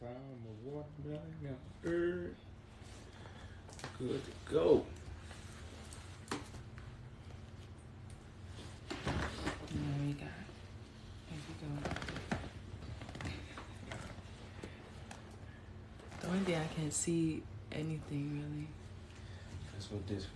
time of watermelon got stirred. Good to go. There we go. There we go. The only thing I can't see anything really. That's what this for.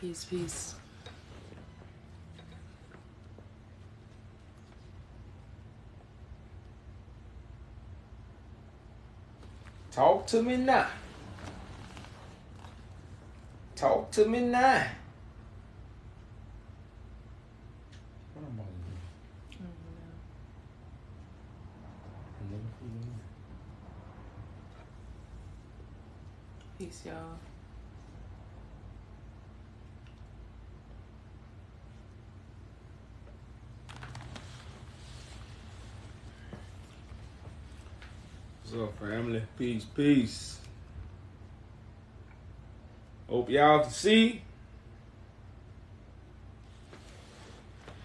Peace, peace. Talk to me now. Talk to me now. What am I doing? I don't know. Peace, y'all. What's up, family? Peace, peace. Hope y'all can see.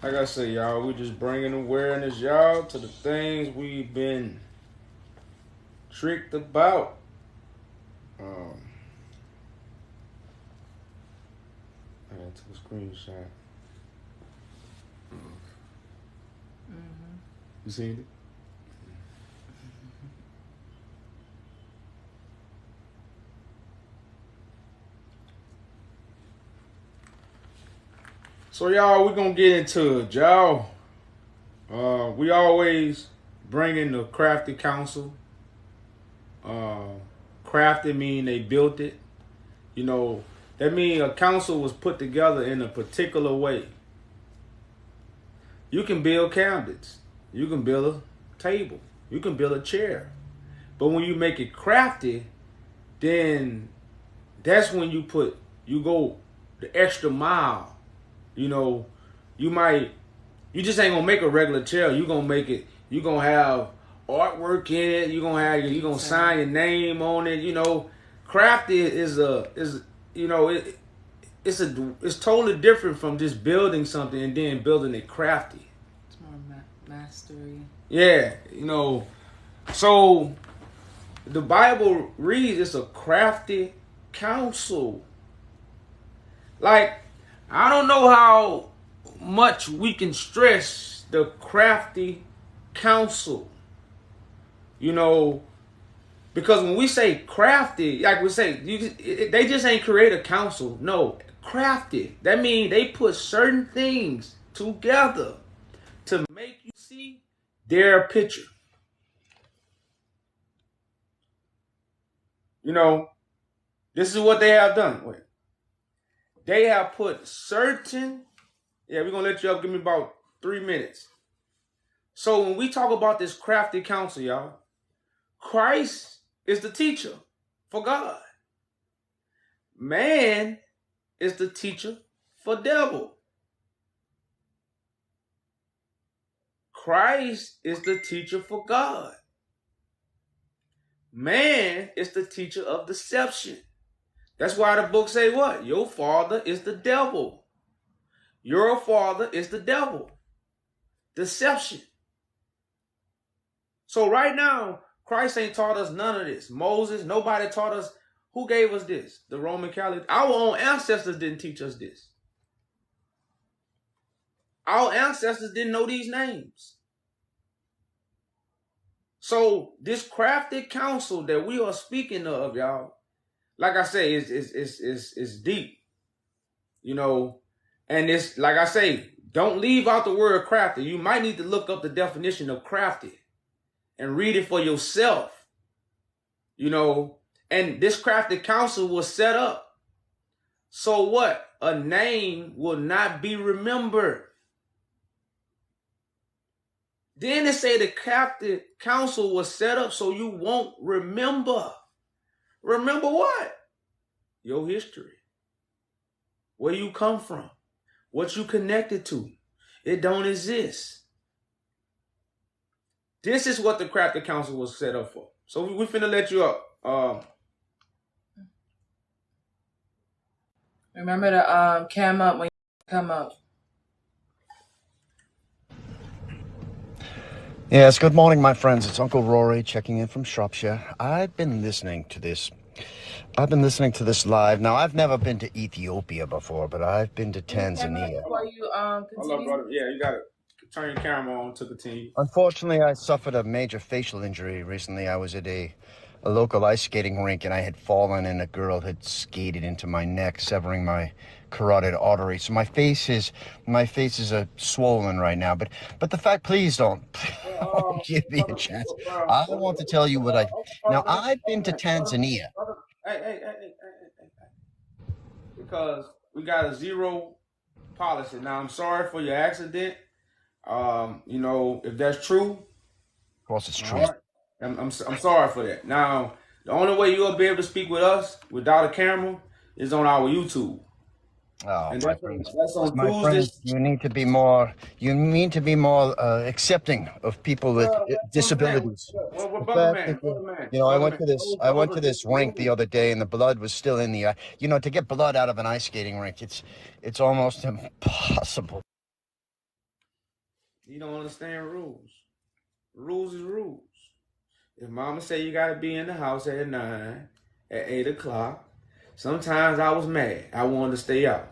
Like I say, y'all, we just bringing awareness, y'all, to the things we've been tricked about. I took a screenshot. You seen it? So y'all, we're gonna get into it, y'all. We always bring in the Crafty Council. Crafty mean they built it. You know, that means a council was put together in a particular way. You can build cabinets. You can build a table. You can build a chair. But when you make it crafty, then that's when you go the extra mile. You know, you just ain't gonna make a regular chair. You gonna make it, you gonna have artwork in it. You gonna sign your name on it. You know, crafty it's totally different from just building something and then building it crafty. It's more mastery. Yeah, you know, so the Bible reads it's a crafty counsel. Like, I don't know how much we can stress the crafty counsel. You know, because when we say crafty, like we say, they just ain't create a council. No, crafty. That means they put certain things together to make you see their picture. You know, this is what they have done. Wait. They have put certain, we're going to let you up. Give me about 3 minutes. So when we talk about this crafty counsel, y'all, Christ is the teacher for God. Man is the teacher for devil. Christ is the teacher for God. Man is the teacher of deception. That's why the book say what? Your father is the devil. Your father is the devil. Deception. So right now, Christ ain't taught us none of this. Moses, nobody taught us. Who gave us this? The Roman Catholic. Our own ancestors didn't teach us this. Our ancestors didn't know these names. So this crafty counsel that we are speaking of, y'all, like I say, it's deep. You know, and it's like I say, don't leave out the word crafty. You might need to look up the definition of crafty and read it for yourself. You know, and this crafty counsel was set up. So what? A name will not be remembered. Then it say the crafty counsel was set up so you won't remember. Remember what? Your history. Where you come from. What you connected to. It don't exist. This is what the crafty counsel was set up for. So we finna let you up. Remember to cam up when you come up. Yes, good morning, my friends. It's Uncle Rory checking in from Shropshire. I've been listening to this live. Now, I've never been to Ethiopia before, but I've been to Tanzania. Before you continue? Brother. Yeah, you gotta turn your camera on to continue. Unfortunately, I suffered a major facial injury recently. I was at a local ice skating rink, and I had fallen, and a girl had skated into my neck, severing my carotid artery. So my face is swollen right now. But the fact, please don't give me a chance. I want to tell you what now I've been to Tanzania. Hey. Because we got a zero policy. Now, I'm sorry for your accident. If that's true. Of course, it's true. Right, I'm sorry for that. Now, the only way you'll be able to speak with us without a camera is on our YouTube. Oh, and my friends, you need to be more accepting of people with disabilities. Brother man. I went to this rink the other day, and the blood was still in the eye. To get blood out of an ice skating rink, it's almost impossible. You don't understand rules. Rules is rules. If mama say you gotta be in the house at 9, at 8 o'clock, sometimes I was mad. I wanted to stay out.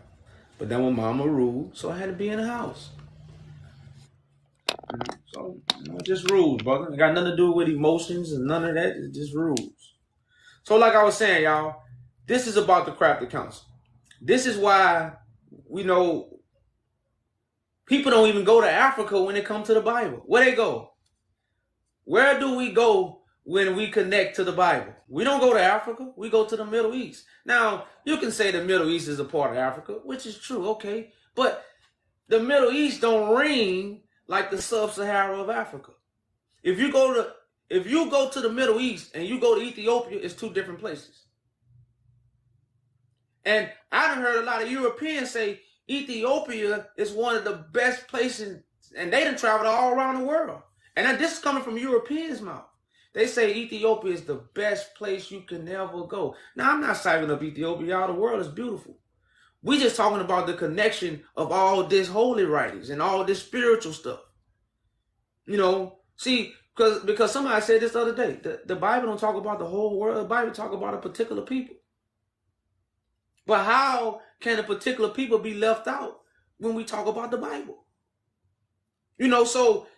But then when mama ruled, so I had to be in the house. So, just rules, brother. It got nothing to do with emotions and none of that. It's just rules. So like I was saying, y'all, this is about the crafty counsel. This is why we know people don't even go to Africa when it comes to the Bible. Where they go? Where do we go when we connect to the Bible? We don't go to Africa. We go to the Middle East. Now, you can say the Middle East is a part of Africa, which is true, okay. But the Middle East don't ring like the sub-Sahara of Africa. If you go to the Middle East and you go to Ethiopia, it's two different places. And I done heard a lot of Europeans say Ethiopia is one of the best places, and they done traveled all around the world. And this is coming from Europeans' mouth. They say Ethiopia is the best place you can ever go. Now, I'm not citing up Ethiopia. Y'all, the world is beautiful. We just talking about the connection of all this holy writings and all this spiritual stuff. See, because somebody said this the other day, the Bible don't talk about the whole world. The Bible talk about a particular people. But how can a particular people be left out when we talk about the Bible? So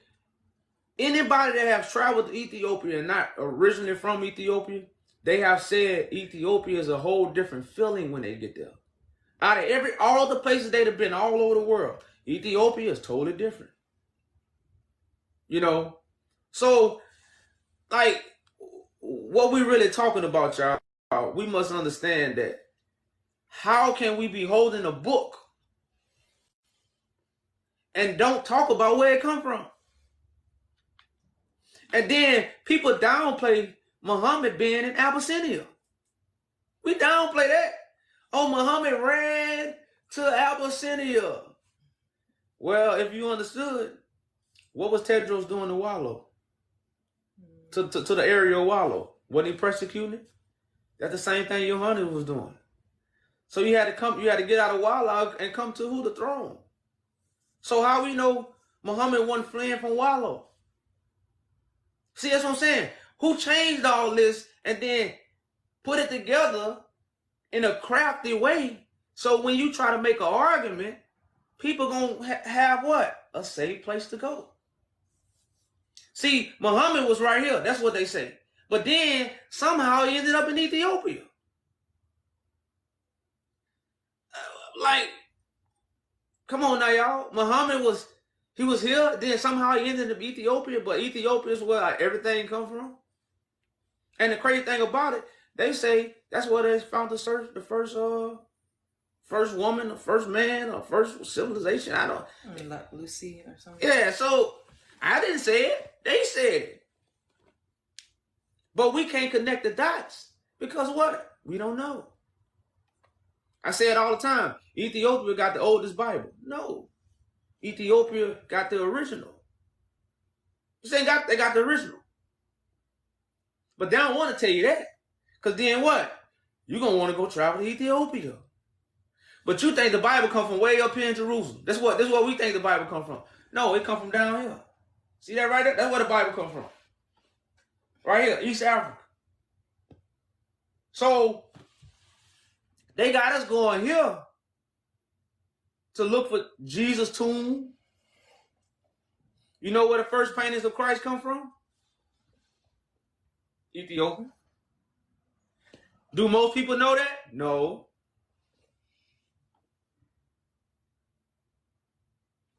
anybody that has traveled to Ethiopia and not originally from Ethiopia, they have said Ethiopia is a whole different feeling when they get there. Out of all the places they've been all over the world, Ethiopia is totally different. So like what we really talking about, y'all, we must understand that how can we be holding a book and don't talk about where it come from? And then people downplay Muhammad being in Abyssinia. We downplay that. Oh, Muhammad ran to Abyssinia. Well, if you understood, what was Tedros doing to Wallo? To the area of Wallo. Wasn't he persecuting? That's the same thing Yohanan was doing. So you had to get out of Wallo and come to who? The throne. So how we know Muhammad wasn't fleeing from Wallo? See, that's what I'm saying. Who changed all this and then put it together in a crafty way? So when you try to make an argument, people gonna have what? A safe place to go. See, Muhammad was right here. That's what they say. But then somehow he ended up in Ethiopia. Come on now, y'all. Muhammad was here. Then somehow he ended up in Ethiopia. But Ethiopia is where everything come from. And the crazy thing about it, they say that's where they found the first woman, the first man, or first civilization. I don't. Like Lucy or something. Yeah. So I didn't say it. They said it. But we can't connect the dots because what? We don't know. I say it all the time. Ethiopia got the oldest Bible. No. Ethiopia got the original. They got the original. But they don't want to tell you that. Because then what? You're going to want to go travel to Ethiopia. But you think the Bible come from way up here in Jerusalem. That's what we think the Bible come from. No, it come from down here. See that right there? That's where the Bible come from. Right here, East Africa. So, they got us going here to look for Jesus' tomb. You know where the first paintings of Christ come from? Ethiopia. Do most people know that? No.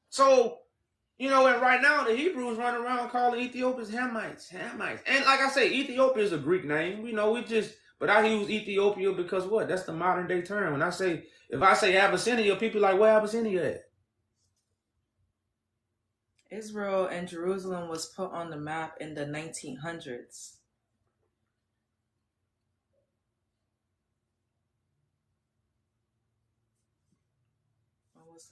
So, you know, and right now the Hebrews run around calling Ethiopians Hamites. And like I say, Ethiopia is a Greek name. You know, but I use Ethiopia because what? That's the modern day term. If I say Abyssinia, people are like, where Abyssinia at? Israel and Jerusalem was put on the map in the 1900s. When was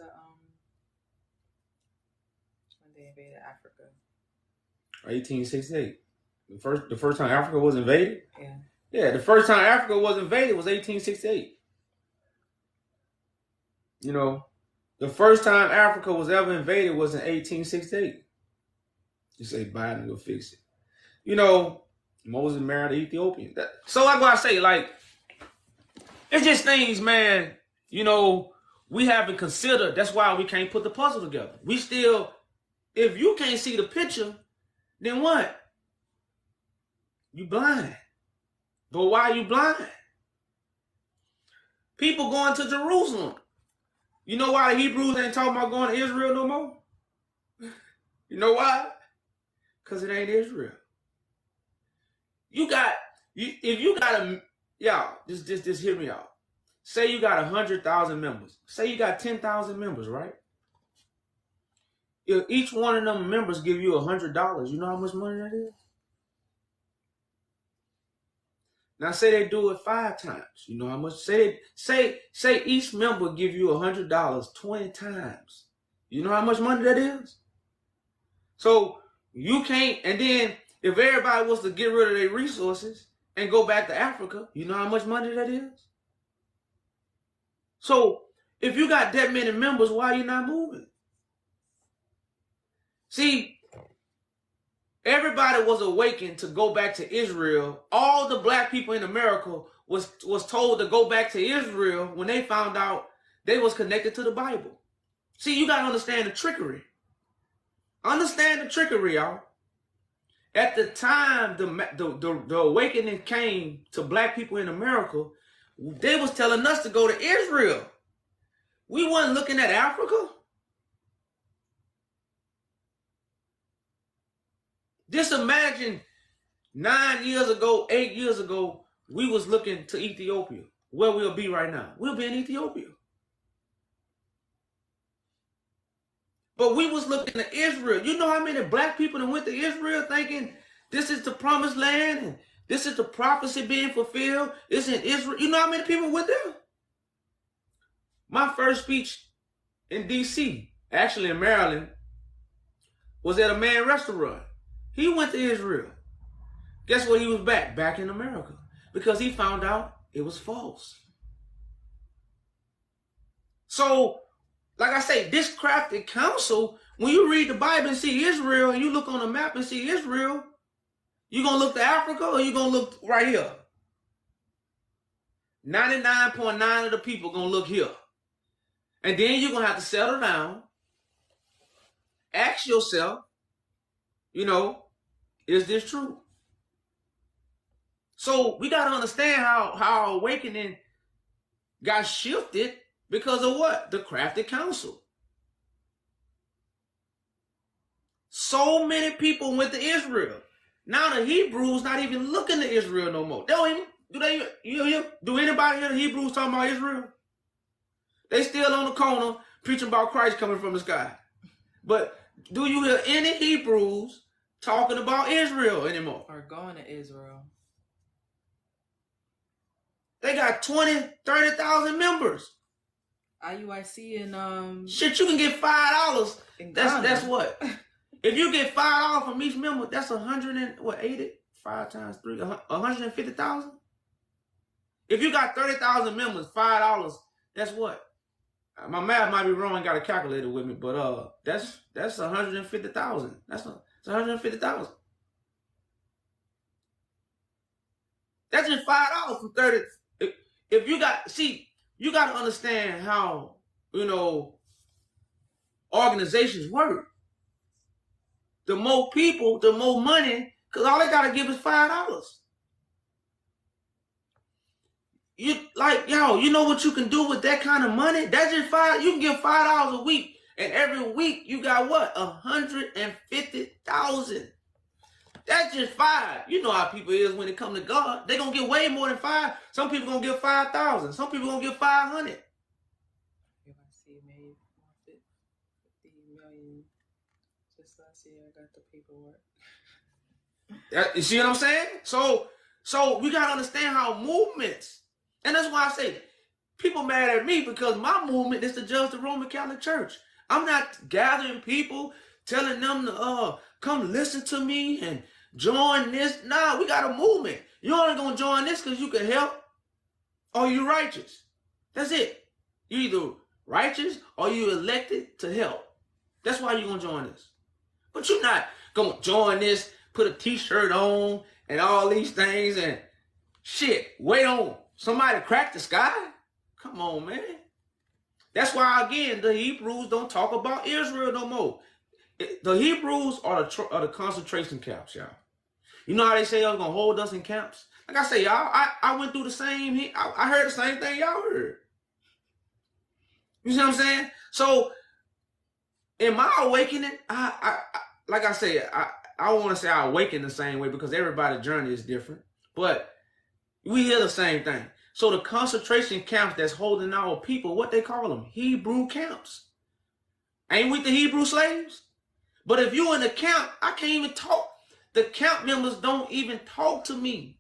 when they invaded Africa? 1868. The first time Africa was invaded? Yeah. Yeah, the first time Africa was invaded was 1868. You know, the first time Africa was ever invaded was in 1868. You say Biden will fix it. You know, Moses married an Ethiopian. So like what I say, like, it's just things, man, you know, we haven't considered. That's why we can't put the puzzle together. We still, if you can't see the picture, then what? You blind. But why are you blind? People going to Jerusalem. You know why the Hebrews ain't talking about going to Israel no more? You know why? Because it ain't Israel. If you got y'all, just hear me out. Say you got 100,000 members. Say you got 10,000 members, right? If each one of them members give you $100, you know how much money that is? Now say they do it 5 times. You know how much? Say each member give you $100 20 times. You know how much money that is? So you can't, and then if everybody was to get rid of their resources and go back to Africa, you know how much money that is? So if you got that many members, why are you not moving? See, everybody was awakened to go back to Israel. All the black people in America was told to go back to Israel when they found out they was connected to the Bible. See, you got to understand the trickery. Understand the trickery, y'all. At the time the awakening came to black people in America, they was telling us to go to Israel. We wasn't looking at Africa. Just imagine 9 years ago, 8 years ago, we was looking to Ethiopia. Where we'll be right now. We'll be in Ethiopia. But we was looking to Israel. You know how many black people that went to Israel thinking this is the promised land and this is the prophecy being fulfilled. It's in Israel. You know how many people went there? My first speech in D.C., actually in Maryland, was at a man restaurant. He went to Israel. Guess what? He was back? Back in America. Because he found out it was false. So, like I say, this crafty counsel, when you read the Bible and see Israel, and you look on the map and see Israel, you going to look to Africa or you going to look right here? 99.9% of the people going to look here. And then you're going to have to settle down, ask yourself, you know, is this true? So we got to understand how our awakening got shifted because of what? The crafty counsel. So many people went to Israel. Now the Hebrews not even looking to Israel no more. They don't even, do anybody hear the Hebrews talking about Israel? They still on the corner preaching about Christ coming from the sky. But Do you hear any Hebrews talking about Israel anymore? Or going to Israel. They got 20, 30,000 members. IUIC and Shit, you can get $5. in That's Ghana. what. If you get $5 from each member, that's 180. 5 times 3, 150,000. If you got 30,000 members, $5, that's what? My math might be wrong. Got a calculator with me, but that's 150,000. That's 150,000. That's just $5 from 30. If you got, you got to understand how organizations work. The more people, the more money, because all they got to give is $5. You know what you can do with that kind of money? That's just $5. You can give $5 a week, and every week you got what? 150,000. That's just $5. You know how people is when it comes to God. They're gonna get way more than $5. Some people gonna give 5,000. Some people gonna give 500. If I see made 50 million just last year, I got the paperwork. You see what I'm saying? So we gotta understand how movements, and that's why I say people mad at me because my movement is to judge the Roman Catholic Church. I'm not gathering people, telling them to come listen to me and join this. Nah, we got a movement. You only gonna join this because you can help or you righteous. That's it. You either righteous or you elected to help. That's why you're gonna join this. But you're not gonna join this, put a t-shirt on and all these things and shit. Wait on somebody to crack the sky? Come on, man. That's why, again, the Hebrews don't talk about Israel no more. The Hebrews are the concentration camps, y'all. You know how they say they're going to hold us in camps? Like I say, y'all, I went through the same, I heard the same thing y'all heard. You see what I'm saying? So, in my awakening, like I say, I want to say I awakened the same way because everybody's journey is different. But we hear the same thing. So the concentration camps that's holding our people, what they call them? Hebrew camps. Ain't we the Hebrew slaves? But if you in the camp, I can't even talk. The camp members don't even talk to me.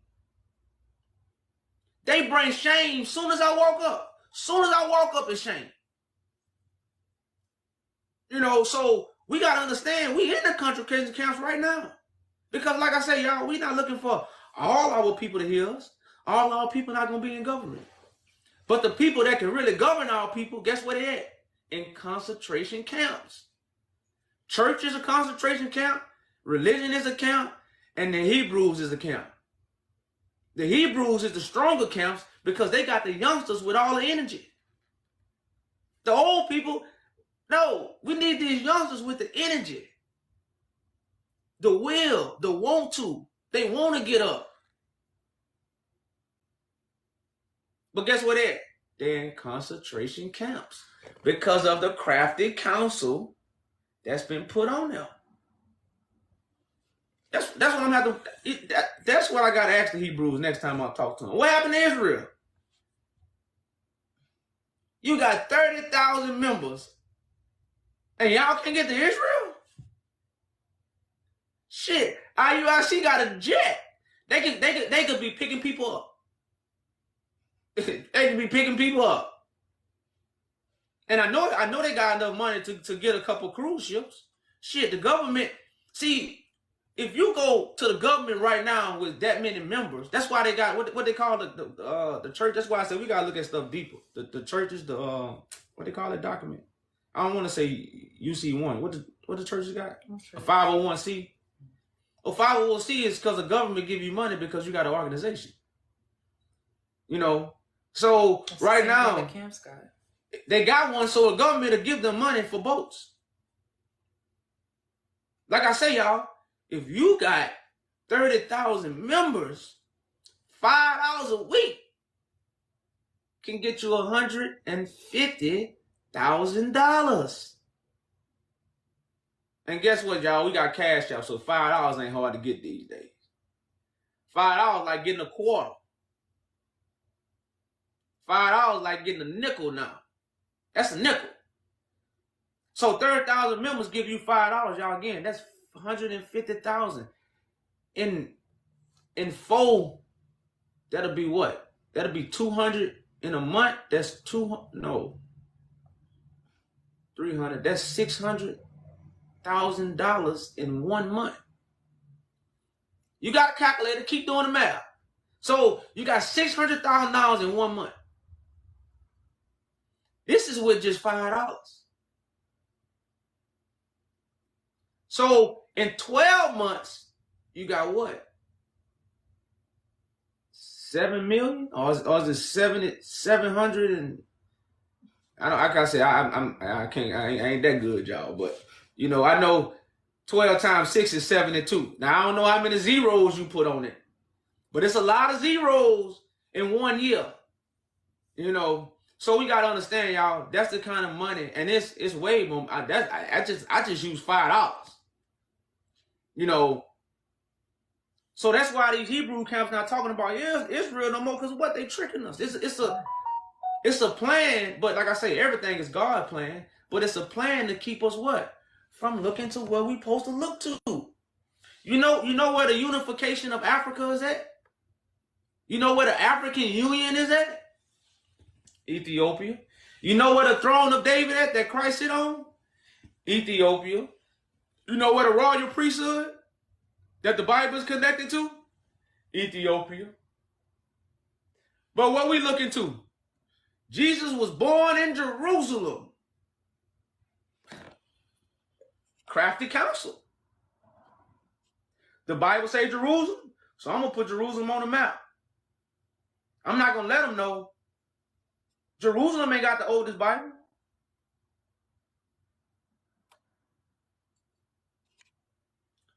They bring shame soon as I walk up. Soon as I walk up, it's shame. So we got to understand we in the concentration camps right now. Because like I say, y'all, we not looking for all our people to hear us. All our people not going to be in government. But the people that can really govern our people, guess where they at? In concentration camps. Church is a concentration camp. Religion is a camp. And the Hebrews is a camp. The Hebrews is the stronger camps because they got the youngsters with all the energy. The old people, no, we need these youngsters with the energy. The will, the want to. They want to get up. But guess what they're at? They're in concentration camps because of the crafty counsel that's been put on them. That's what I'm having to. That's what I got to ask the Hebrews next time I talk to them. What happened to Israel? You got 30,000 members, and y'all can't get to Israel? Shit, IUIC got a jet. They could be picking people up. They could be picking people up. And I know they got enough money to get a couple cruise ships. Shit, the government, see, if you go to the government right now with that many members, that's why they got what they call the church. That's why I said we gotta look at stuff deeper. The church is what they call that document. I don't want to say UC1. What the churches got? A 501c. A 501c is because the government give you money because you got an organization. So that's right now the camps got. They got one, so the government will give them money for boats. Like I say, y'all, if you got 30,000 members, $5 a week can get you $150,000. And guess what, y'all? We got cash out, so $5 ain't hard to get these days. $5 like getting a quarter. $5 like getting a nickel now. That's a nickel. So 30,000 members give you $5, y'all. Again, that's 150,000. In 4, that'll be what? That'll be 200 in a month. That's 300. That's $600,000 in 1 month. You got a calculator. Keep doing the math. So you got $600,000 in 1 month. This is with just $5. So in 12 months, you got what? 7 million, or is it 700 and I don't. Like I said, I ain't that good, y'all. But you know, I know 12 times 6 is 72. Now I don't know how many zeros you put on it, but it's a lot of zeros in 1 year. You know, so we gotta understand, y'all. That's the kind of money, and it's way more. I just use $5. You know, so that's why these Hebrew camps not talking about Israel no more, because what they tricking us. It's a plan, but like I say, everything is God's plan, but it's a plan to keep us what? From looking to where we supposed to look to. You know where the unification of Africa is at? You know where the African Union is at? Ethiopia. You know where the throne of David at that Christ sit on? Ethiopia. You know where the royal priesthood that the Bible is connected to? Ethiopia. But what we looking to? Jesus was born in Jerusalem. Crafty counsel. The Bible say Jerusalem, so I'm going to put Jerusalem on the map. I'm not going to let them know Jerusalem ain't got the oldest Bible.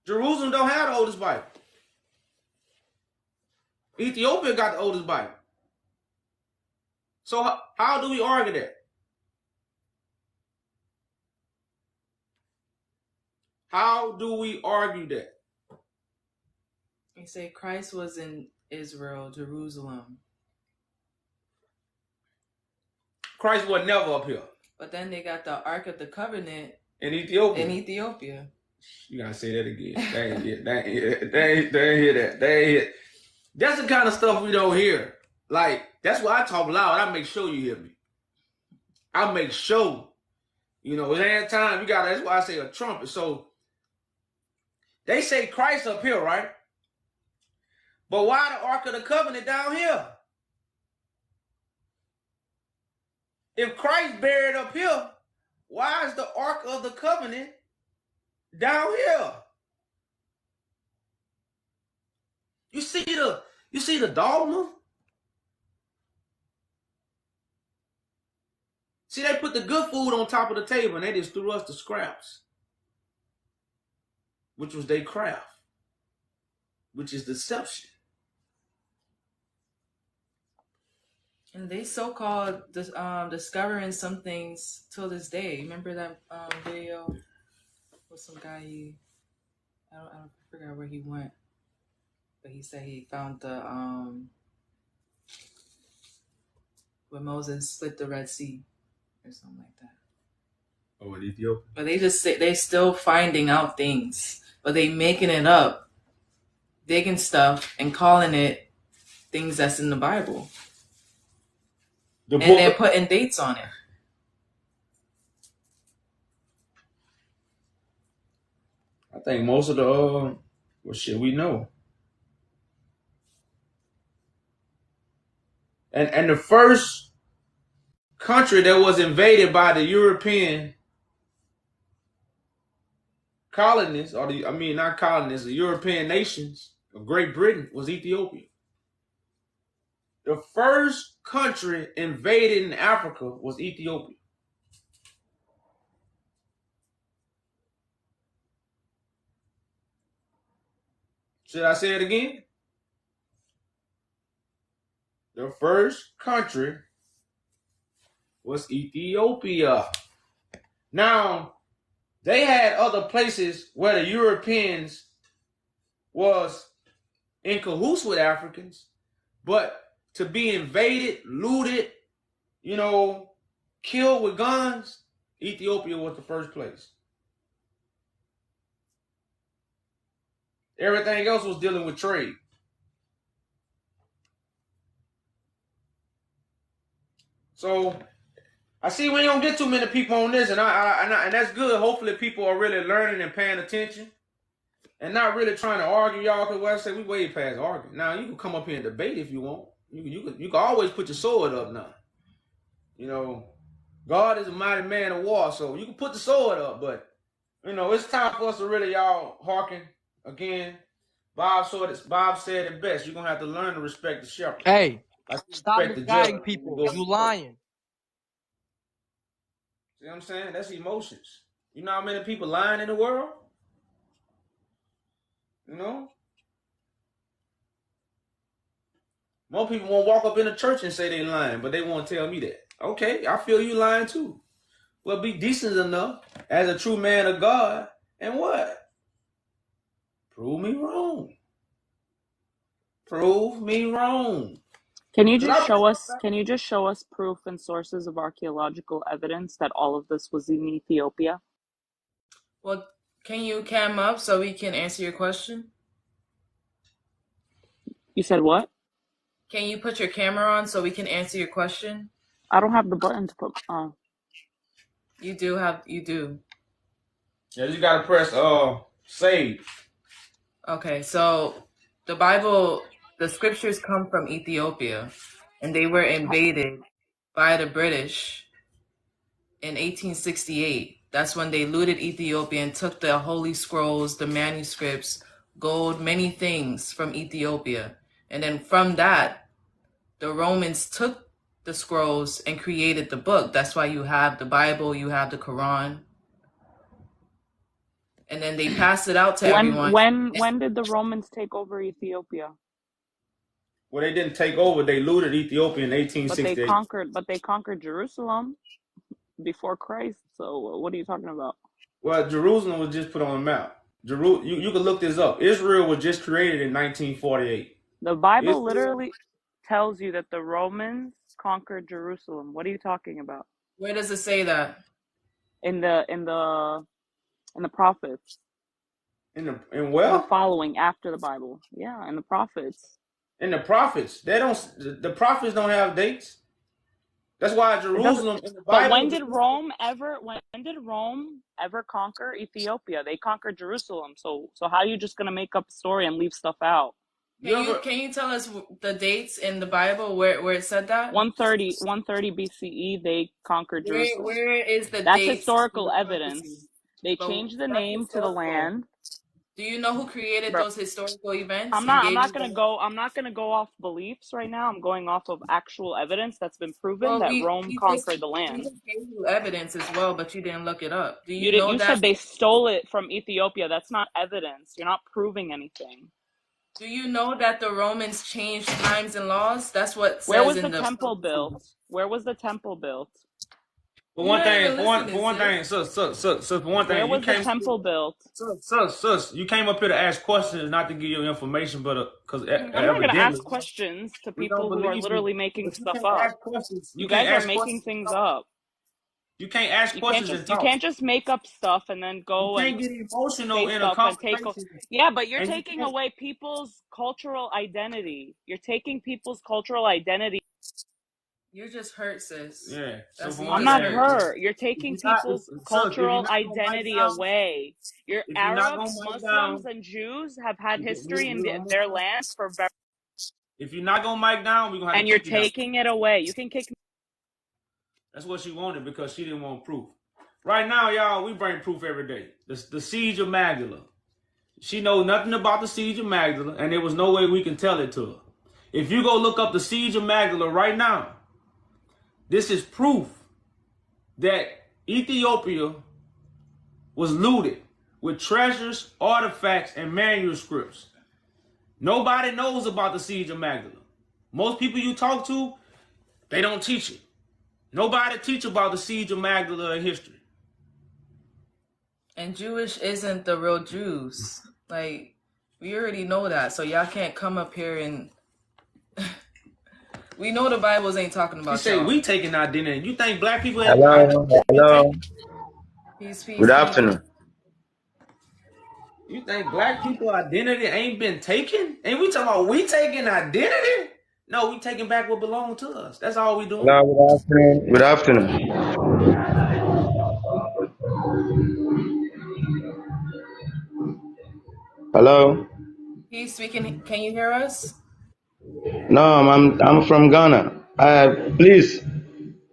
Jerusalem don't have the oldest Bible. Ethiopia got the oldest Bible. So how do we argue that? How do we argue that? They say Christ was in Israel, Jerusalem. Christ was never up here. But then they got the Ark of the Covenant in Ethiopia. You gotta say that again. They ain't hear that. That's the kind of stuff we don't hear. Like, that's why I talk loud. I make sure you hear me. I make sure. You know, every time that's why I say a trumpet. So they say Christ up here, right? But why the Ark of the Covenant down here? If Christ buried up here, why is the Ark of the Covenant down here? You see the dogma? See, they put the good food on top of the table and they just threw us the scraps, which was their craft, which is deception. And they so-called discovering some things till this day. Remember that video with some guy? I forgot where he went, but he said he found the where Moses split the Red Sea or something like that. Oh, in Ethiopia. But they just say they're still finding out things, but they making it up, digging stuff and calling it things that's in the Bible. And they're putting dates on it. I think most of the we know. And the first country that was invaded by the European colonists, not colonists, the European nations of Great Britain was Ethiopia. The first country invaded in Africa was Ethiopia. Should I say it again? The first country was Ethiopia. Now, they had other places where the Europeans was in cahoots with Africans, but to be invaded, looted, killed with guns, Ethiopia was the first place. Everything else was dealing with trade. So I see we don't get too many people on this, and and that's good. Hopefully, people are really learning and paying attention, and not really trying to argue, y'all. Because what I say, we way past arguing. Now you can come up here and debate if you want. You can always put your sword up now. You know, God is a mighty man of war, so you can put the sword up. But you know, it's time for us to really, y'all, hearken again. Bob said it best. You're gonna have to learn to respect the shepherd. Hey, stop respect the misguiding judge. people. You lying. See what I'm saying? That's emotions. You know how many people lying in the world? You know? Most people won't walk up in a church and say they lying, but they won't tell me that. Okay, I feel you lying too. Well, be decent enough as a true man of God, and what? Prove me wrong. Prove me wrong. Can you just show us? Can you just show us proof and sources of archaeological evidence that all of this was in Ethiopia? Well, can you cam up so we can answer your question? You said what? Can you put your camera on so we can answer your question? I don't have the button to put on. You do. Yeah, you gotta press save. Okay, so the Bible, the scriptures come from Ethiopia, and they were invaded by the British in 1868. That's when they looted Ethiopia and took the holy scrolls, the manuscripts, gold, many things from Ethiopia. And then from that, the Romans took the scrolls and created the book. That's why you have the Bible, you have the Quran. And then they passed it out to everyone. When did the Romans take over Ethiopia? Well, they didn't take over. They looted Ethiopia in 1868. But they conquered Jerusalem before Christ. So what are you talking about? Well, Jerusalem was just put on the map. You can look this up. Israel was just created in 1948. The Bible literally tells you that the Romans conquered Jerusalem. What are you talking about? Where does it say that? In the prophets. In the following after the Bible. Yeah, in the prophets. In the prophets. The prophets don't have dates. That's why Jerusalem in the Bible. But when did Rome ever conquer Ethiopia? They conquered Jerusalem. So how are you just gonna make up a story and leave stuff out? Can you tell us the dates in the Bible where it said that? 130 BCE they conquered Jerusalem. Where is the That's dates historical evidence. They changed the name to the land. Do you know who created those historical events? I'm not gonna go off beliefs right now. I'm going off of actual evidence that's been proven that Rome conquered the land. We just gave you evidence as well, but you didn't look it up. You said they stole it from Ethiopia. That's not evidence. You're not proving anything. Do you know that the Romans changed times and laws? That's what says Where was the temple built? Where was the temple built? For one thing, sus, where was the temple built? Sus, you came up here to ask questions, not to give you information, but because I'm not going to ask questions to people who are literally making stuff up. You guys are making things up. You can't ask questions and talk. You can't just make up stuff and then go and get emotional in a conversation. Yeah, but you're taking away people's cultural identity. You're taking people's cultural identity. You're just hurt, sis. Yeah. I'm not hurt. You're taking people's cultural identity away. Your Arabs, Muslims, and Jews have had history in their lands for very. If you're not gonna mic down, we're gonna have and you're taking it away. You can kick. That's what she wanted because she didn't want proof. Right now, y'all, we bring proof every day. The siege of Magdala. She knows nothing about the siege of Magdala, and there was no way we can tell it to her. If you go look up the siege of Magdala right now, this is proof that Ethiopia was looted with treasures, artifacts, and manuscripts. Nobody knows about the siege of Magdala. Most people you talk to, they don't teach it. Nobody teach about the siege of Magdala in history. And Jewish isn't the real Jews. Like, we already know that. So y'all can't come up here and... We know the Bibles ain't talking about you say we taking our dinner. You think black people... Hello. Peace, Good peace, peace. afternoon. You think black people identity ain't been taken? Ain't we talking about we taking identity? No, we taking back what belonged to us. That's all we doing. Hello, good afternoon. Good afternoon. Hello. He's speaking. Can you hear us? No, I'm from Ghana. Please,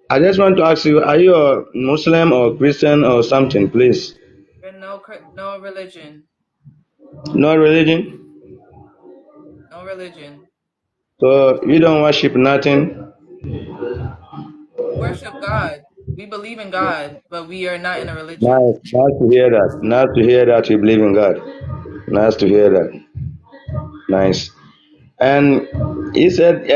I just want to ask you: are you a Muslim or Christian or something? Please. We're no religion. No religion. No religion. So you don't worship nothing. We worship God. We believe in God, but we are not in a religion. Nice to hear that. Nice to hear that you believe in God. Nice to hear that. Nice. And he said,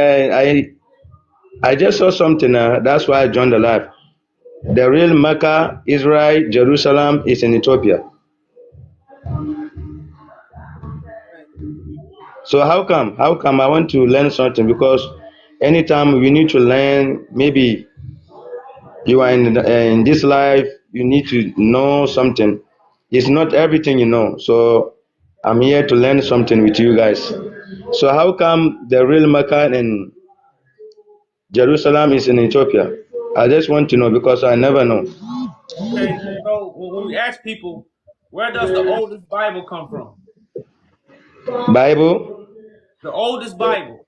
I just saw something. That's why I joined the live. The real Mecca, Israel, Jerusalem is in Ethiopia. Right. So how come? How come I want to learn something? Because anytime we need to learn, maybe you are in this life, you need to know something. It's not everything you know. So I'm here to learn something with you guys. So how come the real Mecca in Jerusalem is in Ethiopia? I just want to know because I never know. Okay, so when we ask people, where does the oldest Bible come from? Bible, The oldest Bible.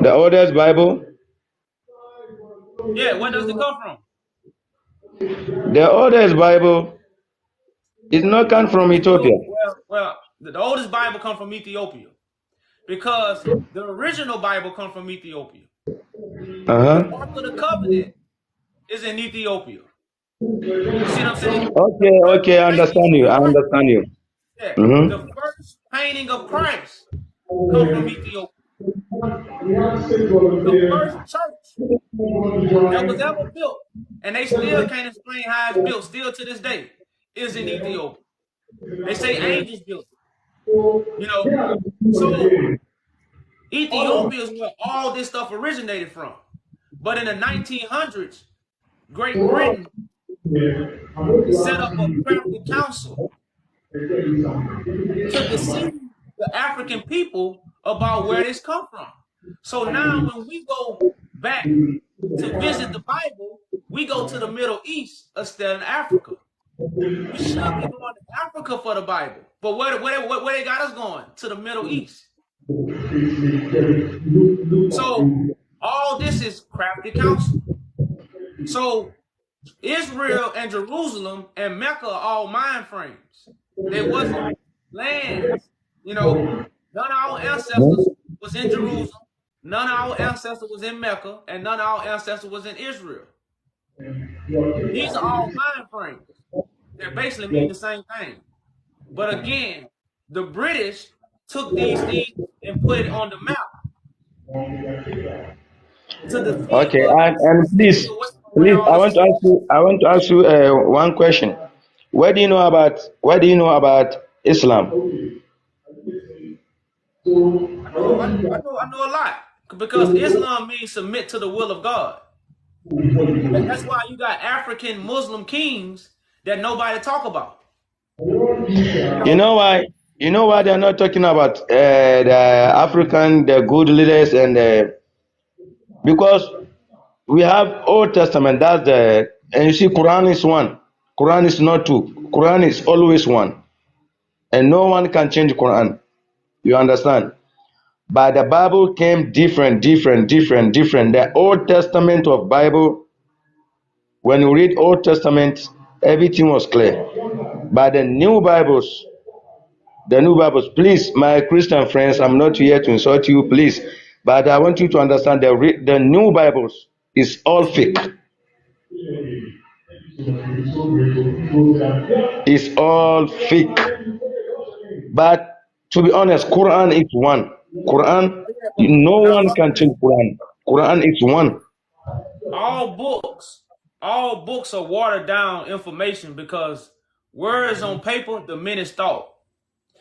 the oldest Bible, Yeah, where does it come from? the oldest Bible is not come from Ethiopia. The oldest Bible come from Ethiopia because the original Bible come from Ethiopia. The Uh-huh. Ark of the Covenant is in Ethiopia. You see what I'm saying? The Okay, first okay, I painting understand of you. I Christ, understand you. yeah, the Mm-hmm. first painting of Christ come from Ethiopia. The first church that was ever built, and they still can't explain how it's built, still to this day, is in Ethiopia. They say angels built it. So Ethiopia is where all this stuff originated from. But in the 1900s, Great Britain set up a crafty council to deceive the African people about where this come from. So now when we go back to visit the Bible, we go to the Middle East instead of Africa. We should be going to Africa for the Bible. But where they got us going? To the Middle East. So all this is crafty counsel. So Israel and Jerusalem and Mecca are all mind frames. They wasn't lands. None of our ancestors was in Jerusalem. None of our ancestors was in Mecca, and none of our ancestors was in Israel. These are all mind frames. They basically mean the same thing. But again, the British took these things and put it on the map to deceive Okay, us and and take us please, away from where please, all this is. I want to ask you one question. What do you know about Islam? I know a lot because Islam means submit to the will of God. That's why you got African Muslim kings that nobody talk about. You know why? You know why they're not talking about the African, the good leaders, and because we have Old Testament. And you see, Quran is one. Quran is not two. Quran is always one, and no one can change Quran. You understand? But the Bible came different. The Old Testament of Bible, when you read Old Testament, everything was clear. But the new Bibles, please, my Christian friends, I'm not here to insult you, please. But I want you to understand the new Bibles is all fake. It's all fake. But to be honest, Quran is one. Quran, no Now one watch can this. change Quran. Quran is one. All books are watered down information because words on paper diminish thought.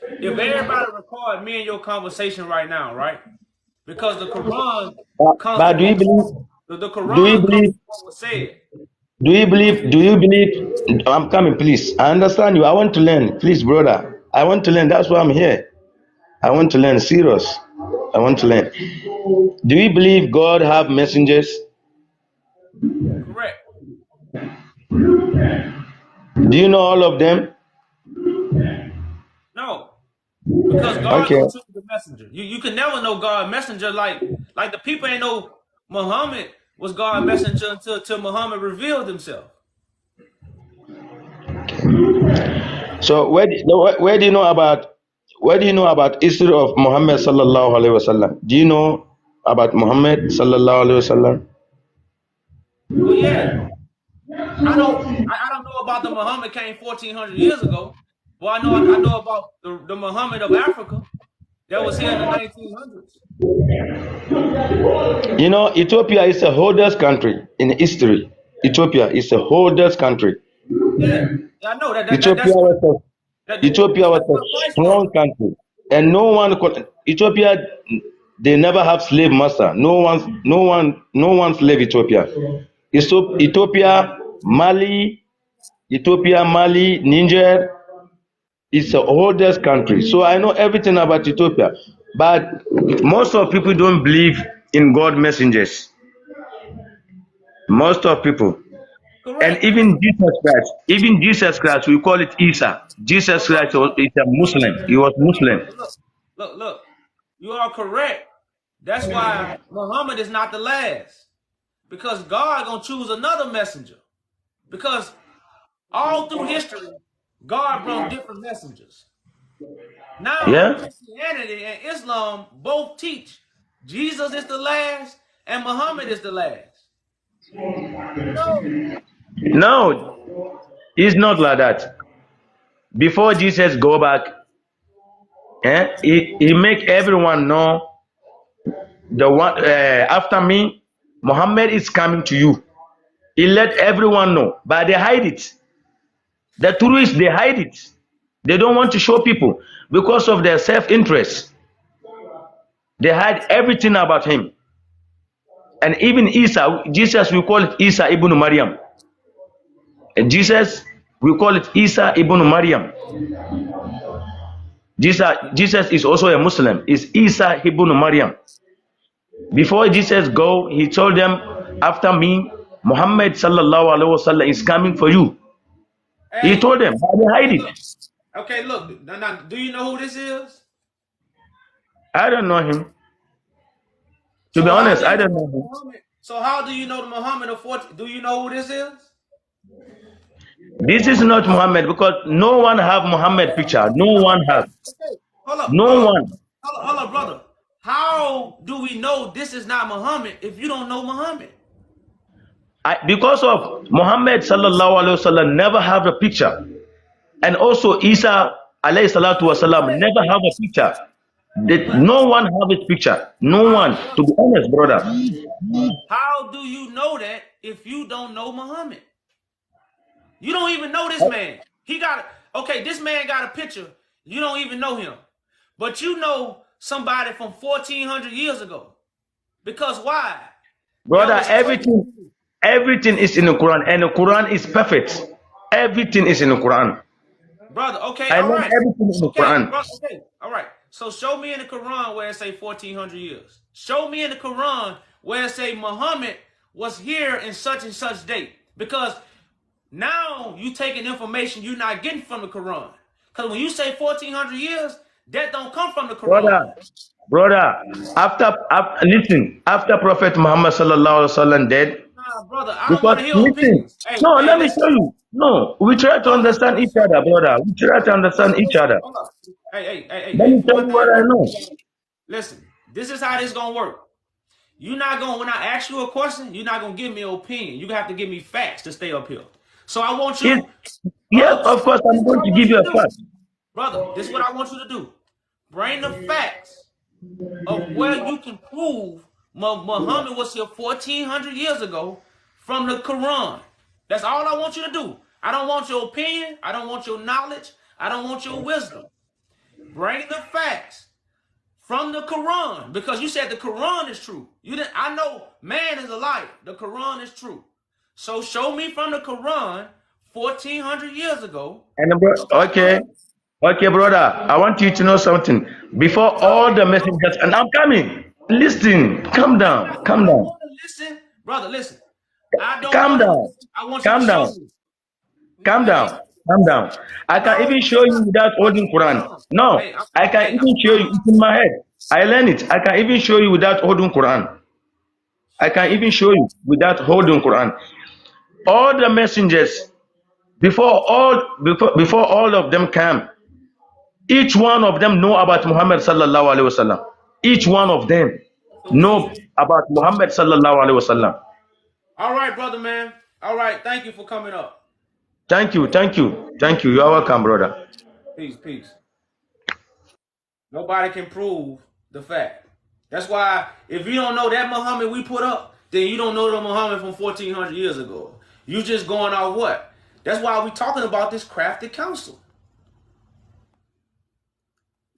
If everybody record me and your conversation right now, right? Because the Quran comes But from what was the do you Quran comes believe? from what was said. Do you believe? I'm coming, please. I understand you. I want to learn, please, brother. I want to learn. That's why I'm here. I want to learn. Serious. I want to learn. Do you believe God have messengers? Correct. Do you know all of them? No, because God Okay. gonna choose the messenger. You can never know God messenger like the people ain't know Muhammad was God messenger until Muhammad revealed himself. So where do you know about history of Muhammad sallallahu alaihi wasallam? Do you know about Muhammad sallallahu alaihi wasallam? Well, yeah, I know. I don't know about the Muhammad came 1400 years ago. Well, I know about the Muhammad of Africa that was here in the 1900s. You know, Ethiopia is the oldest country in history. Ethiopia is the oldest country. Yeah, I know Ethiopia was Ethiopia was that's a what Christ was. strong country, and no one could. Ethiopia, they never have slave master. No one slave Ethiopia. Ethiopia, Mali, Niger is the oldest country. So I know everything about Ethiopia, but most of people don't believe in God messengers. Most of people. And Correct. even Jesus Christ, we call it Isa. Jesus But look, Christ is a Muslim. He was Muslim. but look. You are correct. That's why Muhammad is not the last, because God gonna choose another messenger. Because all through history, God brought different messengers. Now, Yeah? Christianity and Islam both teach Jesus is the last and Muhammad is the last. No. No, it's not like that. Before Jesus go back, he make everyone know the one after me, Muhammad is coming to you. He let everyone know, but they hide it. The truth is they hide it. They don't want to show people because of their self-interest. They hide everything about him. And even Isa, Jesus, we call it Isa ibn Maryam. And Jesus, we call it Isa ibn Maryam. Jesus is also a Muslim. It's Isa ibn Maryam. Before Jesus go, he told them, after me, Muhammad sallallahu alaihi wasallam is coming for you. He Hey, told them, but they hide hey, it. look. Okay, look. Now, do you know who this is? I don't know him. To So be how honest, do you I know don't know the him. Muhammad? So how do you know the Muhammad of 14? Do you know who this is? This is not Muhammad because no one have Muhammad picture. No one have. Okay. Hold up, No one. hold up, brother. How do we know this is not Muhammad if you don't know Muhammad? Because of Muhammad sallallahu alaihi wasallam never have a picture, and also Isa alayhi salatu wasallam never have a picture. But No one have his picture. No how, one. To be honest, brother. how do you know that if you don't know Muhammad? You don't even know this man. He got okay. This man got a picture. You don't even know him, but you know somebody from 1400 years ago. Because why? There Brother, was crazy people. everything is in the Quran, and the Quran is perfect. Everything is in the Quran. Brother. Okay, I all learned right. everything in the Okay, Quran. brother. Okay, all right. So show me in the Quran where it say 1400 years. Show me in the Quran where it say Muhammad was here in such and such date. Because now you taking information you're not getting from the Quran. Because when you say 1400 years, that don't come from the Quran. Brother, listen, after Prophet Muhammad sallallahu alaihi wasallam dead, Nah, brother, I don't want because to hear listen, opinions. Hey, no, hey, let me listen. show you. No, we try to Hold up, understand each show other, me. brother. We try to understand each Listen, other. hold up. Let me For tell one you thing, what I know. listen, this is how this gonna work. You're not gonna, when I ask you a question, you're not gonna give me an opinion. You're gonna have to give me facts to stay up here. So I want It, you, yes, hold up, of course, this I'm is what going I to want give you you to a do. fact. Brother, this is what I want you to do. Bring the facts of where you can prove Muhammad was here 1400 years ago from the Quran. That's all I want you to do. I don't want your opinion. I don't want your knowledge. I don't want your wisdom. Bring the facts from the Quran, because you said the Quran is true. You didn't. I know man is a liar. The Quran is true. So show me from the Quran 1400 years ago. And okay, okay, brother. I want you to know something. Before all the messengers, and I'm coming. Listen, calm down, I calm don't down, want to listen. Brother, listen. I don't calm want to down, listen. I want you to calm show down, me. calm Hey, down, calm down. I can no, even you show you not. without holding Hold Quran. on. No, Hey, I can hey, even show you. It's in my head. I learned it. I can even show you without holding Quran. I can even show you without holding Quran. All the messengers before all of them came, each one of them know about Muhammad sallallahu alaihi wasallam. Each one of them so know about Muhammad sallallahu alaihi wasallam. all right, brother, man. All right, thank you for coming up. Thank you, thank you, thank you. You are welcome, brother. Peace, peace. Nobody can prove the fact. That's why if you don't know that Muhammad we put up, then you don't know the Muhammad from 1400 years ago. You just going off what? That's why we talking about this crafty council.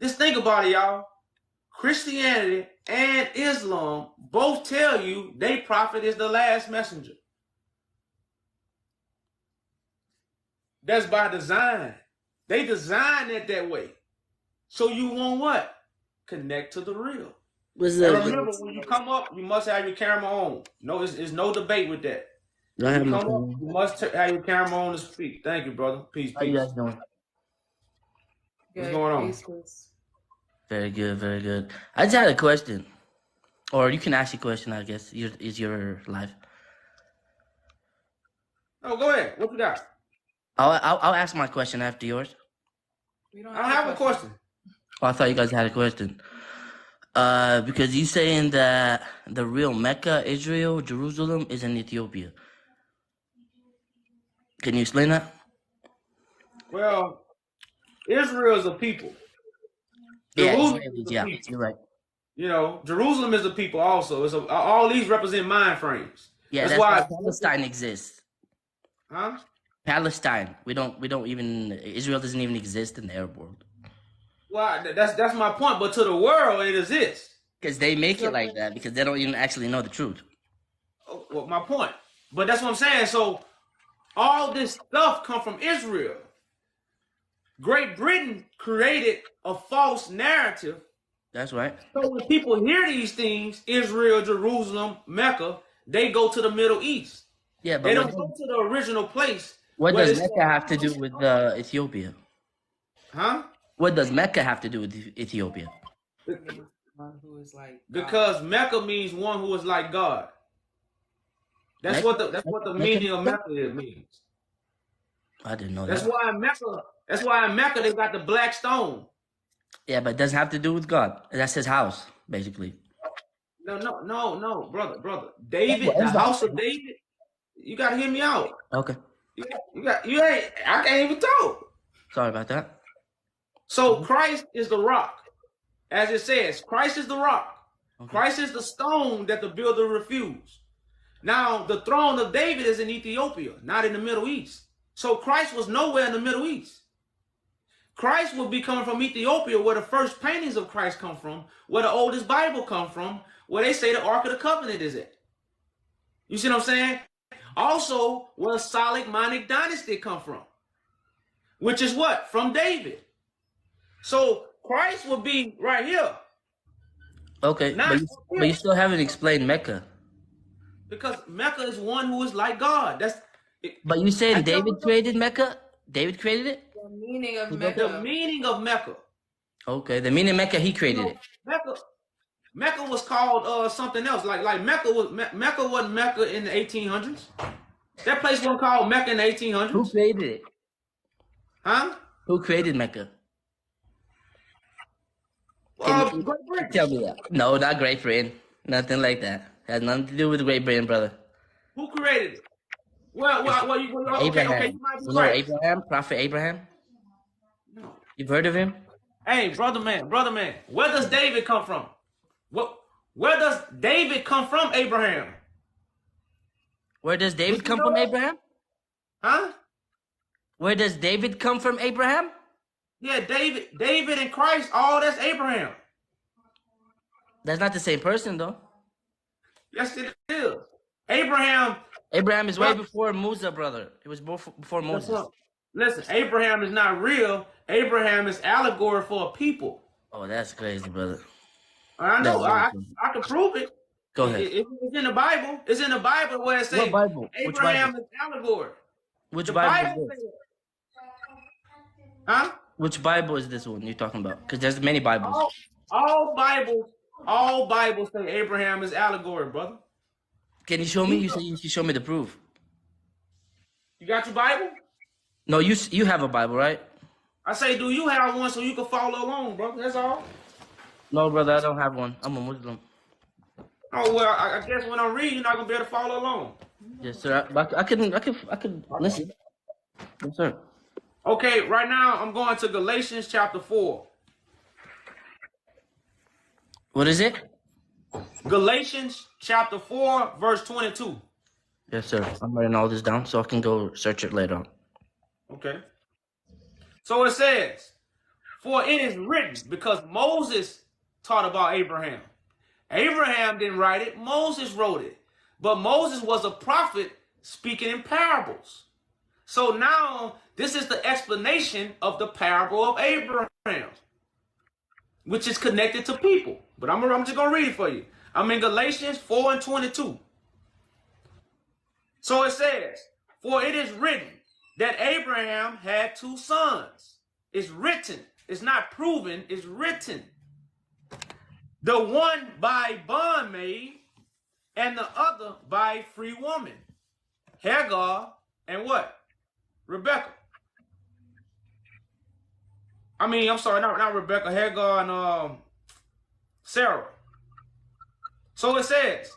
Just think about it, y'all. Christianity and Islam both tell you they prophet is the last messenger. That's by design. They designed it that way. So you want what? Connect to the real. What's And up, remember, guys? when you come up, you must have your camera on. No, it's no debate with that. I When have you my come up, phone. you must have your camera on to speak. Thank you, brother. Peace, How you peace. guys doing? What's Good. going on? Peace, peace. Very good, very good. I just had a question, or you can ask a question. I guess it's your life. Oh, go ahead. What you got? I'll ask my question after yours. We don't I have a question. Oh, I thought you guys had a question. Because you saying that the real Mecca, Israel, Jerusalem is in Ethiopia. Can you explain that? Well, Israel is a people. Yeah, Jerusalem Israel is is, a yeah, people. you're right. You know, Jerusalem is a people also. All these represent mind frames. Yeah, That's why why. Palestine exists. Huh? Palestine. We don't even Israel doesn't even exist in the Arab world. Well, that's my point. But to the world, it exists. Because they make it like that because they don't even actually know the truth. Oh, well, my point. But that's what I'm saying. So all this stuff come from Israel. Great Britain created a false narrative. That's right. So when people hear these things, Israel, Jerusalem, Mecca, they go to the Middle East. Yeah, but They don't go to the original place. what Where does it's Mecca have to do with Ethiopia? huh? What does Mecca have to do with Ethiopia? One who is like Because Mecca means one who is like God. That's Mecca? what the Mecca? meaning of Mecca means. I didn't know That's that. why in Mecca they got the black stone. Yeah, but it doesn't have to do with God. That's his house, basically. No, brother. David, the house of David. You gotta hear me out. Okay. You ain't. I can't even talk. Sorry about that. So Christ is the rock, as it says. Christ is the rock. Okay. Christ is the stone that the builder refused. Now the throne of David is in Ethiopia, not in the Middle East. So Christ was nowhere in the Middle East. Christ would be coming from Ethiopia, where the first paintings of Christ come from, where the oldest Bible come from, where they say the Ark of the Covenant is at. You see what I'm saying? Also, where the Solomonic dynasty come from, which is what? From David. So Christ would be right here. Okay, but you still haven't explained Mecca. Because Mecca is one who is like God. But you saying David created Mecca? David created it? the meaning of The Mecca. meaning of Mecca. Okay, the meaning Mecca, he created it. Mecca was called something else. Like Mecca wasn't Mecca in the 1800s. That place wasn't called Mecca in the 1800s. Who created it? Huh? Who created Mecca? Great Britain. Tell me that. No, not Great Britain. Nothing like that. Has nothing to do with Great Britain, brother. Who created it? Well, Abraham. okay, you might be You know right. Abraham? Prophet Abraham? No. You've heard of him? Hey, brother man, where does David come from? Where does David come from, Abraham? Where does David come from, Abraham? Huh? Where does David come from, Abraham? Yeah, David and Christ, all that's Abraham. That's not the same person, though. Yes, it is. Abraham Abraham is way brother, before Musa, brother. It was before Moses. listen, Abraham is not real. Abraham is allegory for a people. Oh, that's crazy, brother. I That's know. very I crazy. I can prove it. Go ahead. It's in the Bible. It's in the Bible where it What says Bible? Which Abraham Bible? is allegory. Which The Bible is Bible this? says, huh? Which Bible is this one you're talking about? Because there's many Bibles. All Bibles say Abraham is allegory, brother. Can you show me? You say you show me the proof. You got your Bible? No, you have a Bible, right? I say, do you have one so you can follow along, brother? That's all. No, brother, I don't have one. I'm a Muslim. Oh well, I guess when I read, you're not gonna be able to follow along. Yes, sir. I could listen. Yes, sir. Okay, right now I'm going to Galatians chapter 4. What is it? Galatians chapter 4, verse 22. Yes, sir. I'm writing all this down so I can go search it later on. Okay. So it says, for it is written, because Moses taught about Abraham. Abraham didn't write it, Moses wrote it. But Moses was a prophet speaking in parables. So now this is the explanation of the parable of Abraham, which is connected to people. But I'm just going to read it for you. I'm in Galatians 4 and 22. So it says, for it is written that Abraham had two sons. It's written. It's not proven. It's written. The one by bondmaid and the other by free woman. Hagar and what? Rebecca. I'm sorry, not Rebecca. Hagar and Sarah. So it says,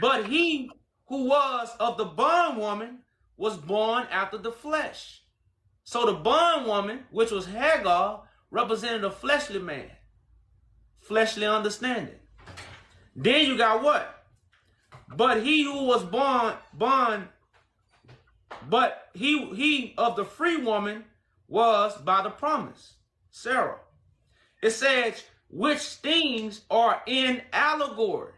but he who was of the bondwoman was born after the flesh. So the bondwoman, which was Hagar, represented a fleshly man. Fleshly understanding. Then you got what? But he who was but he of the free woman was by the promise, Sarah. It says, which things are in allegory.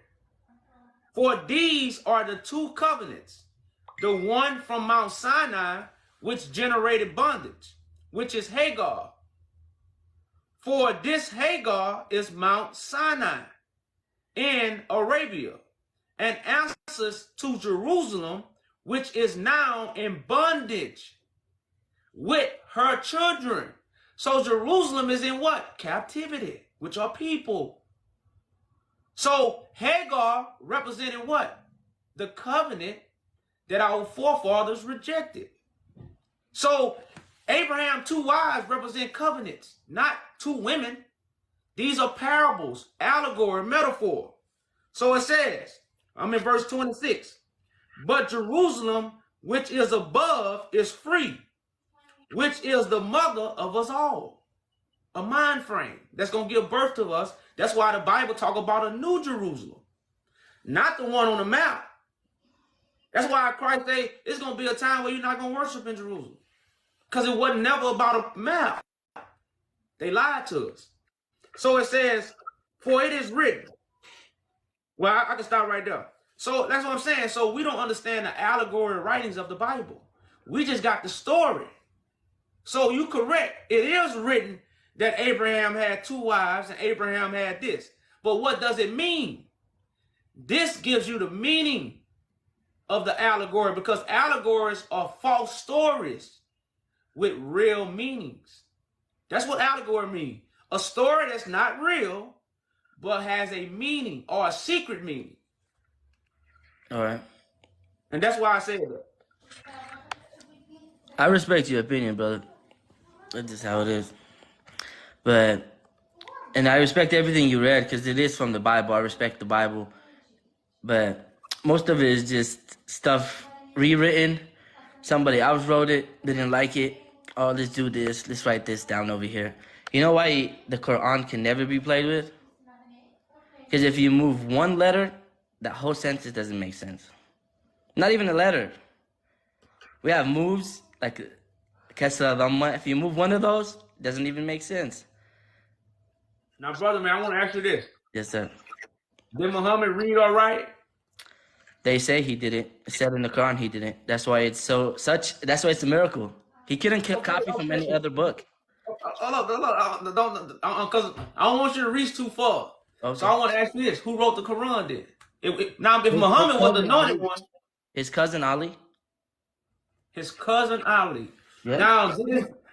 For these are the two covenants, the one from Mount Sinai, which generated bondage, which is Hagar. For this Hagar is Mount Sinai in Arabia, and answers to Jerusalem, which is now in bondage with her children. So Jerusalem is in what? Captivity, which are people. So Hagar represented what? The covenant that our forefathers rejected. So Abraham, two wives represent covenants, not two women. These are parables, allegory, metaphor. So it says, I'm in verse 26. But Jerusalem, which is above, is free, which is the mother of us all. A mind frame that's going to give birth to us. That's why the Bible talk about a new Jerusalem, not the one on the map. That's why Christ say it's going to be a time where you're not going to worship in Jerusalem, because it wasn't never about a map. They lied to us. So it says, for it is written. Well, I can stop right there. So that's what I'm saying. So we don't understand the allegory writings of the Bible. We just got the story. So you correct. It is written that Abraham had two wives and Abraham had this. But what does it mean? This gives you the meaning of the allegory, because allegories are false stories with real meanings. That's what allegory means. A story that's not real, but has a meaning or a secret meaning. All right. And that's why I said that. I respect your opinion, brother. That's just how it is. And I respect everything you read, because it is from the Bible. I respect the Bible. But most of it is just stuff rewritten. Somebody else wrote it, didn't like it. Oh, let's do this. Let's write this down over here. You know why the Quran can never be played with? Because if you move one letter, that whole sentence doesn't make sense. Not even a letter. We have moves like kasra, dhamma. If you move one of those, it doesn't even make sense. Now, brother, man, I want to ask you this. Yes, sir. Did Muhammad read all right? They say he didn't. It said in the Quran he didn't. That's why it's that's why it's a miracle. He couldn't copy from any other book. Because I don't want you to reach too far. Okay. So I want to ask you this: who wrote the Quran? Then, now, if Muhammad was the anointed one, his cousin Ali. His cousin Ali. Yeah.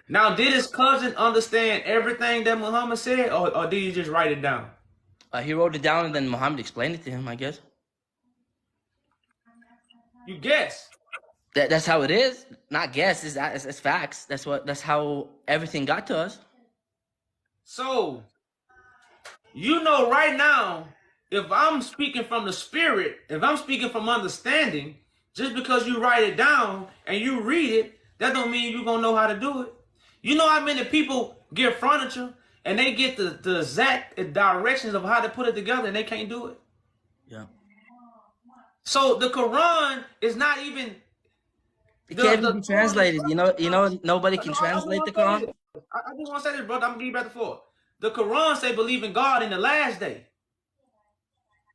Now, did his cousin understand everything that Muhammad said, or did he just write it down? He wrote it down, and then Muhammad explained it to him, I guess. You guess. That's how it is. Not guess. It's facts. That's how everything got to us. So, you know, right now, if I'm speaking from the spirit, if I'm speaking from understanding, just because you write it down and you read it, that don't mean you're gonna know how to do it. You know how many people get furniture and they get the exact directions of how to put it together and they can't do it? Yeah. So the Quran is not even. It can't even be translated. You know, nobody can translate the Quran. I just want to say this, brother. I'm gonna give you back the floor. The Quran say believe in God in the last day.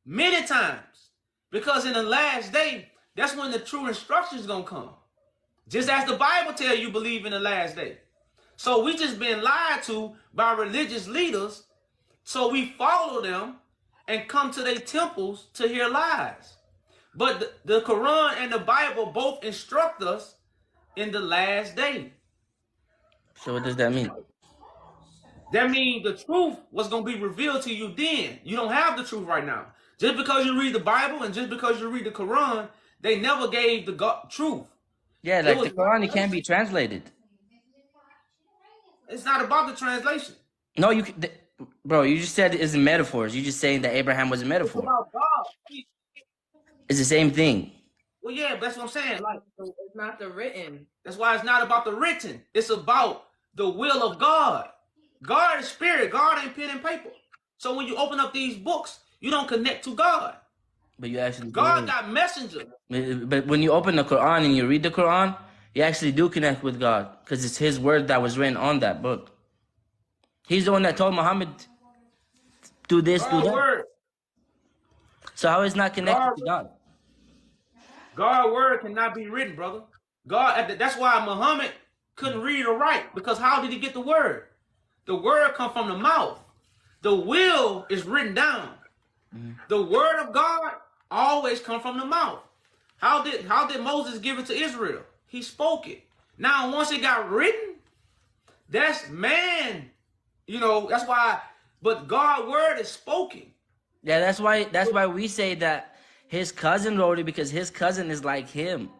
Many times, because in the last day, that's when the true instructions gonna come. Just as the Bible tell you, believe in the last day. So we just been lied to by religious leaders. So we follow them and come to their temples to hear lies. But the Quran and the Bible both instruct us in the last day. So what does that mean? That means the truth was going to be revealed to you then. You don't have the truth right now. Just because you read the Bible and just because you read the Quran, they never gave the truth. Yeah, like the Quran, it can't be translated. It's not about the translation. No, bro, you just said it's in metaphors. You're just saying that Abraham was a metaphor. It's about God. It's the same thing. Well, yeah, that's what I'm saying. Like, it's not the written. That's why it's not about the written. It's about the will of God. God is spirit. God ain't pen and paper. So when you open up these books, you don't connect to God. But you actually God got messenger. But when you open the Quran and you read the Quran, you actually do connect with God because it's His word that was written on that book. He's the one that told Muhammad, do this, do that. Word. So how is not connected to God? God's word cannot be written, brother. That's why Muhammad couldn't read or write, because how did he get the word? The word come from the mouth. The will is written down. The word of God always come from the mouth. How did Moses give it to Israel? He spoke it. Now, once it got written, that's man. You know, that's why. But God's word is spoken. Yeah, that's why we say that his cousin wrote it, because his cousin is like him.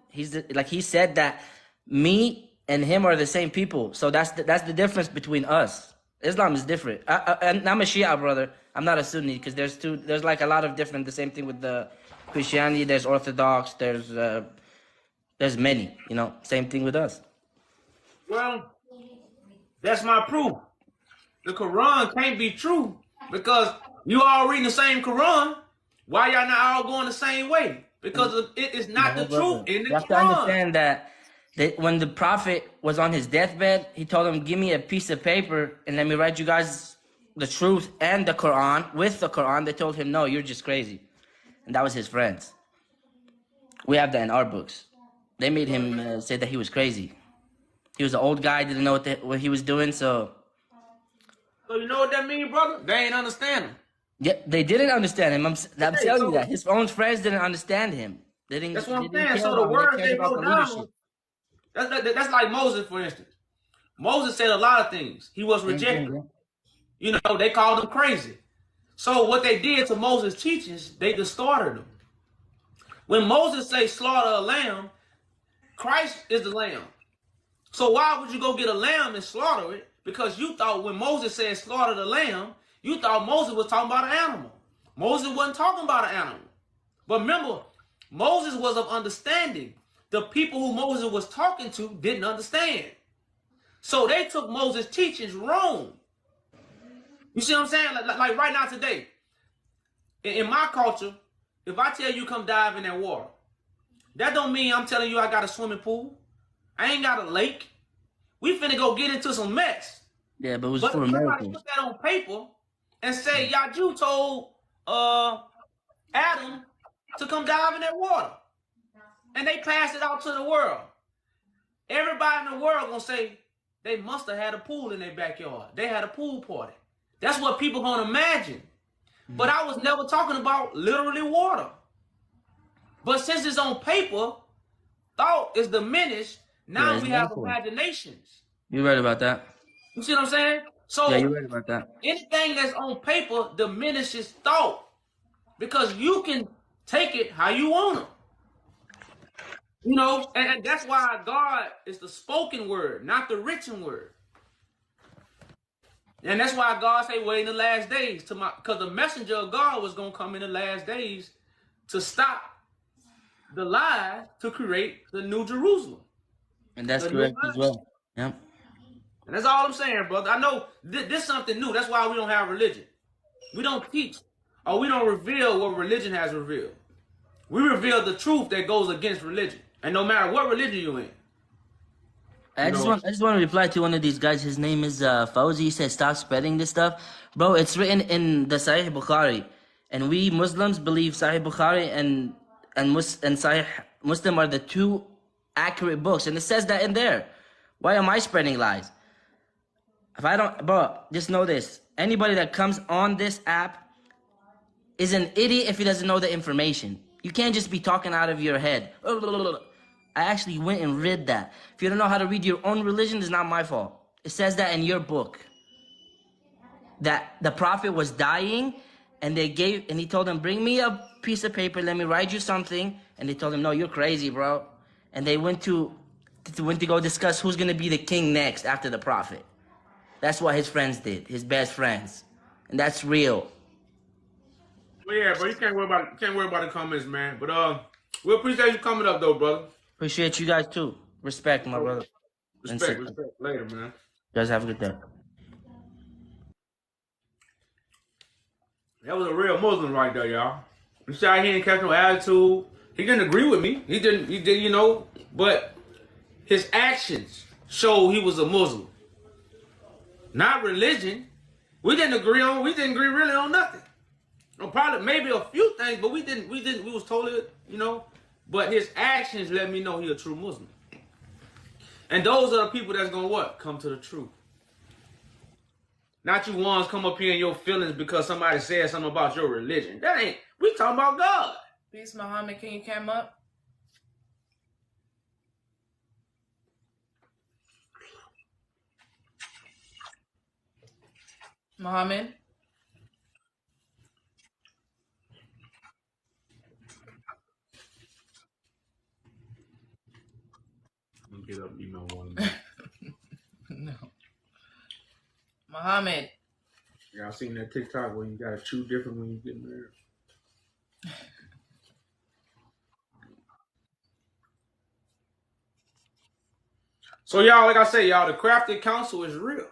Like he said that me and him are the same people. So that's the difference between us. Islam is different. And I'm a Shia brother. I'm not a Sunni, because there's like a lot of different. The same thing with the Christianity. There's Orthodox. There's many. You know, same thing with us. Well, that's my proof. The Quran can't be true because you all reading the same Quran. Why y'all not all going the same way? Because it is not the truth in the Quran. You have to understand that when the Prophet was on his deathbed, he told him, give me a piece of paper and let me write you guys the truth and the Quran. With the Quran, they told him, no, you're just crazy. And that was his friends. We have that in our books. They made him say that he was crazy. He was an old guy, didn't know what he was doing, so you know what that means, brother? They ain't understand him. Yeah, they didn't understand him. I'm telling you that. His own friends didn't understand him. That's what I'm saying. So the words they wrote down, that's like Moses, for instance. Moses said a lot of things. He was rejected. You know, they called him crazy. So what they did to Moses' teachings, they distorted them. When Moses say slaughter a lamb, Christ is the lamb. So why would you go get a lamb and slaughter it? Because you thought when Moses said slaughter the lamb, you thought Moses was talking about an animal. Moses wasn't talking about an animal. But remember, Moses was of understanding. The people who Moses was talking to didn't understand. So they took Moses' teachings wrong. You see what I'm saying? Like right now today, in my culture, if I tell you come dive in that water, that don't mean I'm telling you I got a swimming pool. I ain't got a lake. We finna go get into some mess. Yeah, but it was for Americans. Somebody put that on paper and say, Yaju told Adam to come dive in that water. And they passed it out to the world. Everybody in the world gonna say they must have had a pool in their backyard. They had a pool party. That's what people gonna imagine. But I was never talking about literally water. But since it's on paper, thought is diminished. Now we have imaginations. You're right about that. You see what I'm saying? So Yeah, you're right about that. anything that's on paper diminishes thought because you can take it how you want it. You know, and that's why God is the spoken word, not the written word. And that's why God say, wait in the last days, because the messenger of God was going to come in the last days to stop the lies to create the new Jerusalem. And that's correct as well. Yeah. And that's all I'm saying, brother. I know this is something new. That's why we don't have religion. We don't teach or we don't reveal what religion has revealed. We reveal the truth that goes against religion. And no matter what religion you're in. I just want to reply to one of these guys. His name is Fauzi. He said, stop spreading this stuff. Bro, it's written in the Sahih Bukhari. And we Muslims believe Sahih Bukhari and Sahih Muslim are the two accurate books. And it says that in there. Why am I spreading lies? If I don't, bro, just know this. Anybody that comes on this app is an idiot if he doesn't know the information. You can't just be talking out of your head. I actually went and read that. If you don't know how to read your own religion, it's not my fault. It says that in your book. That the prophet was dying, and he told them, bring me a piece of paper, let me write you something. And they told him, no, you're crazy, bro. And they went to go discuss who's gonna be the king next after the prophet. That's what his friends did, his best friends. And that's real. Well, yeah, bro, you can't worry about the comments, man. But we appreciate you coming up though, brother. Appreciate you guys too. Respect, my brother. Respect. Later, man. You guys have a good day. That was a real Muslim right there, y'all. You see how he didn't catch no attitude. He didn't agree with me. He didn't, you know, but his actions show he was a Muslim. Not religion. We didn't agree really on nothing. No, probably maybe a few things, but we was totally, you know, but his actions let me know he a true Muslim. And those are the people that's gonna what? Come to the truth. Not you ones come up here in your feelings because somebody said something about your religion. That ain't, we talking about God. Peace, Muhammad. Can you come up? Muhammad? Get up, email one. No. Muhammad. Y'all seen that TikTok where you gotta chew different when you get married? So y'all, like I say, y'all, the Crafty Council is real.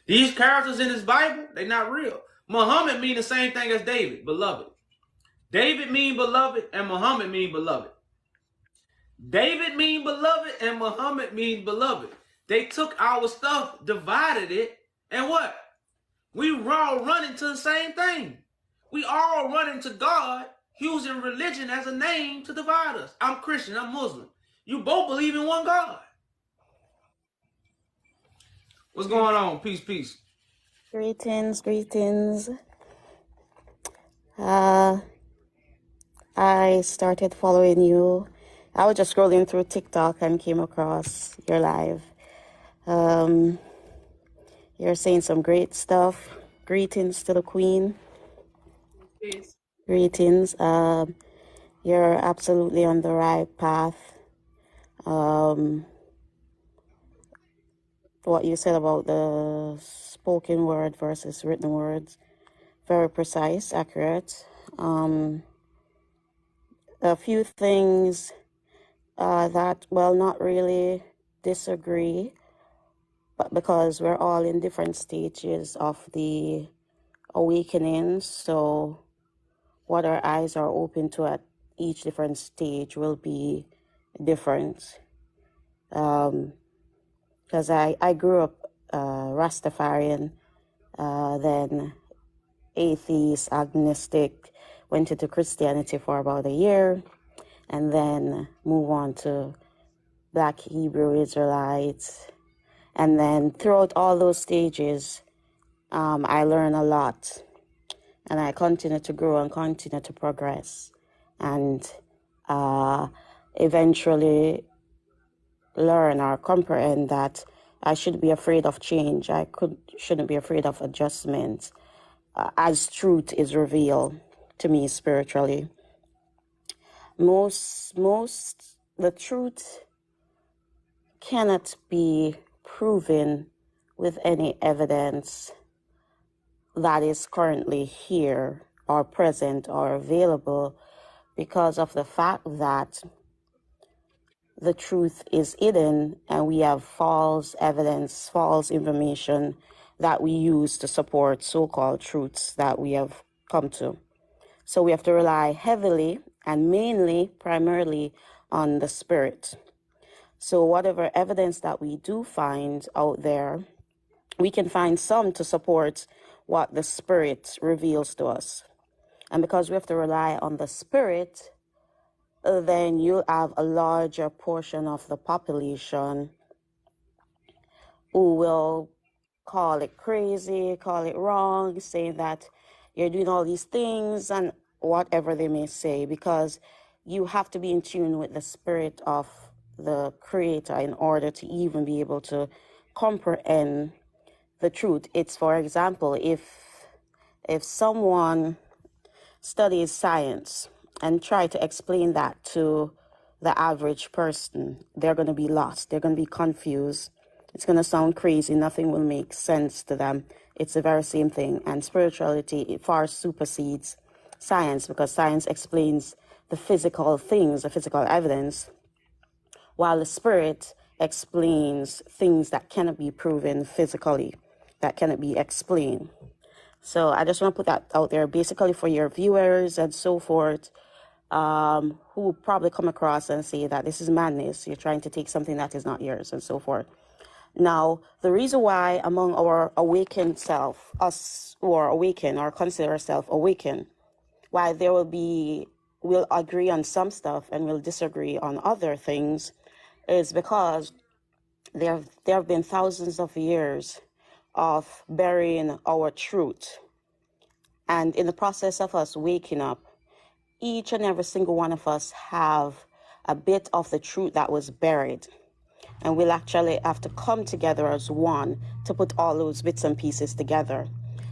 These characters in this Bible, they not real. Muhammad mean the same thing as David, beloved. David mean beloved and Muhammad mean beloved. David mean beloved and Muhammad mean beloved. They took our stuff, divided it, and what? We all running to the same thing. We all running to God using religion as a name to divide us. I'm Christian, I'm Muslim. You both believe in one God. What's going on? Peace, peace. Greetings. I started following you. I was just scrolling through TikTok and came across your live. You're saying some great stuff. Greetings to the Queen. Peace. Greetings. You're absolutely on the right path. What you said about the spoken word versus written words, very precise, accurate. A few things that, well, not really disagree, but because we're all in different stages of the awakening, so what our eyes are open to at each different stage will be different. Because I grew up Rastafarian, then atheist, agnostic, went into Christianity for about a year, and then move on to Black Hebrew Israelites. And then throughout all those stages, I learned a lot, and I continue to grow and continue to progress, and eventually learn or comprehend that I shouldn't be afraid of change. Shouldn't be afraid of adjustment as truth is revealed to me spiritually. The truth cannot be proven with any evidence that is currently here or present or available, because of the fact that the truth is hidden and we have false evidence, false information that we use to support so-called truths that we have come to. So we have to rely heavily and mainly, primarily on the Spirit. So whatever evidence that we do find out there, we can find some to support what the Spirit reveals to us. And because we have to rely on the Spirit, then you'll have a larger portion of the population who will call it crazy, call it wrong, saying that you're doing all these things and whatever they may say, because you have to be in tune with the Spirit of the Creator in order to even be able to comprehend the truth. It's, for example, if someone studies science and try to explain that to the average person, they're going to be lost. They're going to be confused. It's going to sound crazy. Nothing will make sense to them. It's the very same thing. And spirituality far supersedes science, because science explains the physical things, the physical evidence, while the Spirit explains things that cannot be proven physically, that cannot be explained. So I just want to put that out there basically for your viewers and so forth, who probably come across and say that this is madness. You're trying to take something that is not yours and so forth. Now, the reason why among our awakened self, us who are awakened or consider ourselves awakened, why we'll agree on some stuff and we'll disagree on other things, is because there have been thousands of years of burying our truth. And in the process of us waking up, each and every single one of us have a bit of the truth that was buried. And we'll actually have to come together as one to put all those bits and pieces together.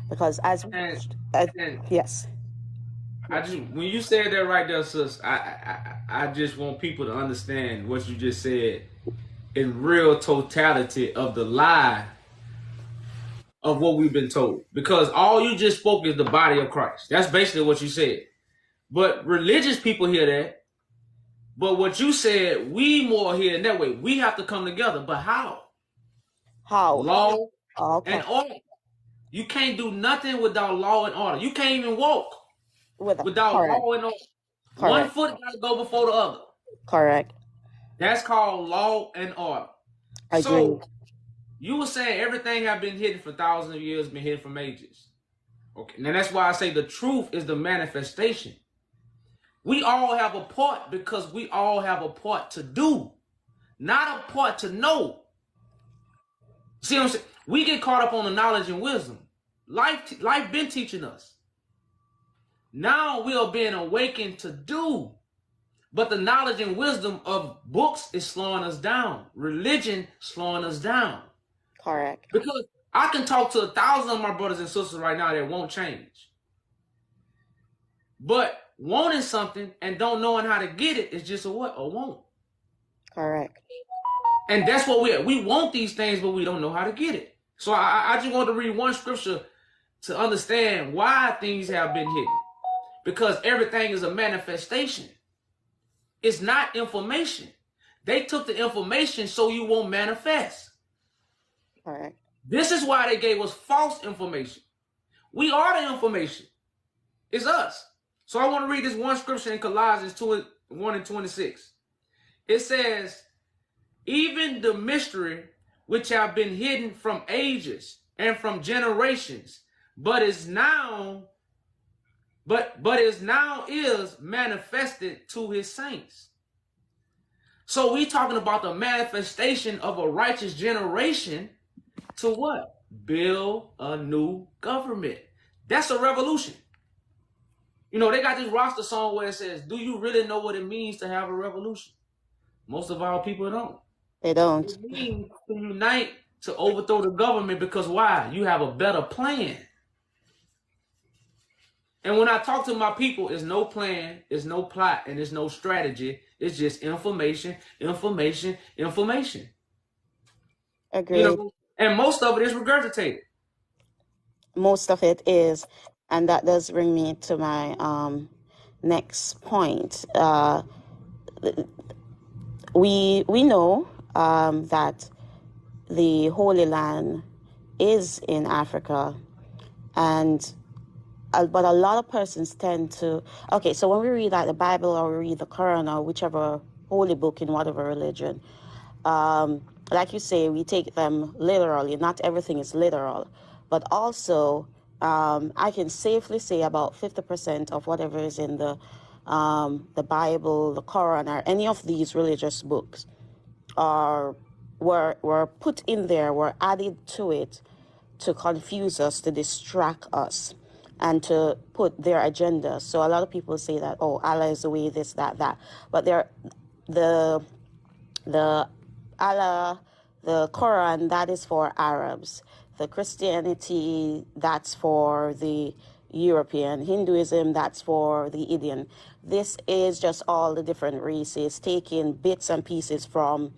Because yes. When you said that right there, sis, I just want people to understand what you just said in real totality of the lie of what we've been told. Because all you just spoke is the body of Christ. That's basically what you said. But religious people hear that. But what you said, we more hear in that way. We have to come together. But how? How? Law Okay. and order. You can't do nothing without law and order. You can't even walk without correct. law and order. Correct. One foot got to go before the other. Correct. That's called law and order. I so agree. You were saying everything have been hidden for thousands of years, been hidden from ages. Okay, now that's why I say the truth is the manifestation. We all have a part because we all have a part to do, not a part to know. See what I'm saying? We get caught up on the knowledge and wisdom. Life been teaching us. Now we are being awakened to do. But the knowledge and wisdom of books is slowing us down. Religion slowing us down. Correct. Because I can talk to 1,000 of my brothers and sisters right now that won't change. But wanting something and don't knowing how to get it is just a what? A want. Correct. And that's what we want these things, but we don't know how to get it. So I just want to read one scripture to understand why things have been hidden. Because everything is a manifestation. It's not information. They took the information so you won't manifest. Correct. This is why they gave us false information. We are the information. It's us. So I want to read this one scripture in Colossians 1:26. It says, even the mystery which have been hidden from ages and from generations, but is now but it now is manifested to his saints. So we talking about the manifestation of a righteous generation to what? Build a new government. That's a revolution. You know, they got this roster song where it says, do you really know what it means to have a revolution? Most of our people don't. They don't. It means to unite to overthrow the government because why? You have a better plan. And when I talk to my people, it's no plan, it's no plot, and it's no strategy. It's just information, information, information. Agreed. You know, and most of it is regurgitated. Most of it is, and that does bring me to my next point. We know that the Holy Land is in Africa, and but a lot of persons tend to, okay, so when we read like the Bible or we read the Quran or whichever holy book in whatever religion, like you say, we take them literally. Not everything is literal, but also I can safely say about 50% of whatever is in the Bible, the Quran, or any of these religious books were put in there, were added to it to confuse us, to distract us, and to put their agenda. So a lot of people say that, oh, Allah is the way, this, that. But the Allah, the Quran, that is for Arabs. The Christianity, that's for the European. Hinduism, that's for the Indian. This is just all the different races taking bits and pieces from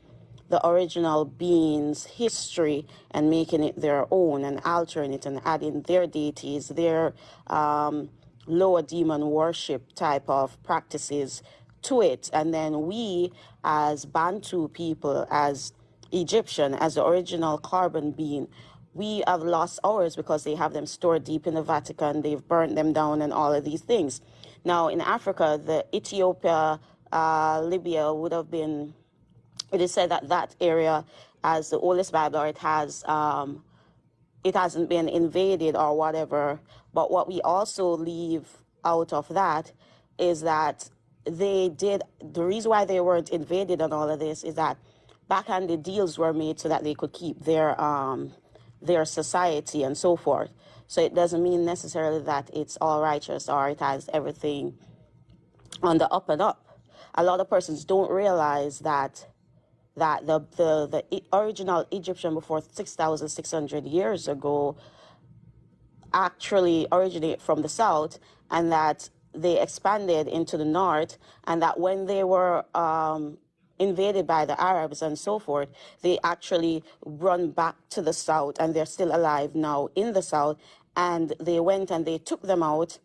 the original being's history and making it their own and altering it and adding their deities, their lower demon worship type of practices to it. And then we, as Bantu people, as Egyptian, as the original carbon being, we have lost ours because they have them stored deep in the Vatican. They've burnt them down and all of these things. Now, in Africa, the Ethiopia, Libya would have been, it is said that that area as the oldest Bible, or it hasn't been invaded or whatever. But what we also leave out of that is that the reason why they weren't invaded and all of this is that backhanded deals were made so that they could keep their society and so forth. So it doesn't mean necessarily that it's all righteous or it has everything on the up and up. A lot of persons don't realize that the original Egyptian before 6,600 years ago actually originated from the south, and that they expanded into the north, and that when they were invaded by the Arabs and so forth, they actually run back to the south, and they're still alive now in the south, and they went and they took them out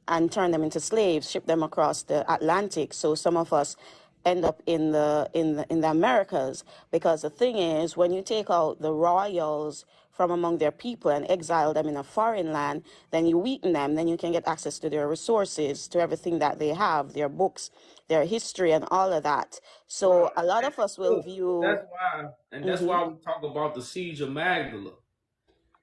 and turned them into slaves, shipped them across the Atlantic. So some of us end up in the Americas, because the thing is, when you take out the royals from among their people and exile them in a foreign land, then you weaken them, then you can get access to their resources, to everything that they have, their books, their history, and all of that. So a lot of us will view... That's why we talk about the siege of Magdala.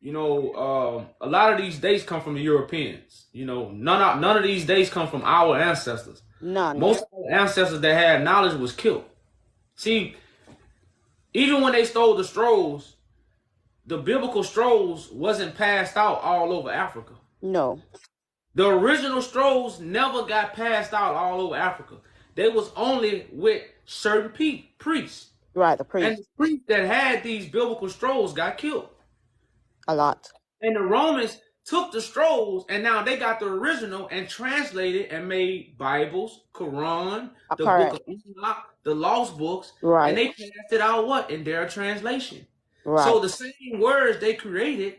You know, a lot of these dates come from the Europeans. You know, none of these dates come from our ancestors. None. Most of the ancestors that had knowledge was killed. See, even when they stole the scrolls, the biblical scrolls wasn't passed out all over Africa. No. The original scrolls never got passed out all over Africa. They was only with certain priests. Right, the priests. And the priests that had these biblical scrolls got killed. A lot. And the Romans took the scrolls, and now they got the original and translated and made Bibles, Quran, the Book of Enoch, the lost books, right. And they passed it out what? In their translation. Right. So the same words they created,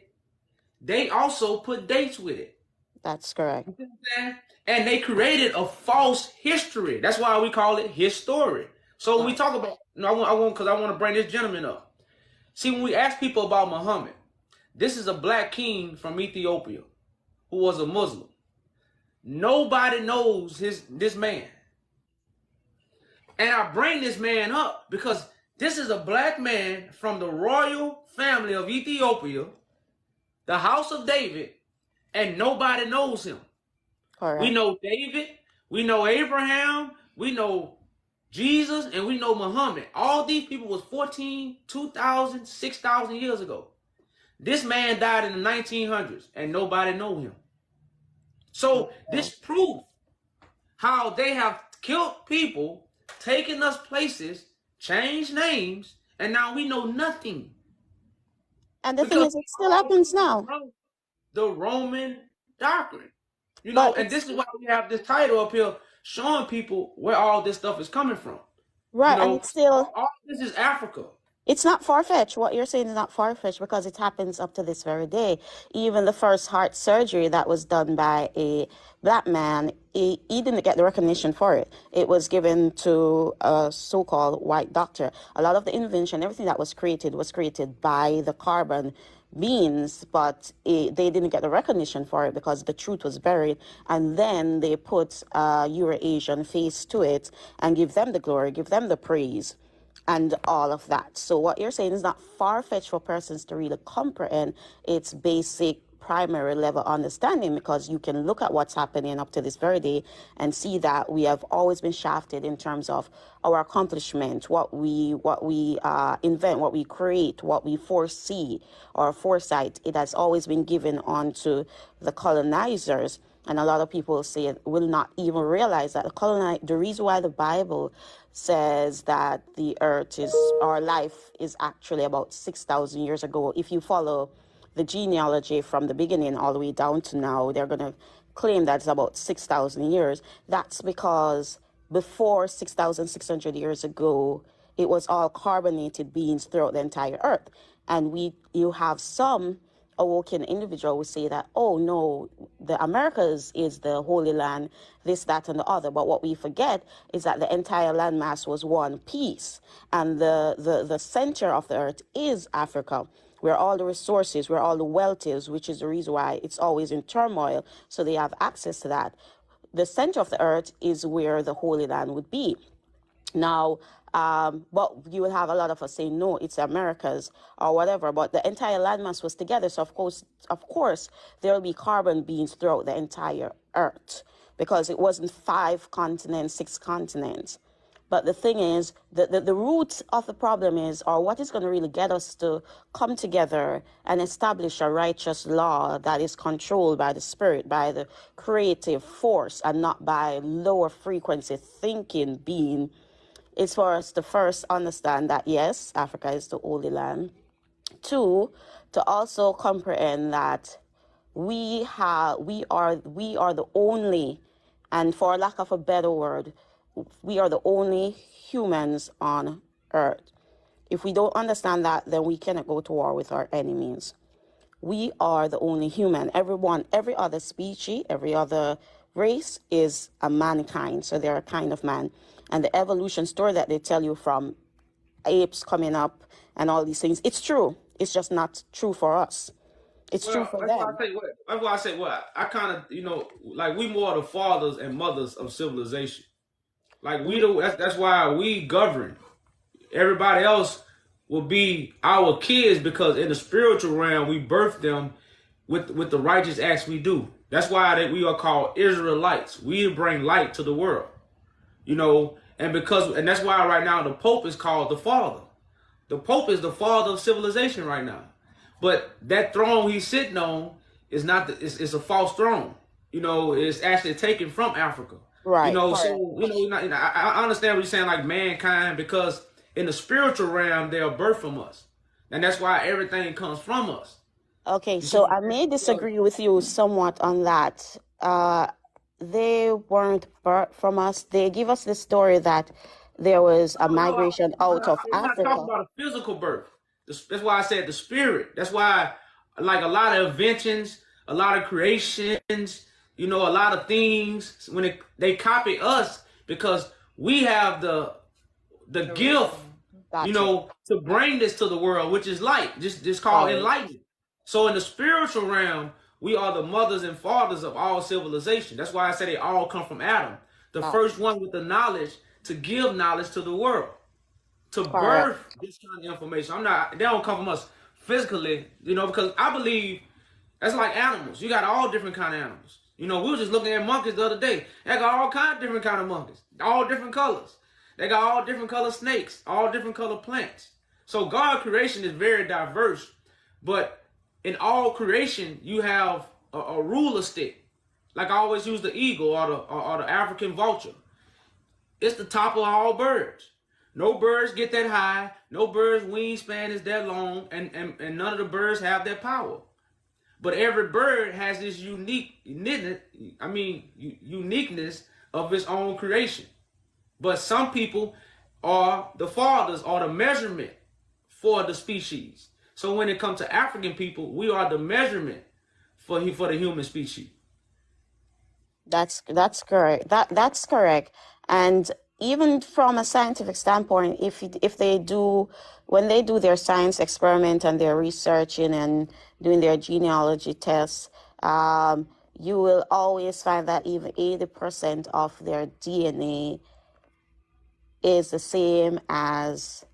they also put dates with it. That's correct. You know, and they created a false history. That's why we call it history. So when we talk about, I want to bring this gentleman up. See, when we ask people about Muhammad, this is a black king from Ethiopia who was a Muslim. Nobody knows this man. And I bring this man up because this is a black man from the royal family of Ethiopia, the house of David, and nobody knows him. We Correct. know David, we know Abraham, we know Jesus, and we know Muhammad. All these people was 2,000, 6,000 years ago. This man died in the 1900s, and nobody know him. So this proof how they have killed people, taken us places, changed names, and now we know nothing. And the thing Because is, it still happens now. the Roman doctrine. You know, But and this is why we have this title up here showing people where all this stuff is coming from. right, You know, and it's still, all this is Africa. it's not far-fetched. What you're saying is not far-fetched because it happens up to this very day. Even the first heart surgery that was done by a black man, he didn't get the recognition for it. It was given to a so-called white doctor. A lot of the invention, everything that was created by the carbon beings, but they didn't get the recognition for it because the truth was buried. And then they put a Euro-Asian face to it and give them the glory, give them the praise, and all of that. So what you're saying is not far-fetched for persons to really comprehend its basic primary level understanding, because you can look at what's happening up to this very day and see that we have always been shafted in terms of our accomplishment, what we invent, what we create, what we foresee, or foresight. It has always been given on to the colonizers. And a lot of people say it will not even realize that the reason why the Bible says that the earth is, our life is actually about 6,000 years ago. If you follow the genealogy from the beginning all the way down to now, they're going to claim that it's about 6,000 years. That's because before 6,600 years ago, it was all carbonated beings throughout the entire earth. And you have some awoken individual will say that, oh no, the Americas is the Holy Land, this, that, and the other. But what we forget is that the entire landmass was one piece. And the center of the earth is Africa, where all the resources, where all the wealth is, which is the reason why it's always in turmoil. So they have access to that. The center of the earth is where the Holy Land would be. Now, but you will have a lot of us saying, no, it's Americas or whatever, but the entire landmass was together. So of course, there will be carbon beings throughout the entire earth because it wasn't 5 continents, 6 continents. But the thing is, the root of the problem is, or what is going to really get us to come together and establish a righteous law that is controlled by the spirit, by the creative force, and not by lower frequency thinking being, is for us to first understand that, yes, Africa is the Holy Land. 2, to also comprehend that we are the only, and for lack of a better word, we are the only humans on earth. If we don't understand that, then we cannot go to war with our enemies. We are the only human. Every other species, every other race is a mankind. So they're a kind of man. And the evolution story that they tell you from apes coming up and all these things, it's true. It's just not true for us. It's true for them. That's why I say what I kind of, like we more the fathers and mothers of civilization. Like that's why we govern. Everybody else will be our kids because in the spiritual realm we birth them with the righteous acts we do. That's why we are called Israelites. We bring light to the world. And that's why right now the Pope is called the Father. The Pope is the father of civilization right now. But that throne he's sitting on is not. It's a false throne. It's actually taken from Africa. Right. So I understand what you're saying, like mankind, because in the spiritual realm they are birthed from us, and that's why everything comes from us. Okay, so I may disagree with you somewhat on that. They weren't birthed from us. They give us the story that there was a migration out of I'm not Africa. talking about a physical birth. That's why I said the spirit. That's why, like a lot of inventions, a lot of creations, a lot of things, when they copy us because we have the gift, Gotcha. to bring this to the world, which is light, just called enlightenment. So in the spiritual realm, we are the mothers and fathers of all civilization. That's why I say they all come from Adam, the first one with the knowledge to give knowledge to the world, to birth this kind of information. They don't come from us physically, because I believe that's like animals. You got all different kind of animals. You know, we were just looking at monkeys the other day. They got all kinds of different kind of monkeys, all different colors. They got all different color snakes, all different color plants. So God's creation is very diverse, but in all creation, you have a ruler stick. Like I always use the eagle or the African vulture. It's the top of all birds. No birds get that high. No bird's wingspan is that long, and none of the birds have that power. But every bird has this uniqueness of its own creation. But some people are the fathers or the measurement for the species. So when it comes to African people, we are the measurement for the human species. That's correct. That's correct. And even from a scientific standpoint, if they do, when they do their science experiment and they're researching and doing their genealogy tests, you will always find that even 80% of their DNA is the same as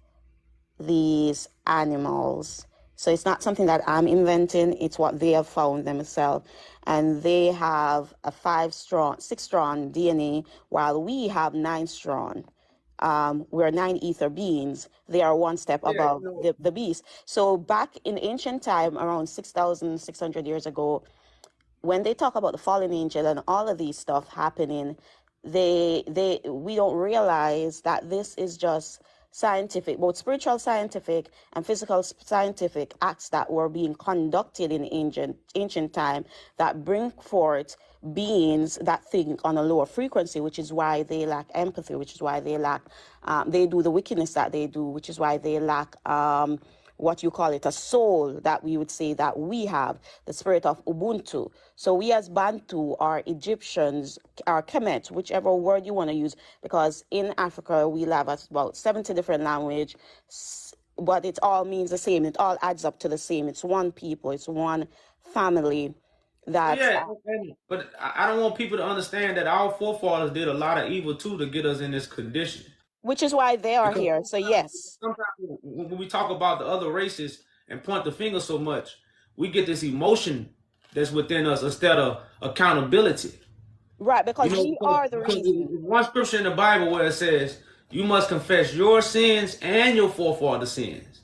these animals. So it's not something that I'm inventing. It's what they have found themselves. And they have a 6-strand DNA, while we have 9-strand. We're 9 ether beings. They are one step above the beast. So back in ancient time, around 6,600 years ago, when they talk about the fallen angel and all of these stuff happening, we don't realize that this is just scientific, both spiritual scientific and physical scientific acts that were being conducted in ancient time that bring forth beings that think on a lower frequency, which is why they lack empathy, which is why they lack, they do the wickedness that they do, which is why they lack what you call it, a soul that we would say that we have, the spirit of Ubuntu. So we as Bantu are Egyptians, are Kemet, whichever word you want to use, because in Africa we have about 70 different languages, but it all means the same. It all adds up to the same. It's one people. It's one family. But I don't want people to understand that our forefathers did a lot of evil too to get us in this condition. Which is why they are here. So yes. Sometimes when we talk about the other races and point the finger so much, we get this emotion that's within us instead of accountability. Right, because we are the reason. There's one scripture in the Bible where it says, you must confess your sins and your forefathers' sins.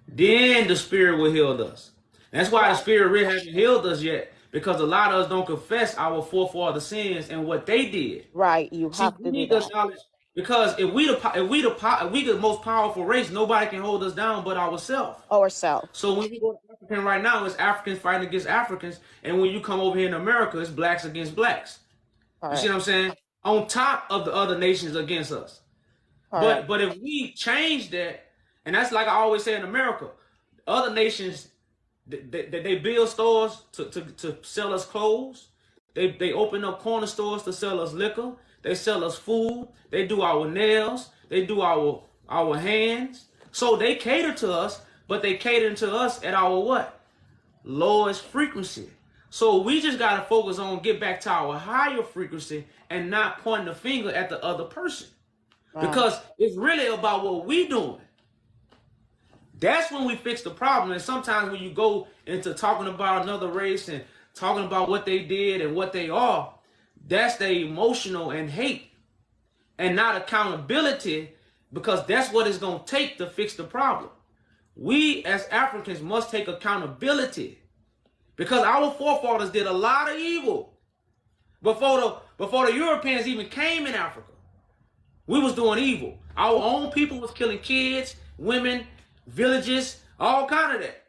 Then the Spirit will heal us. That's why the Spirit really hasn't healed us yet, because a lot of us don't confess our forefathers' sins and what they did. Right, you have to do that. Knowledge, because if we the most powerful race, nobody can hold us down but ourselves. So when you go to African right now, it's Africans fighting against Africans, and when you come over here in America, it's blacks against blacks. You see what I'm saying? On top of the other nations against us. But if we change that, and that's like I always say in America, other nations, they build stores to sell us clothes. They open up corner stores to sell us liquor. They sell us food. They do our nails. They do our hands. So they cater to us, but they cater to us at our what? Lowest frequency. So we just got to focus on get back to our higher frequency and not point the finger at the other person. Because it's really about what we doing. That's when we fix the problem. And sometimes when you go into talking about another race and talking about what they did and what they are, that's the emotional and hate and not accountability, because that's what it's going to take to fix the problem. We as Africans must take accountability, because our forefathers did a lot of evil before the Europeans even came in Africa. We was doing evil. Our own people was killing kids, women, villages, all kind of that.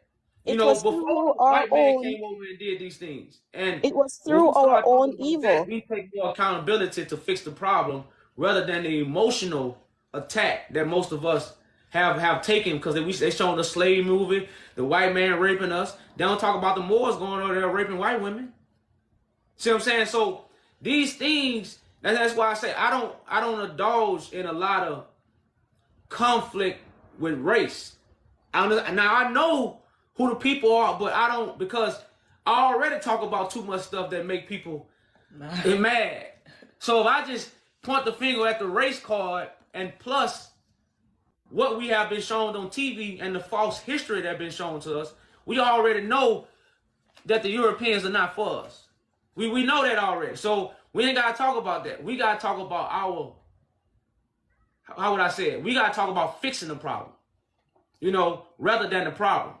Before white man came over and did these things. And it was through our own evil. We take more accountability to fix the problem rather than the emotional attack that most of us have taken, because they showing the slave movie, the white man raping us. They don't talk about the Moors going over there raping white women. See what I'm saying? So these things, that's why I say I don't indulge in a lot of conflict with race. Now I know who the people are, but I don't, because I already talk about too much stuff that make people mad. So if I just point the finger at the race card, and plus what we have been shown on TV and the false history that been shown to us, we already know that the Europeans are not for us. We know that already. So we ain't got to talk about that. We got to talk about our, how would I say it? We got to talk about fixing the problem, you know, rather than the problem.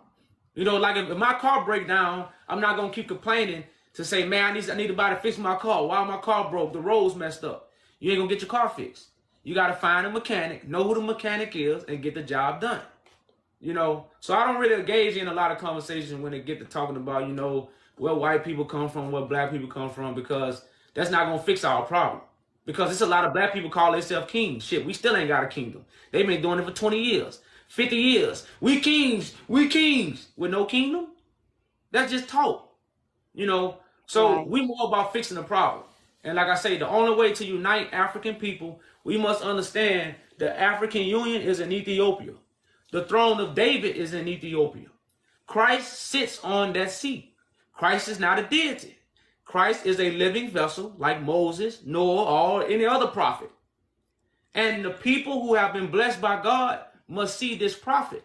You know, like if my car break down, I'm not going to keep complaining to say, man, I need somebody to fix my car. Why my car broke? The road's messed up. You ain't going to get your car fixed. You got to find a mechanic, know who the mechanic is, and get the job done. You know, so I don't really engage in a lot of conversations when they get to talking about, you know, where white people come from, where black people come from, because that's not going to fix our problem. Because it's a lot of black people call themselves kings. Shit, we still ain't got a kingdom. They've been doing it for 20 years, 50 years. We kings with no kingdom. That's just talk, you know. So Right. we more about fixing the problem. And like I say, the only way to unite African people, we must understand the African Union is in Ethiopia. The throne of David is in Ethiopia. Christ sits on that seat. Christ is not a deity. Christ is a living vessel like Moses, Noah, or any other prophet. And the people who have been blessed by God must see this prophet,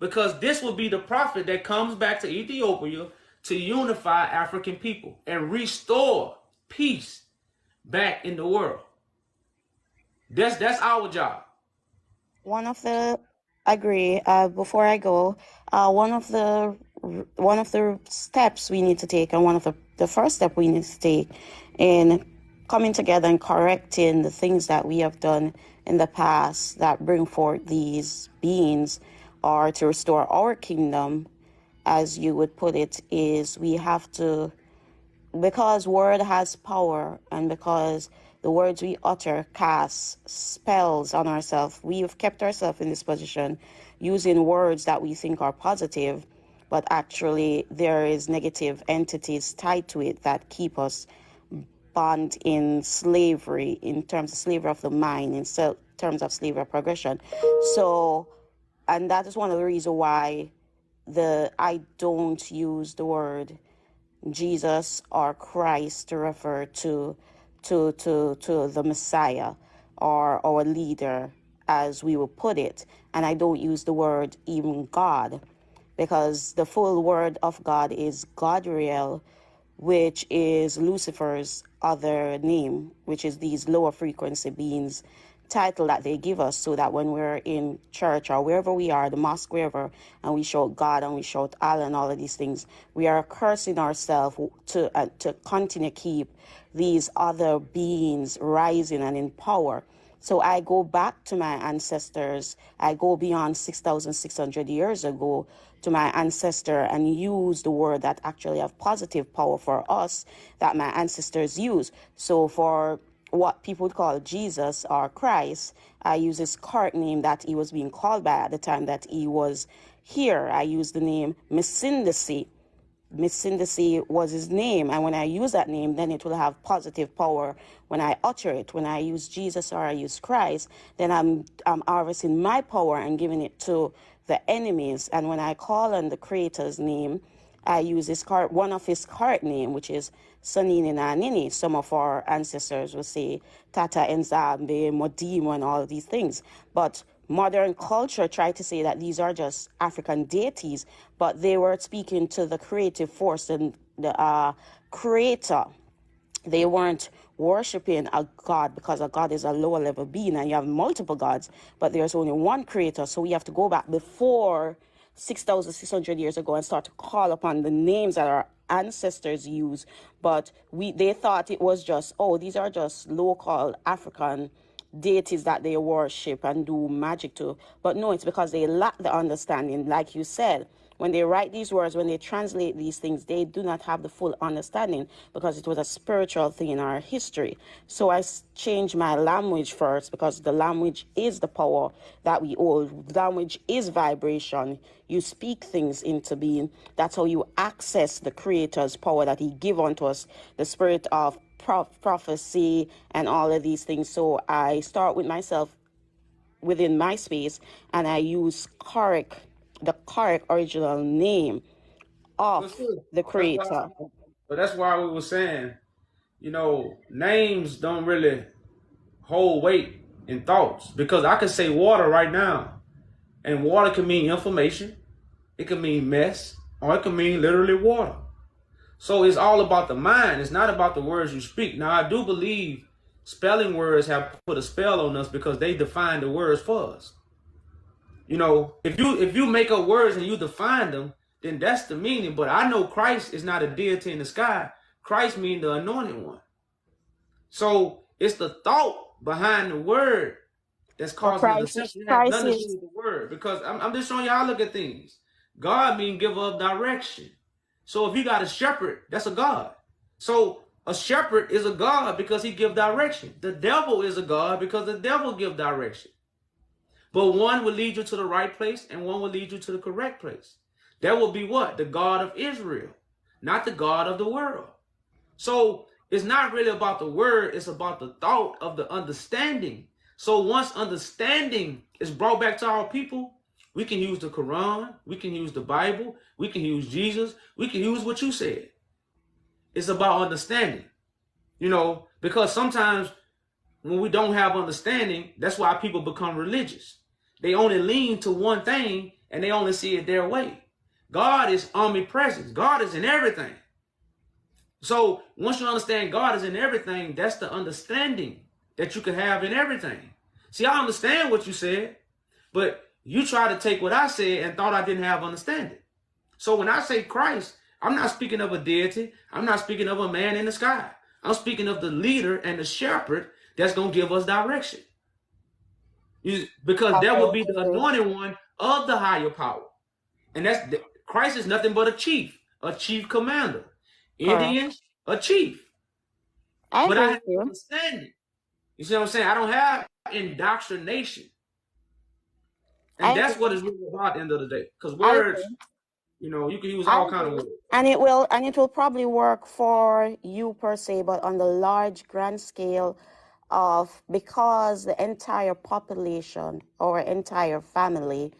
because this will be the prophet that comes back to Ethiopia to unify African people and restore peace back in the world. That's our job. One of the I agree. Before I go, one of the steps we need to take, and one of the first step we need to take in coming together and correcting the things that we have done in the past that bring forth these beings, or to restore our kingdom, as you would put it, is we have to, because word has power, and because the words we utter cast spells on ourselves, we've kept ourselves in this position using words that we think are positive, but actually there is negative entities tied to it that keep us bound in slavery, in terms of slavery of the mind, in terms of slavery of progression. So, and that is one of the reasons why I don't use the word Jesus or Christ to refer to the Messiah or our leader, as we will put it. And I don't use the word even God, because the full word of God is Godriel, which is Lucifer's other name, which is these lower frequency beings title that they give us, so that when we're in church or wherever we are, the mosque, wherever, and we shout God and we shout Allah and all of these things, we are cursing ourselves to continue keep these other beings rising and in power. So I go back to my ancestors. I go beyond 6,600 years ago to my ancestor and use the word that actually have positive power for us that my ancestors use. So for what people would call Jesus or Christ, I use his current name that he was being called by at the time that he was here. I use the name Misunderstanding. Misunderstanding was his name, and when I use that name, then it will have positive power when I utter it. When I use Jesus or I use Christ, then I'm harvesting my power and giving it to the enemies. And when I call on the Creator's name, I use one of his current name, which is Sanini Nanini. Some of our ancestors will say Tata Nzambe, Modimo, and all of these things. But modern culture tried to say that these are just African deities, but they were speaking to the creative force and the creator. They weren't worshiping a god, because a god is a lower level being and you have multiple gods, but there's only one creator. So we have to go back before 6,600 years ago and start to call upon the names that our ancestors use. But they thought it was just, these are just local African deities that they worship and do magic to. But no, it's because they lack the understanding. Like you said, when they write these words, when they translate these things, they do not have the full understanding, because it was a spiritual thing in our history. So I changed my language first, because the language is the power that we hold. Language is vibration. You speak things into being. That's how you access the Creator's power that he give unto us, the spirit of prophecy and all of these things. So I start with myself within my space, and I use the correct original name of the Creator. But that's why we were saying, you know, names don't really hold weight in thoughts, because I could say water right now, and water can mean information, it can mean mess, or it can mean literally water. So it's all about the mind. It's not about the words you speak. Now, I do believe spelling words have put a spell on us because they define the words for us. You know, if you make up words and you define them, then that's the meaning. But I know Christ is not a deity in the sky. Christ means the anointed one. So it's the thought behind the word that's causing the deception. It has nothing to do with the word. Because I'm just showing you how I look at things. God means giver of direction. So if you got a shepherd, that's a God. So a shepherd is a God because he gives direction. The devil is a God because the devil gives direction. But one will lead you to the right place and one will lead you to the correct place. That will be what? The God of Israel, not the God of the world. So it's not really about the word, it's about the thought of the understanding. So once understanding is brought back to our people, we can use the Quran, we can use the Bible, we can use Jesus, we can use what you said. It's about understanding, you know, because sometimes when we don't have understanding, that's why people become religious. They only lean to one thing and they only see it their way. God is omnipresent. God is in everything. So once you understand God is in everything, that's the understanding that you can have in everything. See, I understand what you said, but you try to take what I said and thought I didn't have understanding. So when I say Christ, I'm not speaking of a deity. I'm not speaking of a man in the sky. I'm speaking of the leader and the shepherd that's going to give us direction. Because that would be the anointed one of the higher power. And Christ is nothing but a chief commander. Indians, a chief. But I have understanding. You see what I'm saying? I don't have indoctrination. And that's what it's really about at the end of the day. Because words, you know, you can use all kinds of words. And it will probably work for you per se, but on the large grand scale of, because the entire population or entire family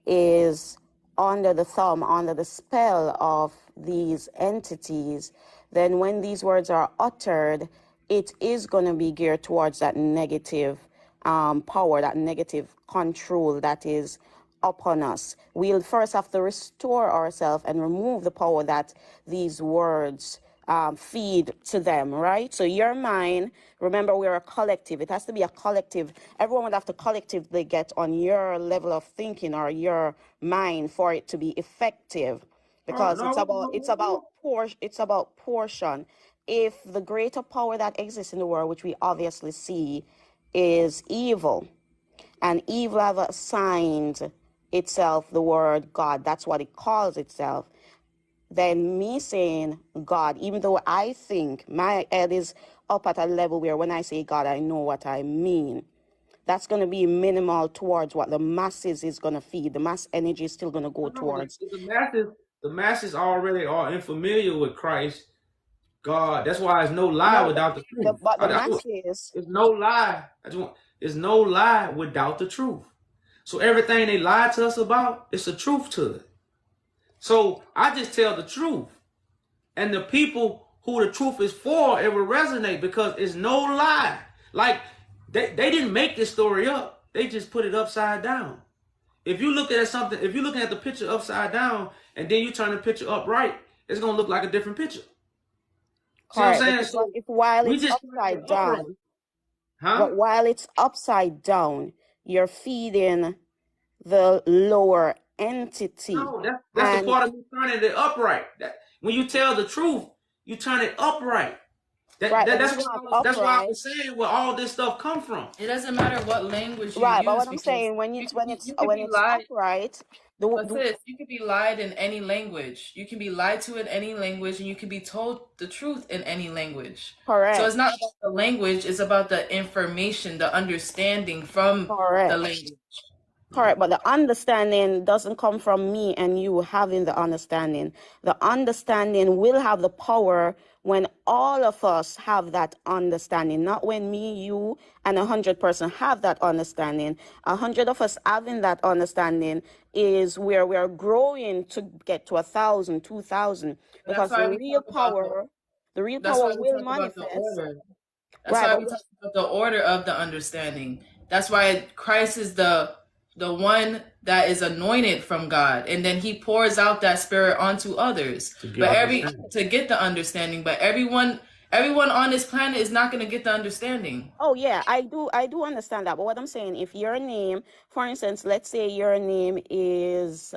is under the thumb, under the spell of these entities, then when these words are uttered, it is going to be geared towards that negative power, that negative control that is upon us. We'll first have to restore ourselves and remove the power that these words feed to them, right? So your mind, remember, we're a collective. It has to be a collective. Everyone would have to collectively get on your level of thinking or your mind for it to be effective, because it's about portion. If the greater power that exists in the world, which we obviously see, is evil, and evil have assigned itself the word God, that's what it calls itself, then me saying God, even though I think my head is up at a level where when I say God, I know what I mean, that's going to be minimal towards what the masses is going to feed. The mass energy is still going to go towards. The masses already are unfamiliar with Christ, God. That's why there's no lie without the truth. But the masses, there's no lie. There's no lie without the truth. So everything they lie to us about, it's a truth to it. So I just tell the truth. And the people who the truth is for, it will resonate because it's no lie. Like, they didn't make this story up. They just put it upside down. If you look at something, if you're looking at the picture upside down and then you turn the picture upright, it's going to look like a different picture. See what I'm saying? So while it's upside down, but while it's upside down, you're feeding the lower entity. No, that's the part of me turning it upright. When you tell the truth, you turn it upright. That's why I was saying where all this stuff come from. It doesn't matter what language you use. Right, but what I'm saying, when it's upright, you can be lied in any language. You can be lied to in any language, and you can be told the truth in any language. Correct. So it's not about the language; it's about the information, the understanding from the language. Correct, but the understanding doesn't come from me and you having the understanding. The understanding will have the power when all of us have that understanding, not when me, you, and 100% have that understanding. 100 of us having that understanding is where we are growing to get to 1,000, 2,000, because the real power will manifest. That's why we talk about the order of the understanding. That's why Christ is the the one that is anointed from God, and then he pours out that spirit onto others. To get the understanding. But everyone on this planet is not going to get the understanding. Oh yeah, I do understand that. But what I'm saying, if your name, for instance, let's say your name is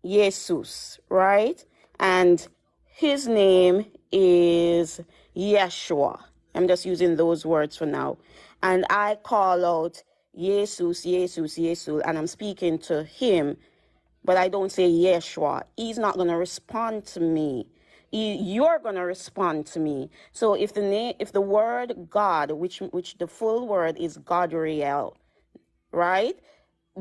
Jesus, right? And his name is Yeshua. I'm just using those words for now. And I call out Jesus, Jesus, Jesus, and I'm speaking to him, but I don't say Yeshua. He's not going to respond to me. You're going to respond to me. So if the word God, which the full word is Godriel, right,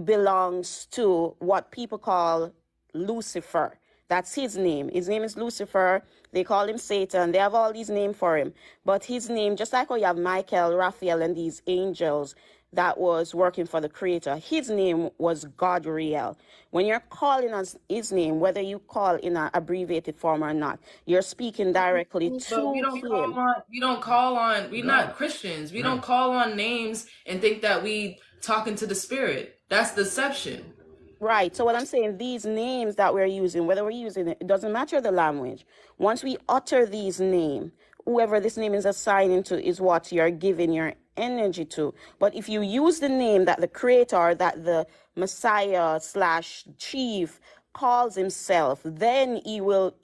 belongs to what people call Lucifer. That's his name. His name is Lucifer. They call him Satan. They have all these names for him. But his name, just like how you have Michael, Raphael, and these angels that was working for the Creator, his name was Godriel. When you're calling us his name, whether you call in an abbreviated form or not, you're speaking directly to him. We're not Christians. We don't call on names and think that we talking to the spirit. That's deception. Right. So what I'm saying, these names that we're using, whether we're using it doesn't matter the language. Once we utter these names, whoever this name is assigning to is what you're giving your energy to. But if you use the name that the Creator, that the Messiah / chief calls himself, then he will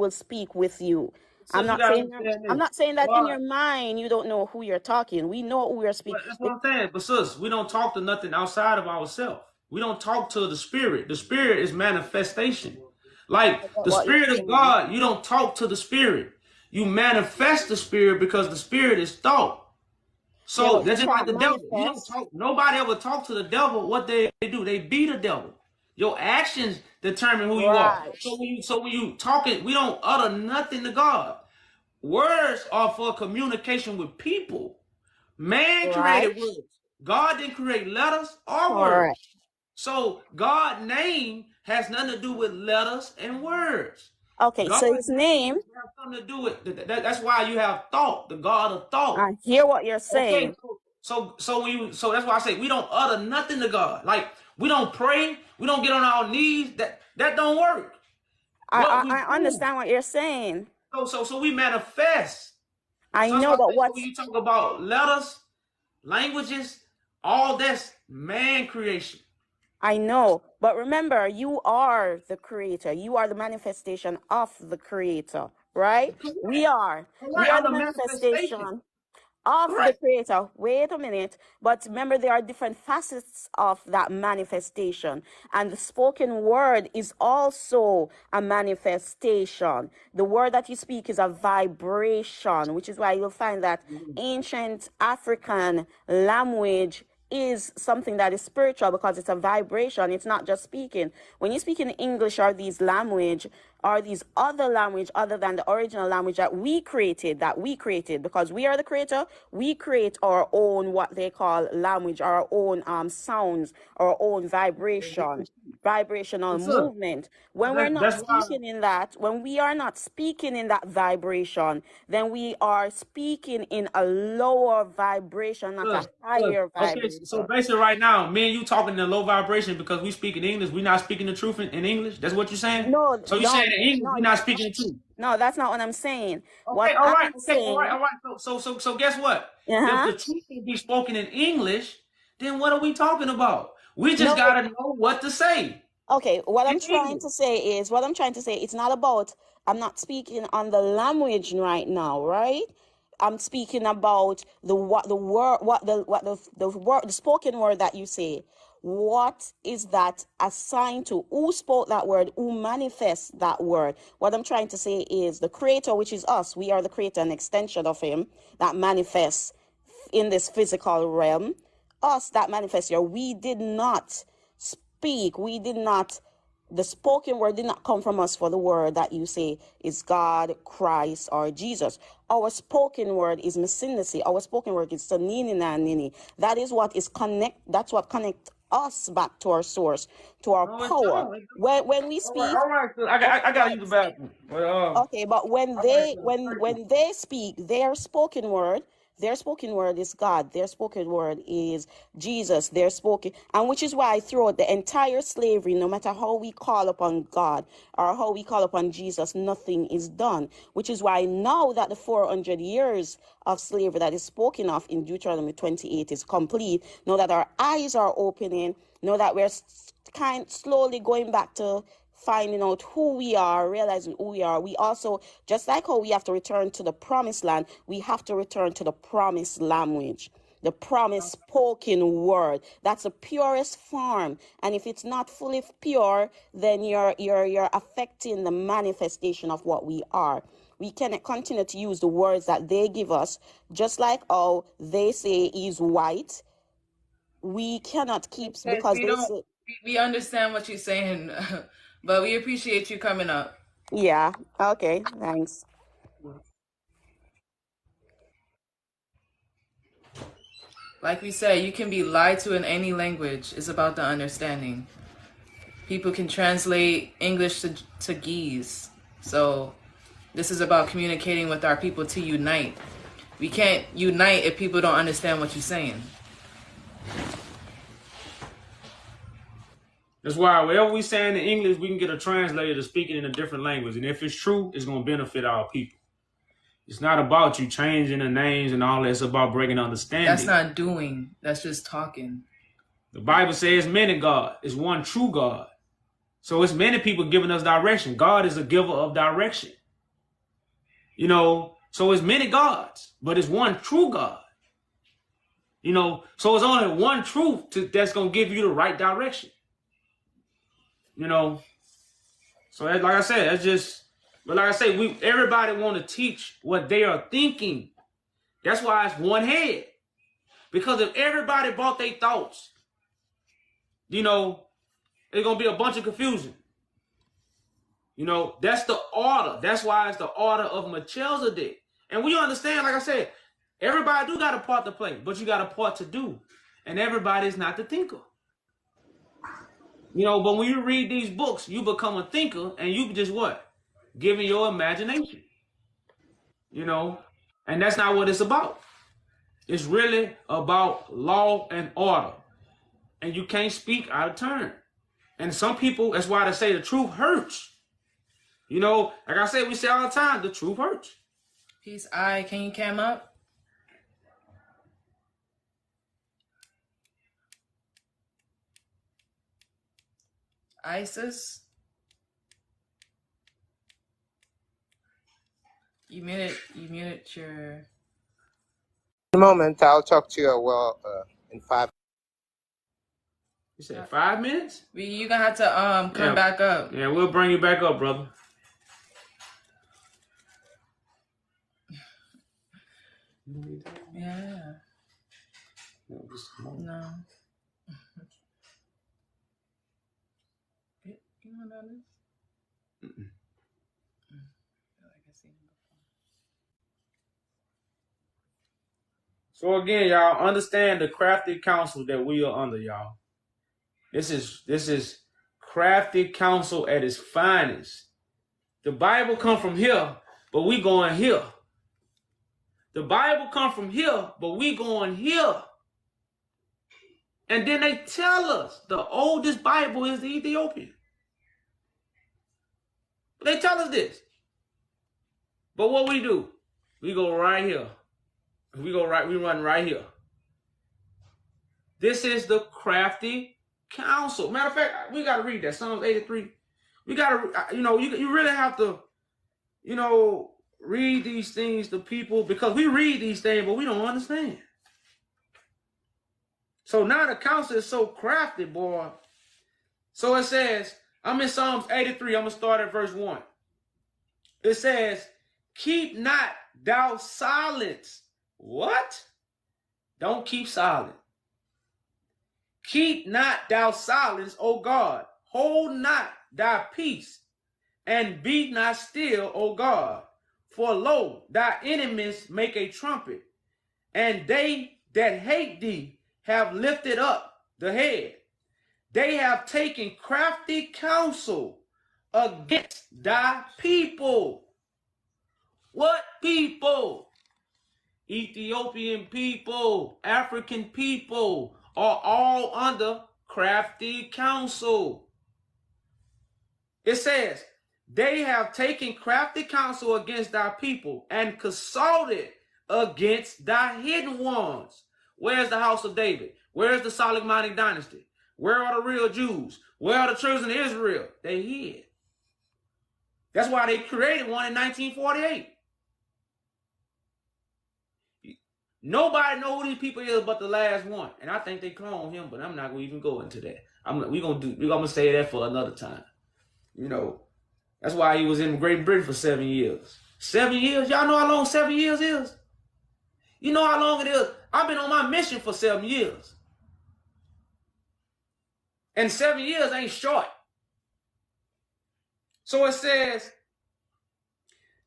speak with you. So I'm not saying that in your mind you don't know who you're talking. We know who we're speaking. That's what I'm saying. But sis, we don't talk to nothing outside of ourselves. We don't talk to the spirit. The spirit is manifestation. Like the spirit of God, you don't talk to the spirit. You manifest the spirit because the spirit is thought. So that's just like the devil. You don't talk. Nobody ever talk to the devil. What they do, they beat the devil. Your actions determine who you are. So when you talking, we don't utter nothing to God. Words are for communication with people. Man created words. God didn't create letters or words. So God's name has nothing to do with letters and words. Okay, God's so his name has something to do with that's why you have thought, the God of thought. I hear what you're saying. Okay, so that's why I say we don't utter nothing to God. Like we don't pray, we don't get on our knees. That don't work. I understand what you're saying. So we manifest. I know, but what when you talk about letters, languages, all that's man creation. I know, but remember, you are the creator. You are the manifestation of the creator, right? We are the manifestation of the creator. Wait a minute. But remember, there are different facets of that manifestation. And the spoken word is also a manifestation. The word that you speak is a vibration, which is why you'll find that ancient African language is something that is spiritual because it's a vibration. It's not just speaking. When you speak in English or these language or these other language other than the original language that we created, because we are the creator, we create our own what they call language, our own sounds, our own vibrational movement. When we're not speaking in that, when we are not speaking in that vibration, then we are speaking in a lower vibration, not a higher vibration. Okay, so basically right now, me and you talking in a low vibration because we speak in English. We're not speaking the truth in English. That's what you're saying? No. So you're saying in English, we're not speaking the truth. No, that's not what I'm saying. Okay, all right. So guess what? If the truth can be spoken in English, then what are we talking about? We just gotta know what to say. Okay, what I'm trying to say, it's not about, I'm not speaking on the language right now, right? I'm speaking about the spoken word that you say. What is that assigned to? Who spoke that word? Who manifests that word? What I'm trying to say is the creator, which is us. We are the creator, an extension of him that manifests in this physical realm. Us that manifests here. We did not speak. The spoken word did not come from us for the word that you say is God, Christ, or Jesus. Our spoken word is Misunderstanding. Our spoken word is Sanini na Nini. That is what that's what connects us back to our source, to our power. When we speak. All right, I gotta use the bathroom. Okay, but when they speak their spoken word, Their spoken word is God. Their spoken word is Jesus. Their spoken, and which is why throughout the entire slavery, no matter how we call upon God or how we call upon Jesus, nothing is done. Which is why now that the 400 years of slavery that is spoken of in Deuteronomy 28 is complete, now that our eyes are opening, now that we're slowly going back to finding out who we are, realizing who we are. We also, just like how we have to return to the promised land, we have to return to the promised language, the promised spoken word. That's the purest form. And if it's not fully pure, then you're affecting the manifestation of what we are. We cannot continue to use the words that they give us, just like how they say he's white. We cannot keep, because they say, we understand what you're saying, but we appreciate you coming up. yeah, okay, thanks. Like we said, you can be lied to in any language. It's about the understanding. People can translate English to Geese. So this is about communicating with our people to unite. We can't unite if people don't understand what you're saying. That's why whatever we saying in English, we can get a translator to speak it in a different language. And if it's true, it's going to benefit our people. It's not about you changing the names and all that. It's about breaking understanding. That's not doing. That's just talking. The Bible says many God. It's one true God. So it's many people giving us direction. God is a giver of direction. You know, so it's many gods, but it's one true God. You know, so it's only one truth that's going to give you the right direction. You know, so like I said, that's just, but like I say, everybody want to teach what they are thinking. That's why it's one head. Because if everybody bought their thoughts, you know, it's going to be a bunch of confusion. You know, that's the order. That's why it's the order of Melchizedek. And we understand, like I said, everybody do got a part to play, but you got a part to do. And everybody's not the thinker. You know, but when you read these books, you become a thinker, and you just what? Giving your imagination. You know, and that's not what it's about. It's really about law and order. And you can't speak out of turn. And some people, that's why they say the truth hurts. You know, like I said, we say all the time, the truth hurts. Peace, can you cam up? Isis? You muted your... In a moment, I'll talk to you, in 5. You said 5 minutes? You're going to have to come back up. Yeah, we'll bring you back up, brother. Yeah. No. You know about this? Mm-mm. So again, y'all understand the crafty counsel that we are under, y'all. This is crafty counsel at its finest. The Bible come from here, but we going here. The Bible come from here, but we going here. And then they tell us the oldest Bible is the Ethiopian. They tell us this. But what we do? We go right here. We run right here. This is the crafty counsel. Matter of fact, we got to read that. Psalms 83. We got to, you really have to, read these things to people, because we read these things, but we don't understand. So now the counsel is so crafty, boy. So it says, I'm in Psalms 83. I'm going to start at verse 1. It says, keep not thou silence. What? Don't keep silent. Keep not thou silence, O God. Hold not thy peace, and be not still, O God. For lo, thy enemies make a trumpet, and they that hate thee have lifted up the head. They have taken crafty counsel against thy people. What people? Ethiopian people, African people are all under crafty counsel. It says, they have taken crafty counsel against thy people and consulted against thy hidden ones. Where's the house of David? Where's the Solomonic dynasty? Where are the real Jews? Where are the children of Israel? They hid. That's why they created one in 1948. Nobody knows who these people is but the last one. And I think they cloned him, but I'm not going to even go into that. We're going to say that for another time. You know, that's why he was in Great Britain for 7 years. 7 years? Y'all know how long 7 years is? You know how long it is? I've been on my mission for 7 years. And 7 years ain't short. So it says,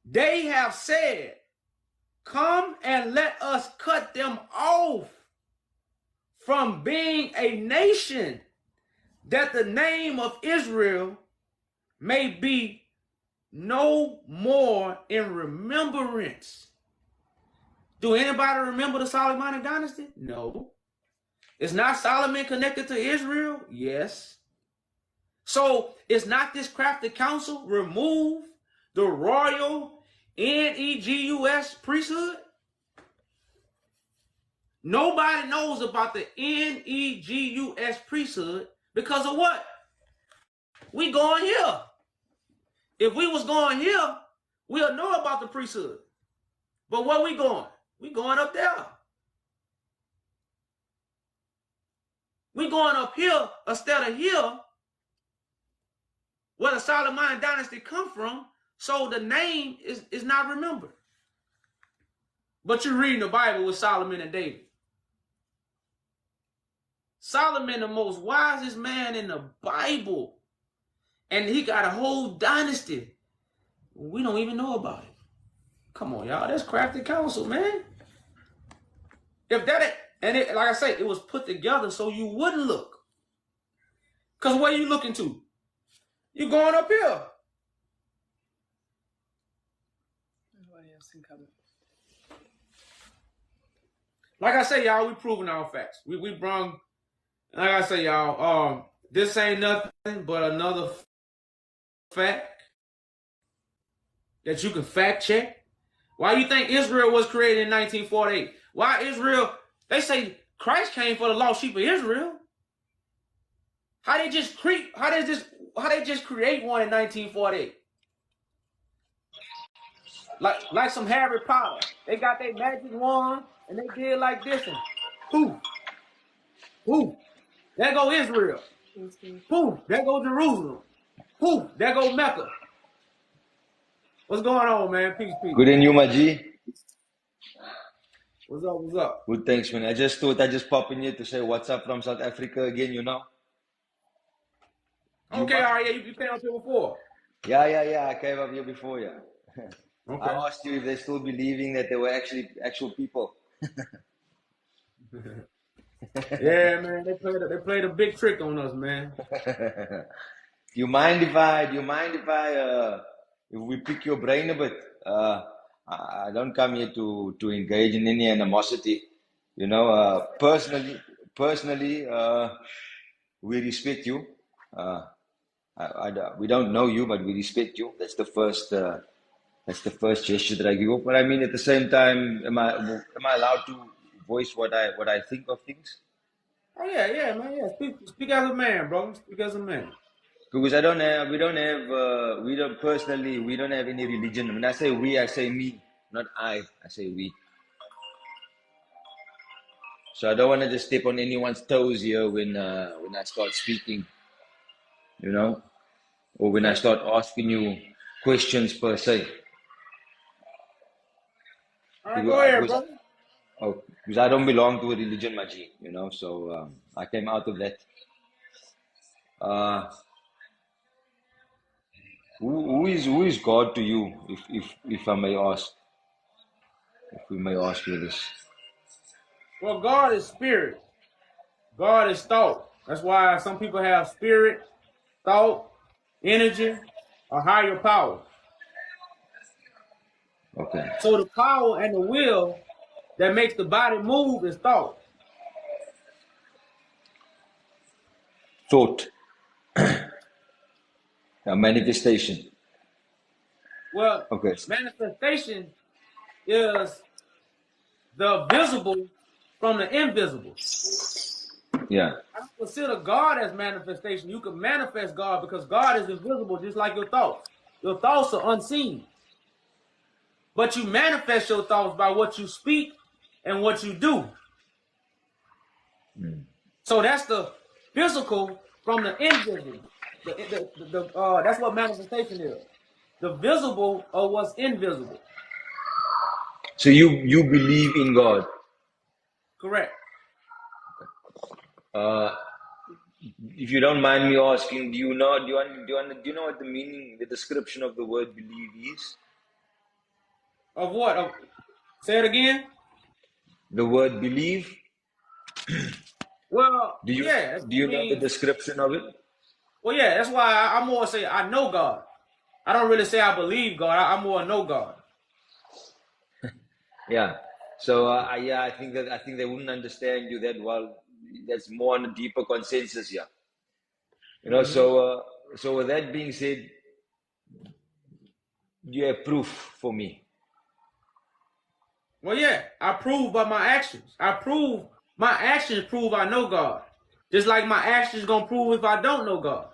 they have said, come and let us cut them off from being a nation, that the name of Israel may be no more in remembrance. Do anybody remember the Solomonic dynasty? No. Is not Solomon connected to Israel? Yes. So is not this crafty council remove the royal NEGUS priesthood? Nobody knows about the NEGUS priesthood because of what? We going here. If we was going here, we'll know about the priesthood. But where we going? We going up there. We going up here instead of here, where the Solomonic dynasty come from, so the name is not remembered. But you're reading the Bible with Solomon and David. Solomon, the most wisest man in the Bible. And he got a whole dynasty. We don't even know about it. Come on, y'all. That's crafty counsel, man. If that, like I say, it was put together so you wouldn't look. Because where you looking to? You going up here. Nobody else can come. Like I say, y'all, we proving our facts. We brung, like I say, y'all, this ain't nothing but another fact that you can fact check. Why you think Israel was created in 1948? Why Israel? They say Christ came for the lost sheep of Israel. How they just create one in 1948? Like some Harry Potter. They got their magic wand and they did like this and poof, poof. There go Israel. Poof, there go Jerusalem. Poof, there go Mecca. What's going on, man? Peace, peace. Good in you, my G. What's up, what's up? Good, thanks, man. I just thought I'd just pop in here to say what's up from South Africa again, you know? Okay, all right, yeah, you came up here before. Yeah, I came up here before, yeah. Okay. I asked you if they still believing that they were actually actual people. Yeah, man, they played a big trick on us, man. Do you mind if we pick your brain a bit? I don't come here to engage in any animosity. You know, personally, we respect you. We don't know you, but we respect you. That's the first gesture that I give up. But I mean, at the same time, am I allowed to voice what I think of things? Oh yeah, man, yeah. Speak as a man, bro. Speak as a man. Because we don't have any religion. When I say we, I say me, not I say we. So I don't want to just step on anyone's toes here when I start speaking, you know, or when I start asking you questions per se. All right, go ahead, bro. Because I don't belong to a religion, Maji, you know, so I came out of that. Who is God to you, if I may ask? If we may ask you this. Well, God is spirit. God is thought. That's why some people have spirit, thought, energy, or higher power. Okay. So the power and the will that makes the body move is thought. Thought. A manifestation. Well, Okay. manifestation is the visible from the invisible. Yeah. I don't consider God as manifestation. You can manifest God because God is invisible, just like your thoughts. Your thoughts are unseen. But you manifest your thoughts by what you speak and what you do. So that's the physical from the invisible. That's what manifestation is. The visible of what's invisible. So you believe in God. Correct. If you don't mind me asking, do you know what the meaning, the description of the word believe is? Of what? Say it again. The word believe. Well, Do you yeah. know the description of it? Well, yeah. That's why I more say I know God. I don't really say I believe God. I more know God. Yeah. So I think they wouldn't understand you that well. That's more on a deeper consensus here. You know. So with that being said, you have proof for me. Well, yeah. I prove by my actions. My actions prove I know God. Just like my actions gonna prove if I don't know God.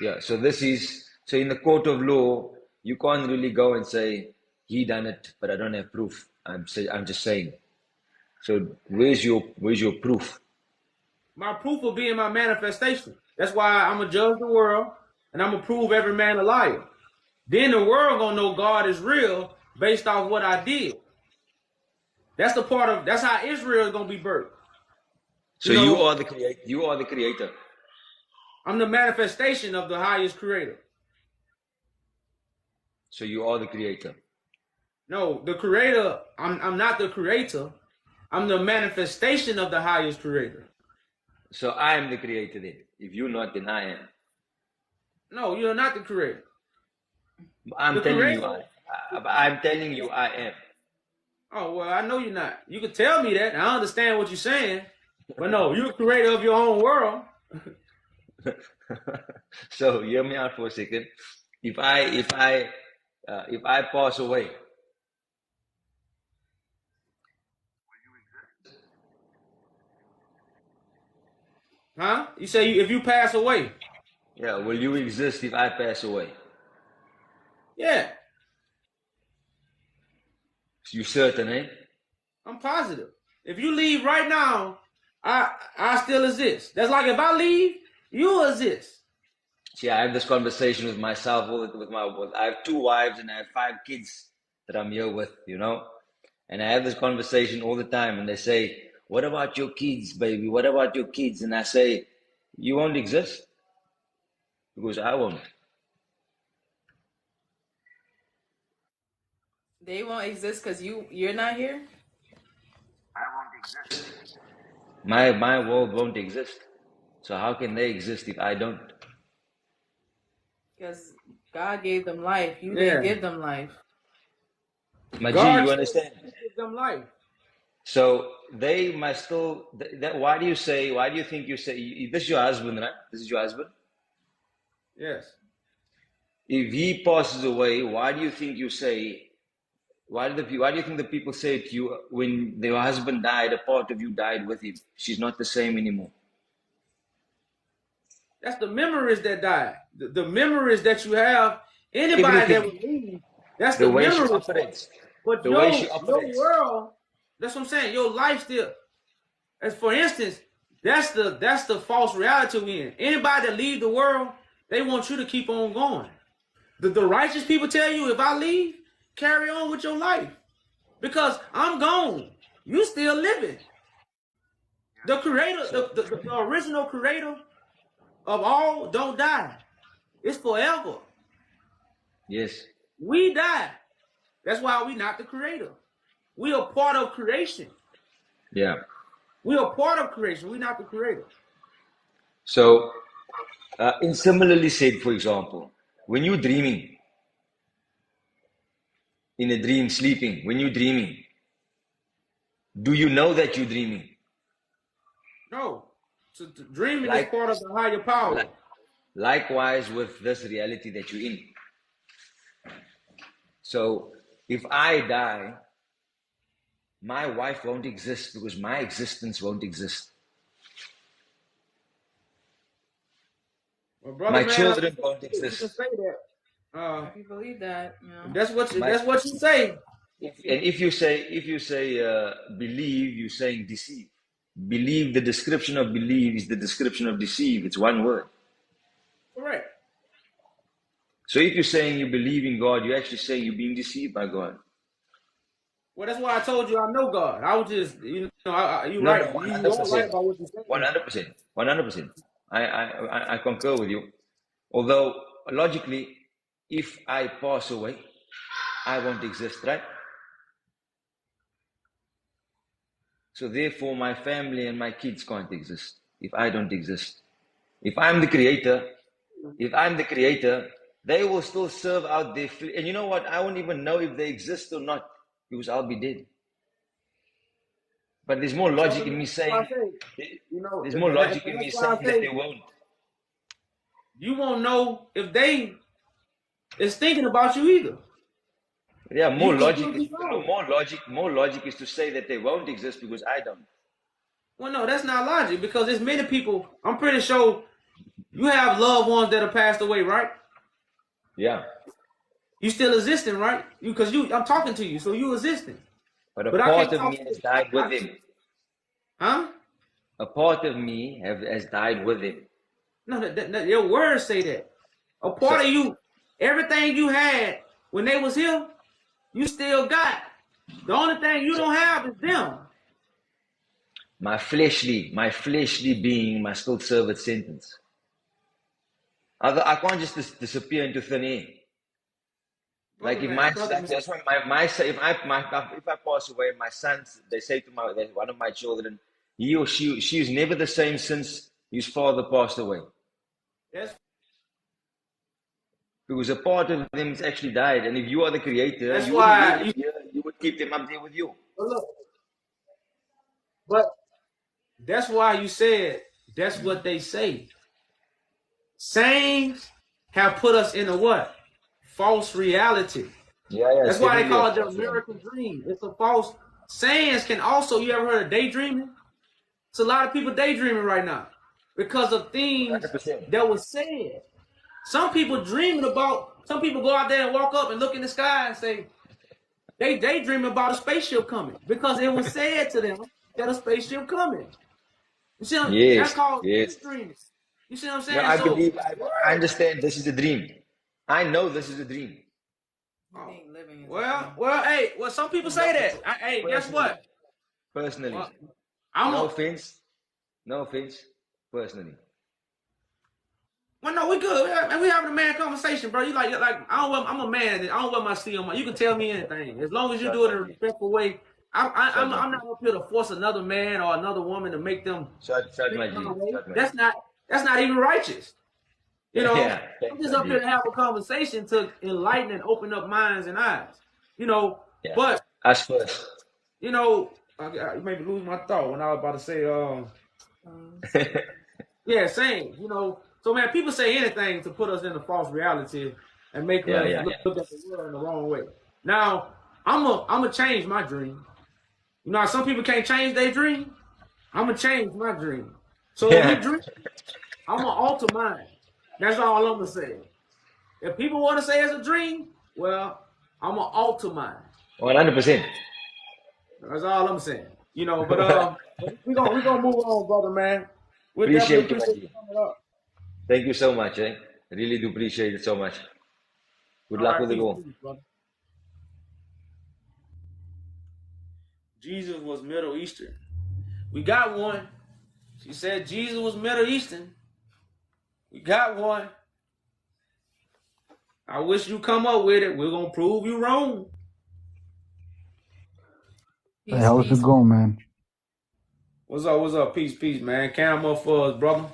Yeah. So in the court of law, you can't really go and say he done it, but I don't have proof. I'm just saying. So where's your proof? My proof will be in my manifestation. That's why I'm gonna judge the world and I'm gonna prove every man a liar. Then the world gonna know God is real based off what I did. That's how Israel is gonna be birthed. So you are the creator. You are the creator. I'm the manifestation of the highest creator. So you are the creator. No, the creator, I'm not the creator. I'm the manifestation of the highest creator. So I am the creator then. If you're not, then I am. No, you're not the creator. I'm telling you I am. Oh, well, I know you're not. You can tell me that. I understand what you're saying. But no, you're a creator of your own world. So hear me out for a second. If I pass away, Huh? You say if you pass away? Yeah, will you exist if I pass away? Yeah. You certain, eh? I'm positive. If you leave right now, I still exist. That's like if I leave, you exist. See, I have this conversation with myself. I have 2 wives and I have 5 kids that I'm here with, you know. And I have this conversation all the time. And they say, "What about your kids, baby? What about your kids?" And I say, "You won't exist because I won't." They won't exist because you're not here. I won't exist. My world won't exist. So how can they exist if I don't? Because God gave them life. You didn't give them life. Maji, you understand? Give them life. So they must still. Why do you think you say this is your husband, right? This is your husband. Yes. If he passes away, why do you think you say? Why do you think the people say to you when their husband died, a part of you died with him? She's not the same anymore. That's the memories that die. The memories that you have. Anybody that would leave, that's the way memories. she operates. But the way she operates. Your world, that's what I'm saying. Your life still. As for instance, that's the false reality we in. Anybody that leave the world, they want you to keep on going. The righteous people tell you, if I leave, carry on with your life. Because I'm gone. You still living. The creator, the original creator of all don't die. It's forever. Yes. We die. That's why we not the creator. We are part of creation. Yeah. We are part of creation. We're not the creator. So, in similarly said, for example, when you're dreaming, in a dream, sleeping, when you're dreaming, Do you know that you're dreaming? No. So dreaming is part of the higher power. Likewise with this reality that you're in. So if I die, my wife won't exist because my existence won't exist. Well, brother, My man, children won't you can exist. say that. If you believe that, you know. That's what you say. And if you say believe, you're saying deceive. Believe, the description of believe is the description of deceive. It's one word. Correct. So if you're saying you believe in God, you're actually saying you're being deceived by God. Well, that's why I told you I know God. I was just, you're right. You are 100%. right about what you're saying. 100%. I concur with you. Although logically, if I pass away, I won't exist, right? So therefore, my family and my kids can't exist if I don't exist. If I'm the creator, they will still serve out their flesh. And you know what? I won't even know if they exist or not because I'll be dead. But there's more logic in me saying, there's more logic in me saying that they won't. You won't know if they is thinking about you either. Yeah, more logic is to say that they won't exist because I don't. Well, no, that's not logic because there's many people. I'm pretty sure you have loved ones that have passed away, right? Yeah. You still existing, right? I'm talking to you, so you existing. But a part of me has died with him. Huh? A part of me has died with him. No, your words say that. A part of you, everything you had when they was here, you still got. The only thing you don't have is them. My fleshly being must still serve its sentence. I can't just disappear into thin air. Like if if I pass away, my sons, they say to one of my children, he or she's never the same since his father passed away. Yes. Because a part of them has actually died, and if you are the creator, you would keep them up there with you. But that's why you said that's what they say. Sayings have put us in a what? False reality. Yeah. That's why they call it the American dream. It's a false. Sayings can also, you ever heard of daydreaming? It's a lot of people daydreaming right now because of things 100%. that was said. Some people go out there and walk up and look in the sky and say, they daydream about a spaceship coming because it was said to them that a spaceship coming. You see what I'm saying? That's called daydreaming. You see what I'm saying? No, I understand this is a dream. I know this is a dream. Well, some people say that. Hey, guess what? Personally, no offense. Personally. Well, no, we good. We having a man conversation, bro. You like I'm a man. I don't wear my steel on. You can tell me anything as long as you do it in a respectful way. I'm not up here to force another man or another woman to make them. That's not even righteous. You know, I'm just up here to have a conversation to enlighten and open up minds and eyes. You know, but as first. You know, I maybe lose my thought when I was about to say. Same. You know. So man, people say anything to put us in a false reality and make us look at the world in the wrong way. Now, I'm gonna change my dream. You know how some people can't change their dream? I'm gonna change my dream. So if we dream, I'm gonna alter mine. That's all I'm gonna say. If people want to say it's a dream, well, I'm gonna alter mine. 100%. That's all I'm saying. You know, but we're gonna move on, brother, man. Appreciate you coming up. Thank you so much, I really do appreciate it so much. Good luck with it all. Jesus was Middle Eastern. We got one. She said Jesus was Middle Eastern. We got one. I wish you come up with it. We're going to prove you wrong. Hey, how's it going, man? What's up? Peace, man. Cam up for us, brother.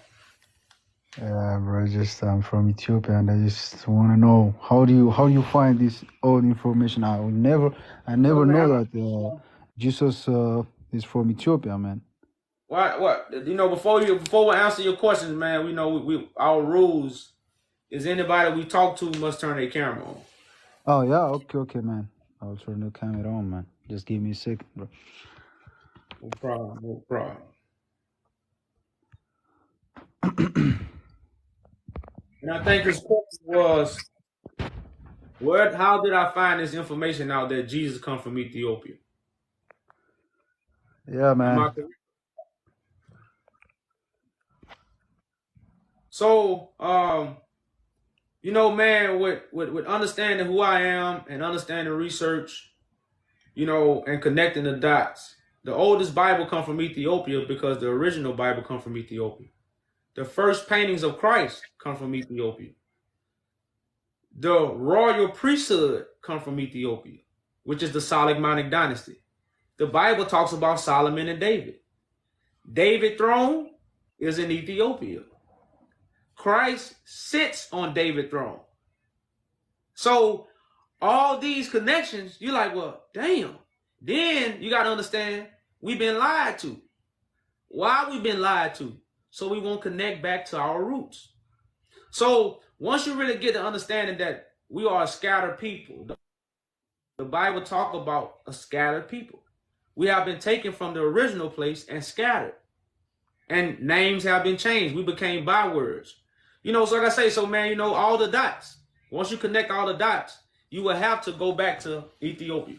Yeah, bro. I'm from Ethiopia, and I just want to know how do you find this old information? I never know that Jesus He's from Ethiopia, man. What? You know, before we answer your questions, man, we know we our rules is anybody we talk to must turn their camera on. Oh yeah, okay, man. I'll turn the camera on, man. Just give me a second, bro. No problem. And I think his question was, how did I find this information out that Jesus come from Ethiopia? Yeah, man. So, you know, man, with understanding who I am and understanding research, you know, and connecting the dots, the oldest Bible come from Ethiopia because the original Bible come from Ethiopia. The first paintings of Christ come from Ethiopia. The royal priesthood come from Ethiopia, which is the Solomonic dynasty. The Bible talks about Solomon and David. David's throne is in Ethiopia. Christ sits on David's throne. So all these connections, you're like, well, damn. Then you got to understand, we've been lied to. Why we've been lied to? So we won't connect back to our roots. So once you really get the understanding that we are a scattered people, the Bible talk about a scattered people. We have been taken from the original place and scattered. And names have been changed. We became bywords. You know, so like I say, so man, you know, all the dots. Once you connect all the dots, you will have to go back to Ethiopia.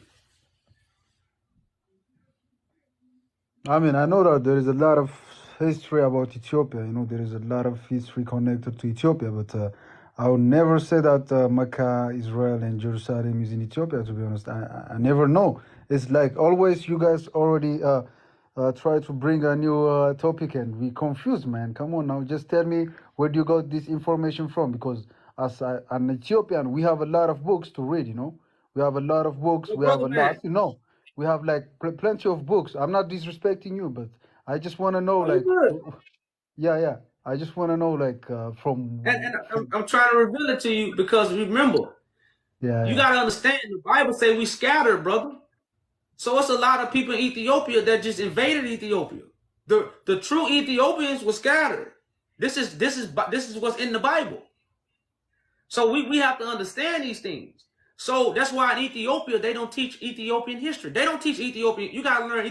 I mean, I know that there is a lot of history about Ethiopia. You know, there is a lot of history connected to Ethiopia, but I would never say that Mecca, Israel, and Jerusalem is in Ethiopia, to be honest. I never know. It's like always you guys already try to bring a new topic and we confused, man. Come on now, just tell me where do you got this information from? Because as an Ethiopian, we have a lot of books to read, you know. We have a lot of books. Well, we have a man, lot, you know. We have like plenty of books. I'm not disrespecting you, but I just want to know, like, yeah. I just want to know, like, from. And I'm trying to reveal it to you because remember, you got to understand the Bible say we scattered, brother. So it's a lot of people in Ethiopia that just invaded Ethiopia. The true Ethiopians were scattered. This is what's in the Bible. So we have to understand these things. So that's why in Ethiopia they don't teach Ethiopian history. They don't teach Ethiopian. You gotta learn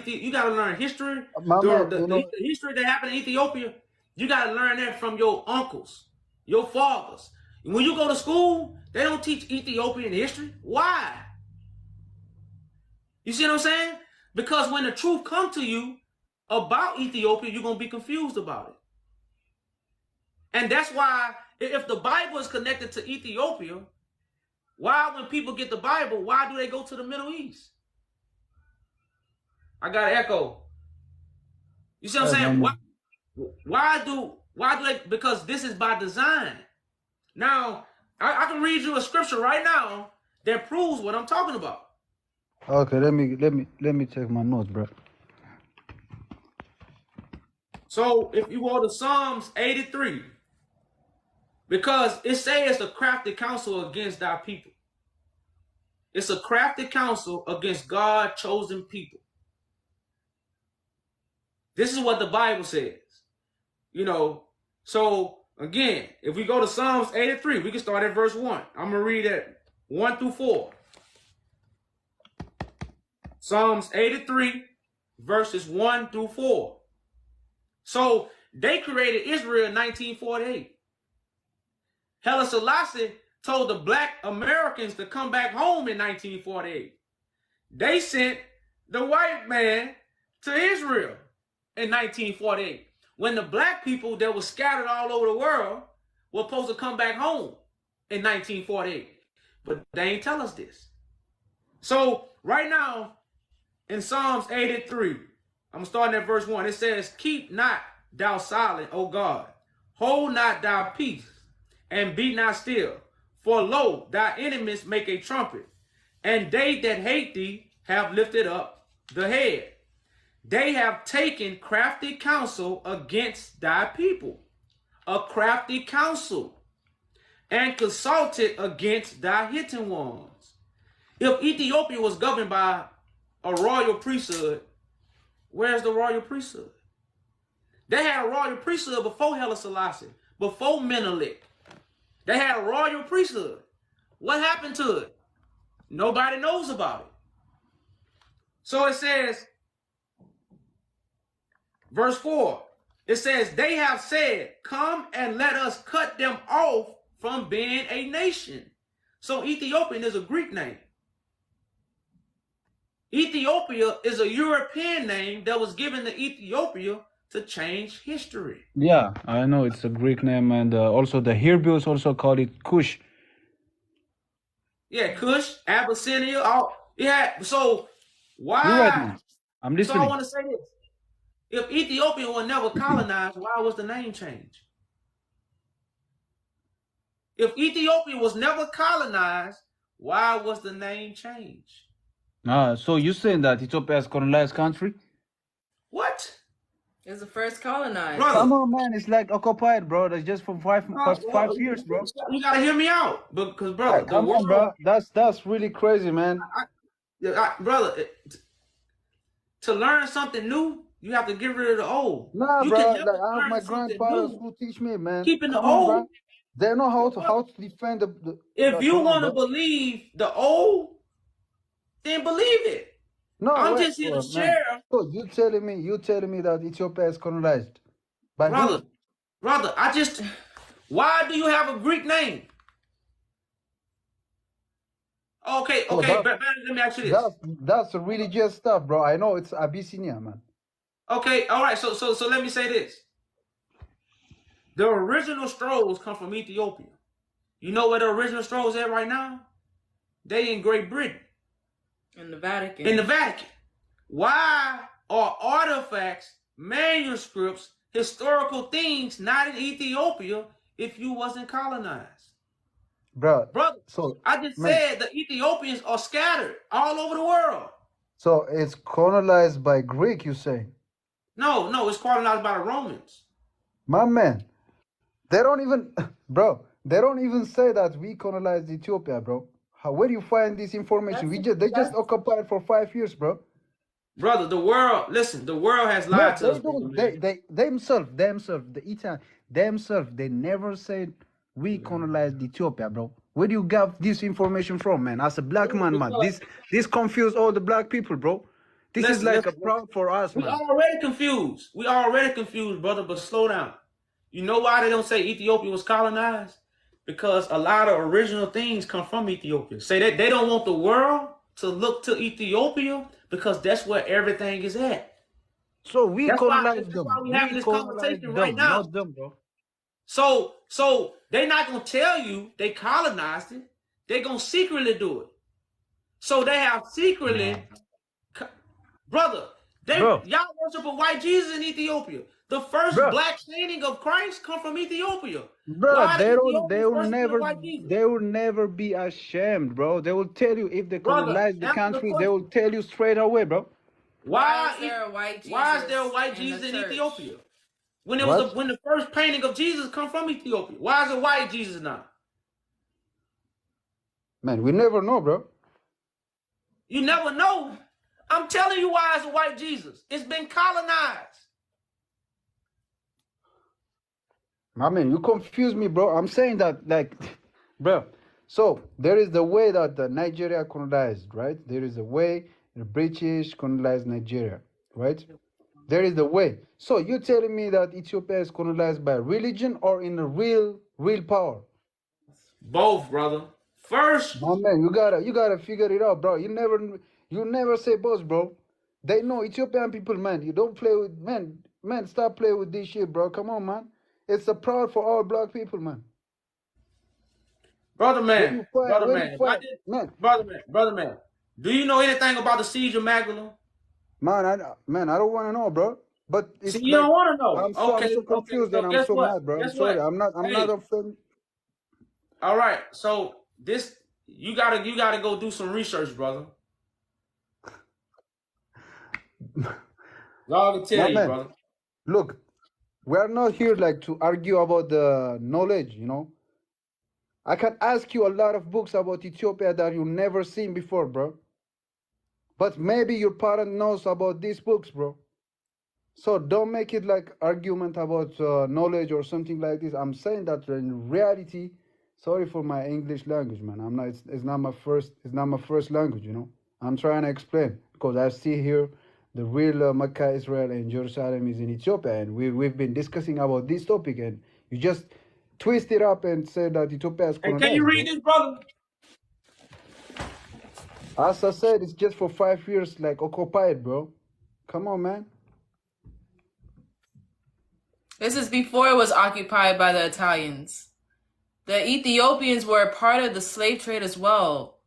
history. The history that happened in Ethiopia. You gotta learn that from your uncles, your fathers. When you go to school, they don't teach Ethiopian history. Why? You see what I'm saying? Because when the truth comes to you about Ethiopia, you're gonna be confused about it. And that's why if the Bible is connected to Ethiopia, why when people get the Bible, why do they go to the Middle East? I got an echo. You see what I'm saying? Why do they? Because this is by design. Now, I can read you a scripture right now that proves what I'm talking about. Okay, let me check my notes, bro. So if you go to Psalms 83, because it says a crafty counsel against thy people. It's a crafty counsel against God chosen people. This is what the Bible says. You know, so again, if we go to Psalms 83, we can start at verse 1. I'm going to read it 1 through 4. Psalms 83, verses 1 through 4. So they created Israel in 1948. Haile Selassie told the black Americans to come back home in 1948. They sent the white man to Israel in 1948. When the black people that were scattered all over the world were supposed to come back home in 1948. But they ain't tell us this. So right now, in Psalms 83, I'm starting at verse 1. It says, keep not thou silent, O God. Hold not thy peace, and be not still. For lo, thy enemies make a trumpet, and they that hate thee have lifted up the head. They have taken crafty counsel against thy people, a crafty counsel, and consulted against thy hidden ones. If Ethiopia was governed by a royal priesthood, Where's the royal priesthood? They had a royal priesthood before Haile Selassie, before Menelik. They had a royal priesthood. What happened to it? Nobody knows about it. So it says, verse 4, it says, they have said, come and let us cut them off from being a nation. So Ethiopian is a Greek name. Ethiopia is a European name that was given to Ethiopia to change history. Yeah, I know it's a Greek name, and also the Hebrews also call it Cush. Yeah, Cush, Abyssinia, all yeah. So why? You're right, man. I'm So I listening. want to say this: if Ethiopia was never colonized, why was the name changed? If Ethiopia was never colonized, why was the name changed? So you're saying that Ethiopia is colonized country? What? It's the first colonized. Brother. Come on, man. It's like occupied, bro. That's just for five years, bro. You gotta hear me out, because brother, Come on, bro. That's really crazy, man. Brother, to learn something new, you have to get rid of the old. Nah, you bro. can never Like I have learn my something grandfathers new who teach me, man. keeping the Come on, old. bro. They know how to defend the if you come on, want to bro. believe the old, then believe it. No, I'm wait, just here to man. share. So you telling me that Ethiopia is colonized by brother, who? Brother, why do you have a Greek name? Okay, So but let me ask you this. That's religious stuff, bro. I know it's Abyssinia, man. Okay, all right. So let me say this. The original scrolls come from Ethiopia. You know where the original scrolls at right now? They in Great Britain. In the Vatican. In the Vatican. Why are artifacts, manuscripts, historical things not in Ethiopia if you wasn't colonized? Brother, so I just said the Ethiopians are scattered all over the world. So it's colonized by Greek, you say? No, it's colonized by the Romans. My man, they don't even, bro, they don't even say that we colonized Ethiopia, bro. Where do you find this information? They just occupied for 5 years, bro. Brother, the world has lied to us. They themselves, the Italian, themselves, they never said we colonized Ethiopia, bro. Where do you get this information from, man? As a black man, this confused all the black people, bro. This is like a problem for us, man. We already confused, brother, but slow down. You know why they don't say Ethiopia was colonized? Because a lot of original things come from Ethiopia. Say that they don't want the world to look to Ethiopia because that's where everything is at. So we colonized them. That's why we having this conversation right now. Not them, bro. So they're not gonna tell you they colonized it. They're gonna secretly do it. So they have secretly, brother. Y'all worship a white Jesus in Ethiopia. The first black painting of Christ come from Ethiopia. Bro, they will never be ashamed, bro. They will tell you if they colonize the country, they will tell you straight away, bro. Why is there a white Jesus in Ethiopia? When the first painting of Jesus come from Ethiopia, why is a white Jesus now? Man, we never know, bro. You never know. I'm telling you why it's a white Jesus. It's been colonized. I mean, you confuse me, bro. I'm saying that, like, bro. So there is the way that the Nigeria colonized, right? There is a way the British colonized Nigeria, right? There is the way. So you're telling me that Ethiopia is colonized by religion or in a real power? Both, brother. First, my man, you gotta figure it out, bro. You never say both, bro. They know Ethiopian people, man. You don't play with man. Stop playing with this shit, bro. Come on, man. It's a proud for all black people, man. Brother man. Do you know anything about the siege of Magdala? Man, I don't want to know, bro. But it's you don't want to know. I'm so confused and I'm so mad, bro. I'm sorry. I'm not offended. All right. So this you gotta go do some research, brother. All to tell you, brother. Look, we are not here like to argue about the knowledge, you know. I can ask you a lot of books about Ethiopia that you've never seen before, bro. But maybe your parent knows about these books, bro. So don't make it like argument about knowledge or something like this. I'm saying that in reality, sorry for my English language, man. I'm not. It's not my first. It's not my first language. You know. I'm trying to explain because I see here the real Mecca, Israel, and Jerusalem is in Ethiopia, and we've been discussing about this topic, and you just twist it up and say that Ethiopia is Hey, can you colonized, read bro. this, brother? As I said, it's just for 5 years, like occupied, bro. Come on, man. This is before it was occupied by the Italians. The Ethiopians were a part of the slave trade as well.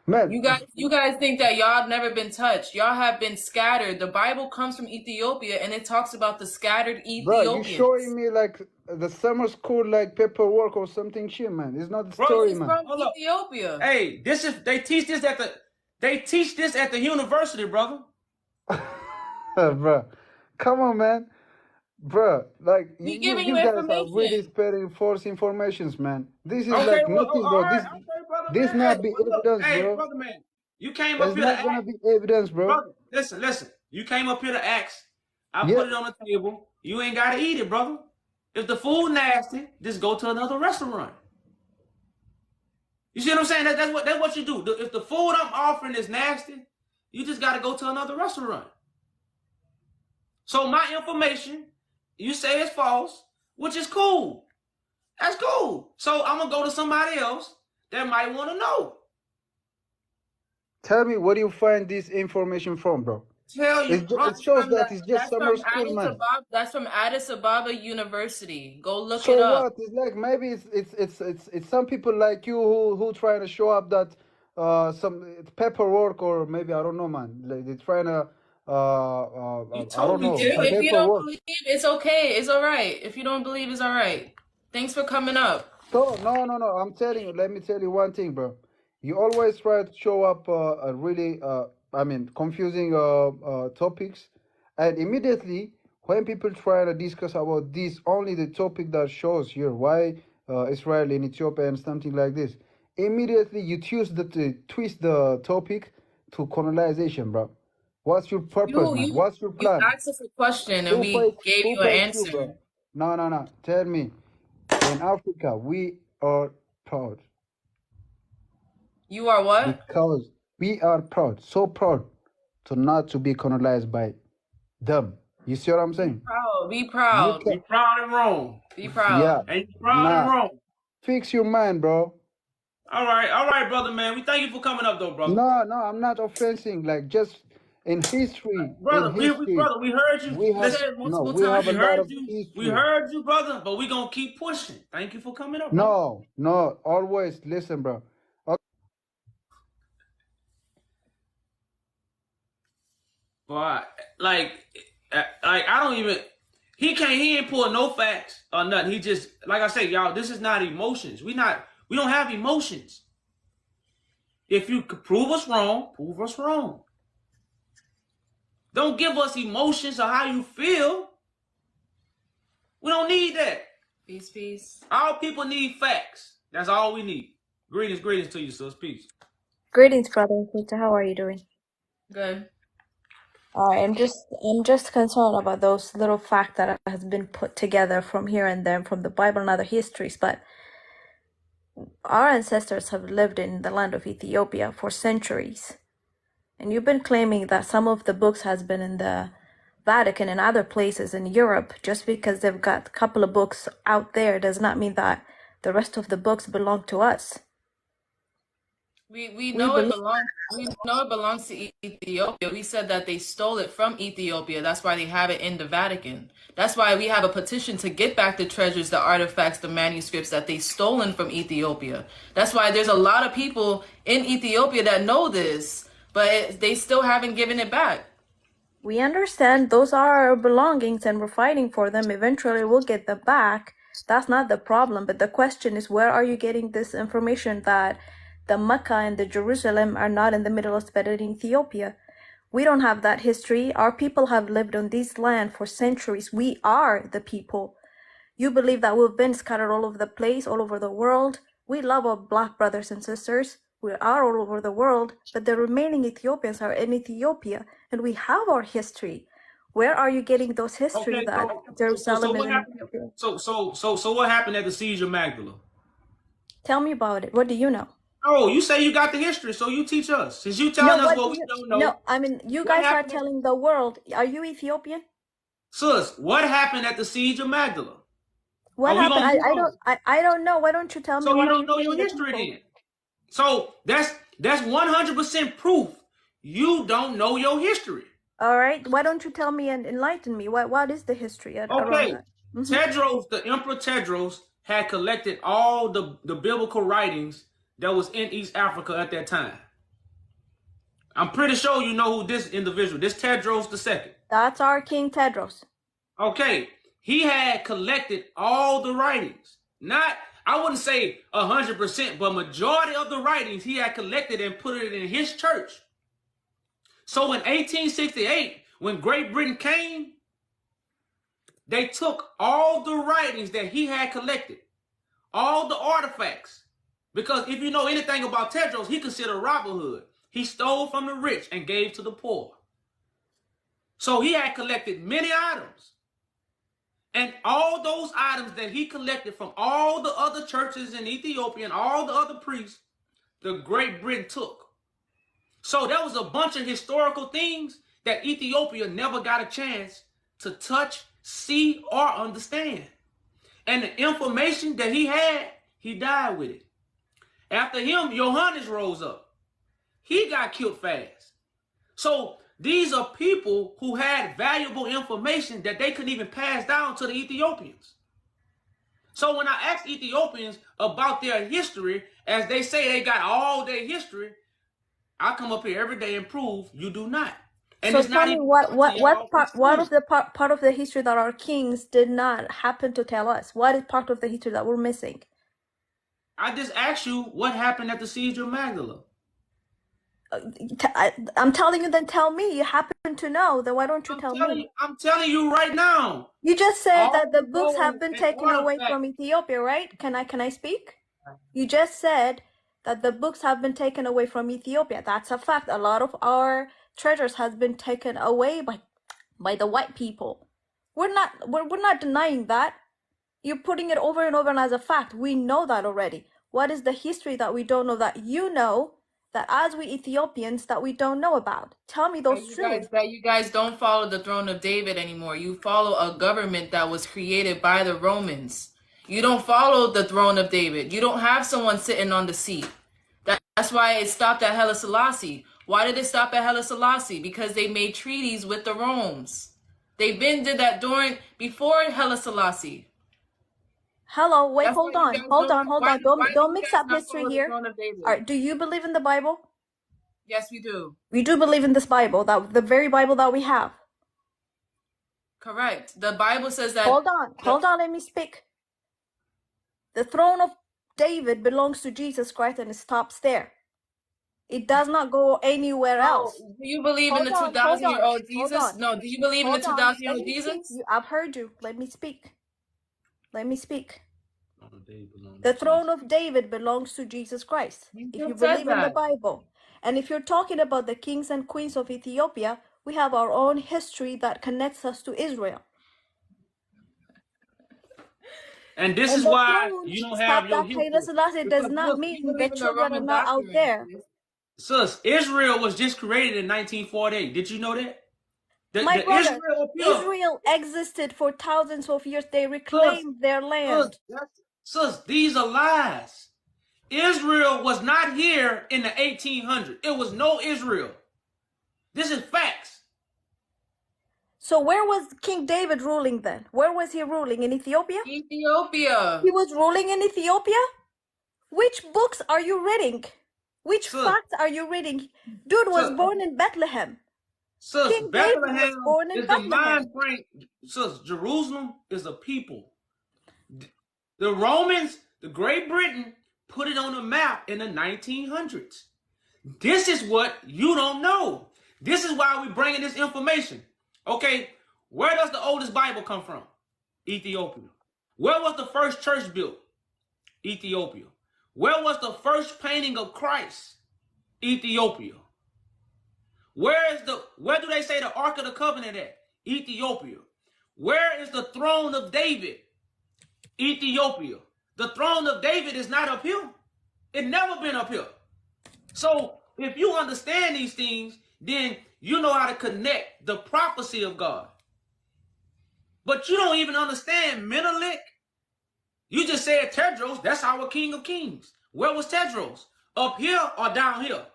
Man, You guys think that y'all have never been touched. Y'all have been scattered. The Bible comes from Ethiopia and it talks about the scattered bro, you Ethiopians. showing me like the summer school like paperwork or something shit, man. It's not the Bro, story, This is man. from hold up. Ethiopia. Hey, this is they teach this at the university, brother. Bro, come on, man. Bro, like We giving you you guys are really information. spreading false informations, man. This is Okay, like well, nothing, all bro. right, okay, brother This man. Hey, not be well, look, evidence, hey, bro. brother man, you came up It's here to not gonna ask, be evidence, bro. brother. Listen. You came up here to ask. I Yeah. put it on the table. You ain't gotta eat it, brother. If the food nasty, just go to another restaurant. You see what I'm saying? That's what you do. If the food I'm offering is nasty, you just gotta go to another restaurant. So my information, you say it's false, which is cool. That's cool. So I'm gonna go to somebody else that might want to know. Tell me, where do you find this information from, bro? Tell you, It shows that it's just summer school, man. That's from Addis Ababa University. Go look So it up. what? It's like maybe it's some people like you who trying to show up that some paperwork, or maybe I don't know, man. Like they're trying to I don't know, some If you don't paperwork. believe, it's okay. It's all right. If you don't believe, it's all right. Thanks for coming up. So no. I'm telling you. Let me tell you one thing, bro. You always try to show up a really confusing topics, and immediately when people try to discuss about this, only the topic that shows here why Israel in Ethiopia and something like this, immediately you twist the topic to colonization, bro. What's your purpose, man? What's your You plan? asked us a question and we gave you an answer. Bro? No. Tell me. In Africa, we are proud. You are what? Because we are proud, so proud to not to be colonized by them. You see what I'm saying? Be proud. Be proud and wrong. Be proud. Yeah. And you proud and wrong. Fix your mind, bro. All right, brother man. We thank you for coming up, though, brother. No, I'm not offending. Like just in history, brother, we heard you. We have a lot of history. We heard you, brother, but we gonna keep pushing. Thank you for coming up, brother. No. Always listen, bro. But like I don't even. He ain't pull no facts or nothing. He just, like I say, y'all, this is not emotions. We don't have emotions. If you could prove us wrong, prove us wrong. Don't give us emotions or how you feel. We don't need that. Peace. All people need facts. That's all we need. Greetings to you, sis. Peace. Greetings, brother. Peter, how are you doing? Good. I'm just concerned about those little facts that has been put together from here and there from the Bible and other histories. But our ancestors have lived in the land of Ethiopia for centuries, and you've been claiming that some of the books has been in the Vatican and other places in Europe. Just because they've got a couple of books out there does not mean that the rest of the books belong to us. We know it belongs to Ethiopia. We said that they stole it from Ethiopia. That's why they have it in the Vatican. That's why we have a petition to get back the treasures, the artifacts, the manuscripts that they stolen from Ethiopia. That's why there's a lot of people in Ethiopia that know this, but they still haven't given it back. We understand those are our belongings and we're fighting for them. Eventually we'll get them back. That's not the problem. But the question is, where are you getting this information that the Mecca and the Jerusalem are not in the middle of Ethiopia? We don't have that history. Our people have lived on this land for centuries. We are the people. You believe that we've been scattered all over the place, all over the world. We love our black brothers and sisters. We are all over the world, but the remaining Ethiopians are in Ethiopia, and we have our history. Where are you getting those history Okay, that so Jerusalem is what in happened? Ethiopia? So what happened at the siege of Magdala? Tell me about it. What do you know? Oh, you say you got the history, so you teach us. Since you No, telling us what what do we you? don't No, know, I mean, you what guys are happened? telling the world. Are you Ethiopian? Sus, what happened at the siege of Magdala? What Are we happened? gonna move on? I don't know. Why don't you tell me? So you What are don't you know telling your the history people? then. So that's 100% proof you don't know your history. All right. Why don't you tell me and enlighten me? What is the history around Okay. that? Mm-hmm. Tedros, the Emperor Tedros, had collected all the biblical writings that was in East Africa at that time. I'm pretty sure you know who this individual, this Tedros II. That's our King Tedros. Okay. He had collected all the writings. Not, I wouldn't say 100%, but majority of the writings he had collected and put it in his church. So in 1868, when Great Britain came, they took all the writings that he had collected, all the artifacts. Because if you know anything about Tedros, he considered Robin Hood. He stole from the rich and gave to the poor. So he had collected many items. And all those items that he collected from all the other churches in Ethiopia and all the other priests, the Great Britain took. So there was a bunch of historical things that Ethiopia never got a chance to touch, see, or understand. And the information that he had, he died with it. After him, Johannes rose up. He got killed fast. So these are people who had valuable information that they couldn't even pass down to the Ethiopians. So when I ask Ethiopians about their history, as they say they got all their history, I come up here every day and prove you do not. And So it's tell not me even what of the part of the history that our kings did not happen to tell us? What is part of the history that we're missing? I just asked you what happened at the siege of Magdala. I'm telling you, then tell me. You happen to know, then why don't you tell me? I'm telling you right now. You just said that the books gold have been and taken away artifacts. from Ethiopia, right? Can I speak? You just said that the books have been taken away from Ethiopia. That's a fact. A lot of our treasures has been taken away by the white people. We're not denying that. You're putting it over and over and as a fact. We know that already. What is the history that we don't know that you know, that as we Ethiopians that we don't know about? Tell me those truths. That you guys don't follow the throne of David anymore. You follow a government that was created by the Romans. You don't follow the throne of David. You don't have someone sitting on the seat. That's why it stopped at Haile Selassie. Why did it stop at Haile Selassie? Because they made treaties with the Romans. They did that before Haile Selassie. Hello, wait, hold on. Don't mix up history here. All right, do you believe in the Bible? Yes, we do. We do believe in this Bible, that the very Bible that we have. Correct. The Bible says that. Hold on, let me speak. The throne of David belongs to Jesus Christ and it stops there. It does not go anywhere else. Do you believe in the 2,000-year-old Jesus? No, do you believe in the 2,000-year-old Jesus? I've heard you. Let me speak. The throne of David belongs to Jesus Christ. If you believe in the Bible. And if you're talking about the kings and queens of Ethiopia, we have our own history that connects us to Israel. And this is why you don't have your history. It does not mean the children are not out there. Sus, Israel was just created in 1948. Did you know that? My brother, Israel existed for thousands of years. They reclaimed their land. Sus, these are lies. Israel was not here in the 1800s. It was no Israel. This is facts. So where was King David ruling then? Where was he ruling? In Ethiopia? Ethiopia. He was ruling in Ethiopia? Which books are you reading? Which facts are you reading? Dude was born in Bethlehem. King Bethlehem David was born in Bethlehem. The mind frame. Sus, Jerusalem is a people. The Romans, the Great Britain, put it on a map in the 1900s. This is what you don't know. This is why we're bringing this information. Okay, where does the oldest Bible come from? Ethiopia. Where was the first church built? Ethiopia. Where was the first painting of Christ? Ethiopia. Where do they say the Ark of the Covenant at? Ethiopia. Where is the throne of David? Ethiopia. The throne of David is not up here. It never been up here. So if you understand these things, then you know how to connect the prophecy of God. But you don't even understand Menelik. You just said Tedros, that's our king of kings. Where was Tedros? Up here or down here?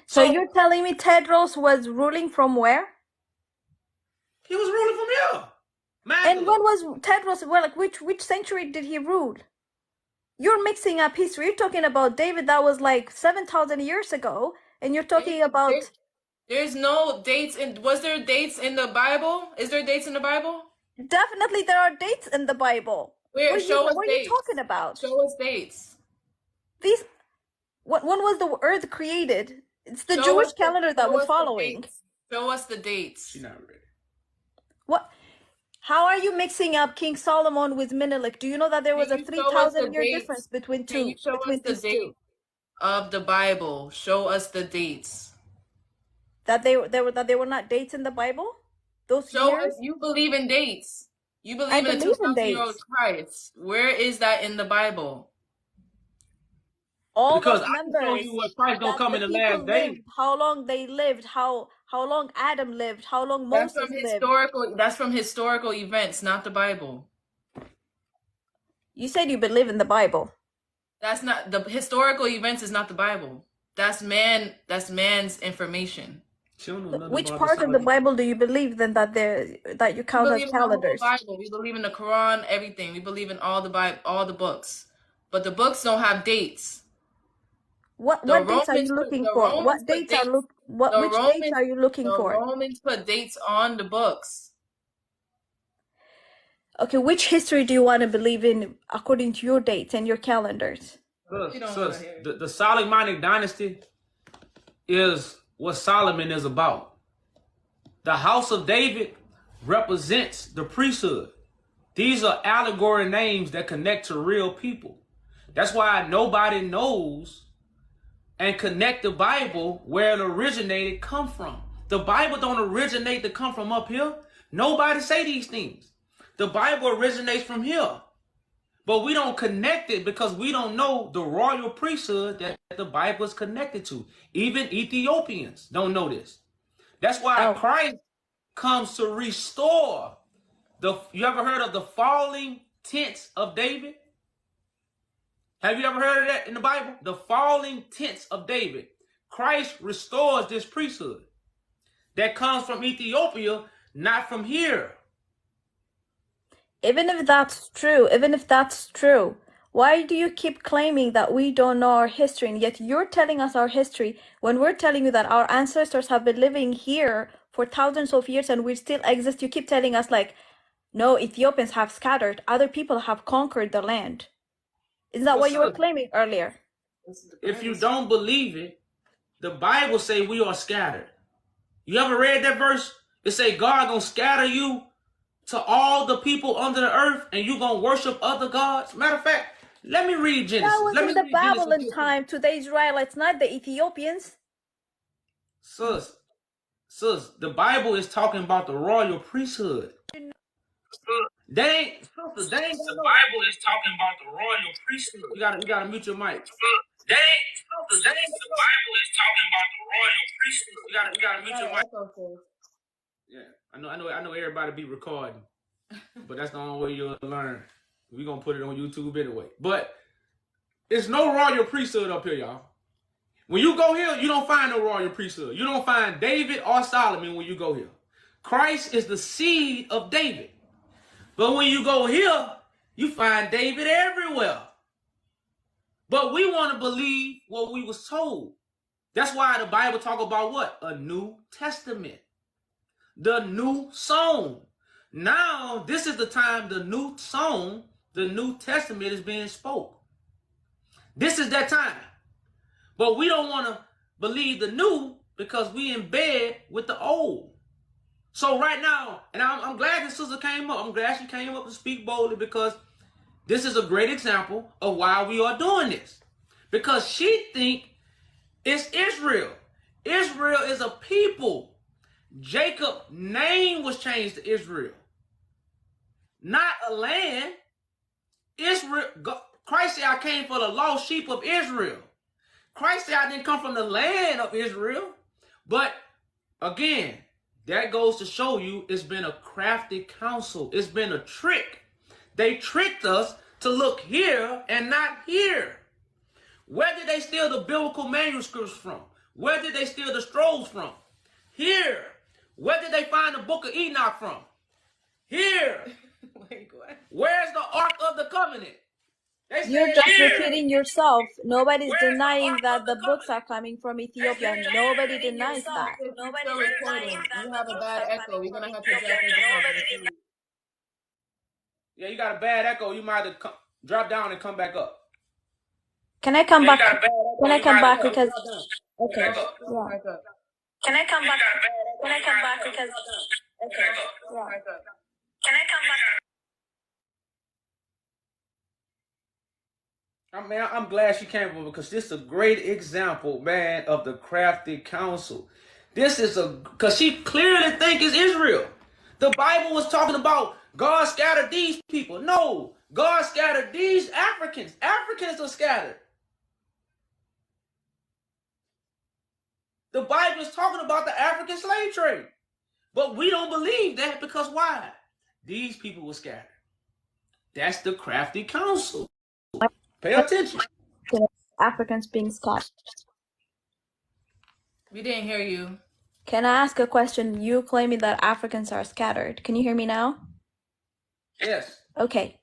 So you're telling me Tedros was ruling from where? He was ruling from here. Magdala. And when was Tedros, well, like which century did he rule? You're mixing up history. You're talking about David that was like 7,000 years ago, and you're talking about... There's no dates in... Was there dates in the Bible? Is there dates in the Bible? Definitely there are dates in the Bible. Where? What are you talking about? Show us dates. These... When was the earth created? It's the Jewish calendar that we're following. Show us the dates. She's not ready. What? How are you mixing up King Solomon with Menelik? Do you know that there was a 3,000-year difference between two? Can you show us the date of the Bible? Show us the dates. That they were not dates in the Bible? Those years? You believe in dates. You believe in a 2,000-year-old Christ. Where is that in the Bible? All because those I can show you what Christ gonna come in the last days. How long they lived, how long Adam lived, how long Moses lived. That's from historical events, not the Bible. You said you believe in the Bible. That's not the historical events. Is not the Bible. That's man's information. Which part of the Bible do you believe then that you count as calendars? Bible. We believe in the Quran, everything. We believe in all the Bible, all the books, but the books don't have dates. What dates are you looking for? Which dates are you looking for? The Romans put dates on the books. Okay, which history do you want to believe in according to your dates and your calendars? The Solomonic dynasty is what Solomon is about. The house of David represents the priesthood. These are allegory names that connect to real people. That's why nobody knows and connect the Bible where it originated come from. The Bible don't originate to come from up here. Nobody say these things. The Bible originates from here. But we don't connect it because we don't know the royal priesthood that the Bible is connected to. Even Ethiopians don't know this. That's why Christ comes to restore you ever heard of the falling tents of David? Have you ever heard of that in the Bible? The falling tents of David. Christ restores this priesthood that comes from Ethiopia, not from here. Even if that's true, why do you keep claiming that we don't know our history, and yet you're telling us our history when we're telling you that our ancestors have been living here for thousands of years and we still exist? You keep telling us like, no, Ethiopians have scattered, other people have conquered the land. Is that what you were claiming earlier? If you don't believe it, the Bible say we are scattered. You ever read that verse? It say God gonna scatter you to all the people under the earth and you gonna worship other gods. Matter of fact, let me read Genesis. That was in the Babylon time to the Israelites, not the Ethiopians. Sis, the Bible is talking about the royal priesthood. The Bible is talking about the royal priesthood. You gotta mute your mic. The Bible is talking about the royal priesthood. You gotta mute your mic. Yeah, I know everybody be recording, but that's the only way you'll learn. We're gonna put it on YouTube anyway. But it's no royal priesthood up here, y'all. When you go here, you don't find no royal priesthood. You don't find David or Solomon when you go here. Christ is the seed of David. But when you go here, you find David everywhere. But we want to believe what we was told. That's why the Bible talk about what? A New Testament. The new song. Now, this is the time the new song, the New Testament is being spoke. This is that time. But we don't want to believe the new because we in bed with the old. So right now, and I'm glad this sister came up. I'm glad she came up to speak boldly because this is a great example of why we are doing this. Because she think it's Israel. Israel is a people Jacob's name was changed to Israel, not a land. Israel. Christ said, I came for the lost sheep of Israel. Christ said, I didn't come from the land of Israel. But again, that goes to show you it's been a crafty counsel. It's been a trick. They tricked us to look here and not here. Where did they steal the biblical manuscripts from? Where did they steal the scrolls from? Here. Where did they find the book of Enoch from? Here. Wait, what? Where's the Ark of the Covenant? You're just here. repeating yourself. Nobody's denying that the books are coming from Ethiopia. Nobody denies that. Nobody's recording. You have a bad echo. We're gonna have to drop you down. Yeah, you got a bad echo. You might have to drop down and come back up. Can I come back? Can I come back because okay. Yeah. Can I come back? Can I come back because okay. Yeah. Can I come back? I'm glad she came over because this is a great example, man, of the crafty counsel. This is because she clearly think it's Israel. The Bible was talking about God scattered these people. No, God scattered these Africans. Africans are scattered. The Bible is talking about the African slave trade. But we don't believe that because why? These people were scattered. That's the crafty counsel. Pay attention. Africans being scattered. We didn't hear you. Can I ask a question? You claiming that Africans are scattered. Can you hear me now? Yes. Okay.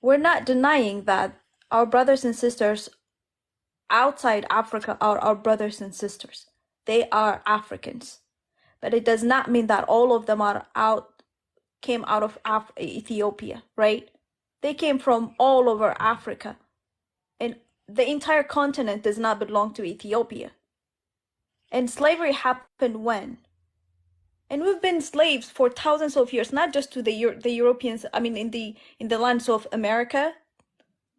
We're not denying that our brothers and sisters outside Africa are our brothers and sisters. They are Africans. But it does not mean that all of them came out of Ethiopia, right? They came from all over Africa. And the entire continent does not belong to Ethiopia. And slavery happened when? And we've been slaves for thousands of years, not just to the Europeans, I mean in the lands of America,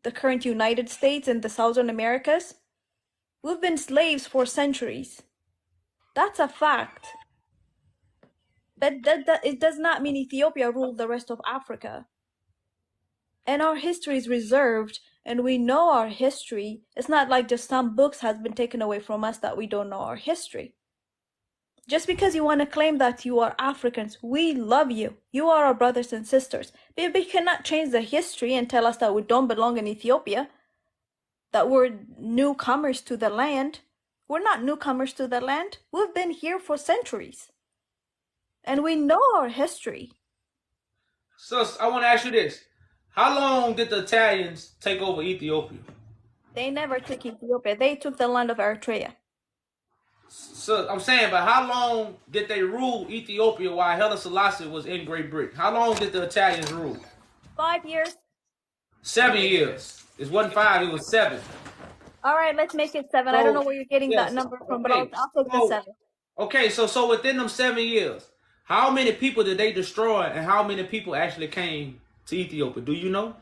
the current United States and the Southern Americas. We've been slaves for centuries. That's a fact. But it does not mean Ethiopia ruled the rest of Africa. And our history is reserved, and we know our history. It's not like just some books has been taken away from us that we don't know our history. Just because you want to claim that you are Africans, we love you. You are our brothers and sisters. But you cannot change the history and tell us that we don't belong in Ethiopia, that we're newcomers to the land. We're not newcomers to the land. We've been here for centuries. And we know our history. So I want to ask you this. How long did the Italians take over Ethiopia? They never took Ethiopia. They took the land of Eritrea. So I'm saying, but how long did they rule Ethiopia while Haile Selassie was in Great Britain? How long did the Italians rule? 5 years. 7 years. It wasn't 5, it was 7. All right, let's make it 7. I don't know where you're getting that number from, but I'll take the 7. Okay, so within them 7 years, how many people did they destroy and how many people actually came to Ethiopia? Do you know?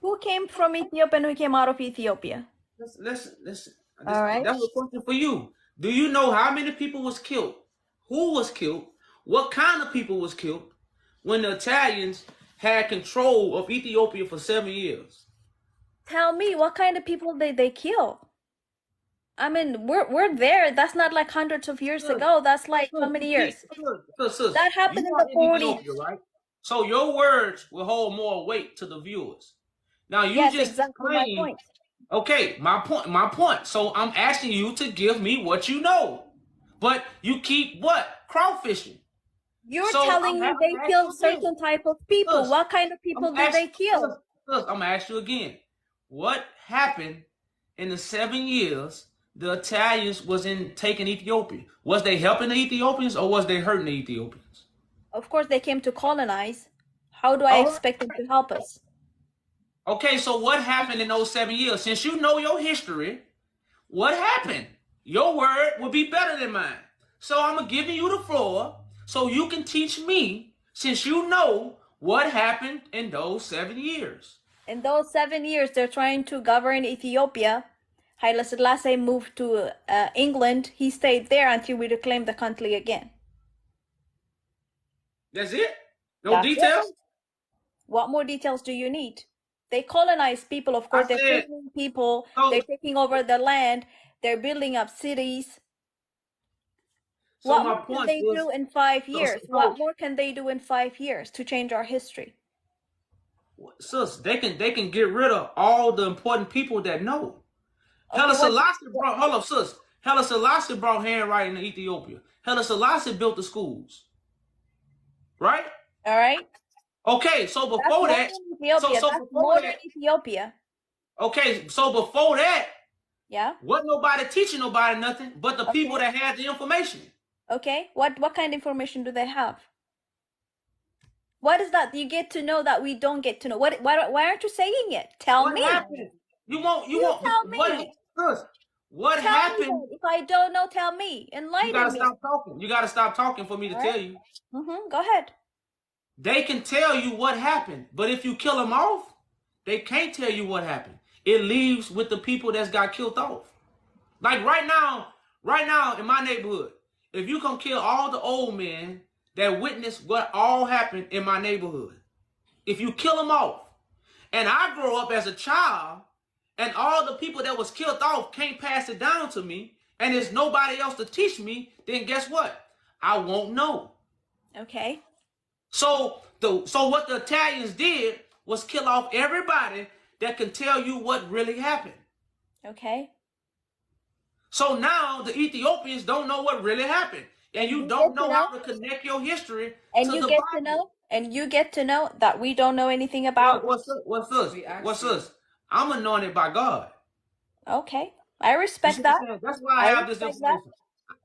Who came from Ethiopia and who came out of Ethiopia? Listen. All right. That's a question for you. Do you know how many people was killed? Who was killed? What kind of people was killed when the Italians had control of Ethiopia for 7 years? Tell me, what kind of people did they kill? I mean, we're there. That's not like hundreds of years ago. That's like how many years? That happened in the 40s. Right? So your words will hold more weight to the viewers. Now you just exactly my point. Okay, my point. So I'm asking you to give me what you know. But you keep what? Crawfishing. You're telling me they killed certain type of people. What kind of people did they kill? I'm going to ask you again. What happened in the 7 years the Italians was in taking Ethiopia? Was they helping the Ethiopians or was they hurting the Ethiopians? Of course, they came to colonize. How do I expect them to help us? Okay, so what happened in those 7 years? Since you know your history, what happened? Your word will be better than mine. So I'm giving you the floor so you can teach me, since you know what happened in those 7 years. In those 7 years, they're trying to govern Ethiopia Haile Selassie moved to England. He stayed there until we reclaimed the country again. That's it? No That's details? it. What more details do you need? They colonize people, of course. They're freeing people. They're taking over the land. They're building up cities. So What my more can point they do in 5 years? What more can they do in 5 years to change our history? Sis, they can get rid of all the important people that know. Haile Selassie brought, hold up, sis. Haile Selassie brought handwriting to Ethiopia. Haile Selassie built the schools. Right? All right. Okay, so before that, Ethiopia. Okay, so before that, yeah, wasn't nobody teaching nobody nothing but the people that had the information. Okay, what kind of information do they have? What is that you get to know that we don't get to know? Why aren't you saying it? Tell me. What happened? You won't tell me. What happened? If I don't know, tell me. Enlighten me. You gotta stop talking. You gotta stop talking for me to tell you. Go ahead. They can tell you what happened, but if you kill them off, they can't tell you what happened. It leaves with the people that's got killed off. Like right now in my neighborhood, if you come kill all the old men that witnessed what all happened in my neighborhood, if you kill them off, and I grow up as a child, and all the people that was killed off can't pass it down to me, and there's nobody else to teach me, then guess what? I won't know. Okay. So what the Italians did was kill off everybody that can tell you what really happened. Okay. So now the Ethiopians don't know what really happened, and you don't know how to connect your history and to you the get Bible. to know, and you get to know that we don't know anything about. What's this? I'm anointed by God. Okay, I respect that. That's why I have this information.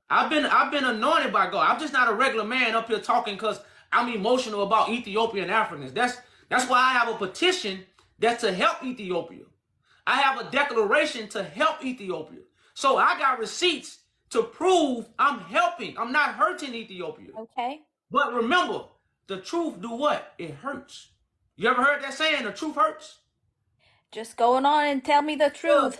I've been anointed by God. I'm just not a regular man up here talking because I'm emotional about Ethiopian Africans. That's why I have a petition that's to help Ethiopia. I have a declaration to help Ethiopia. So I got receipts to prove I'm helping. I'm not hurting Ethiopia. Okay. But remember, the truth do what? It hurts. You ever heard that saying, the truth hurts? Just going on and tell me the truth.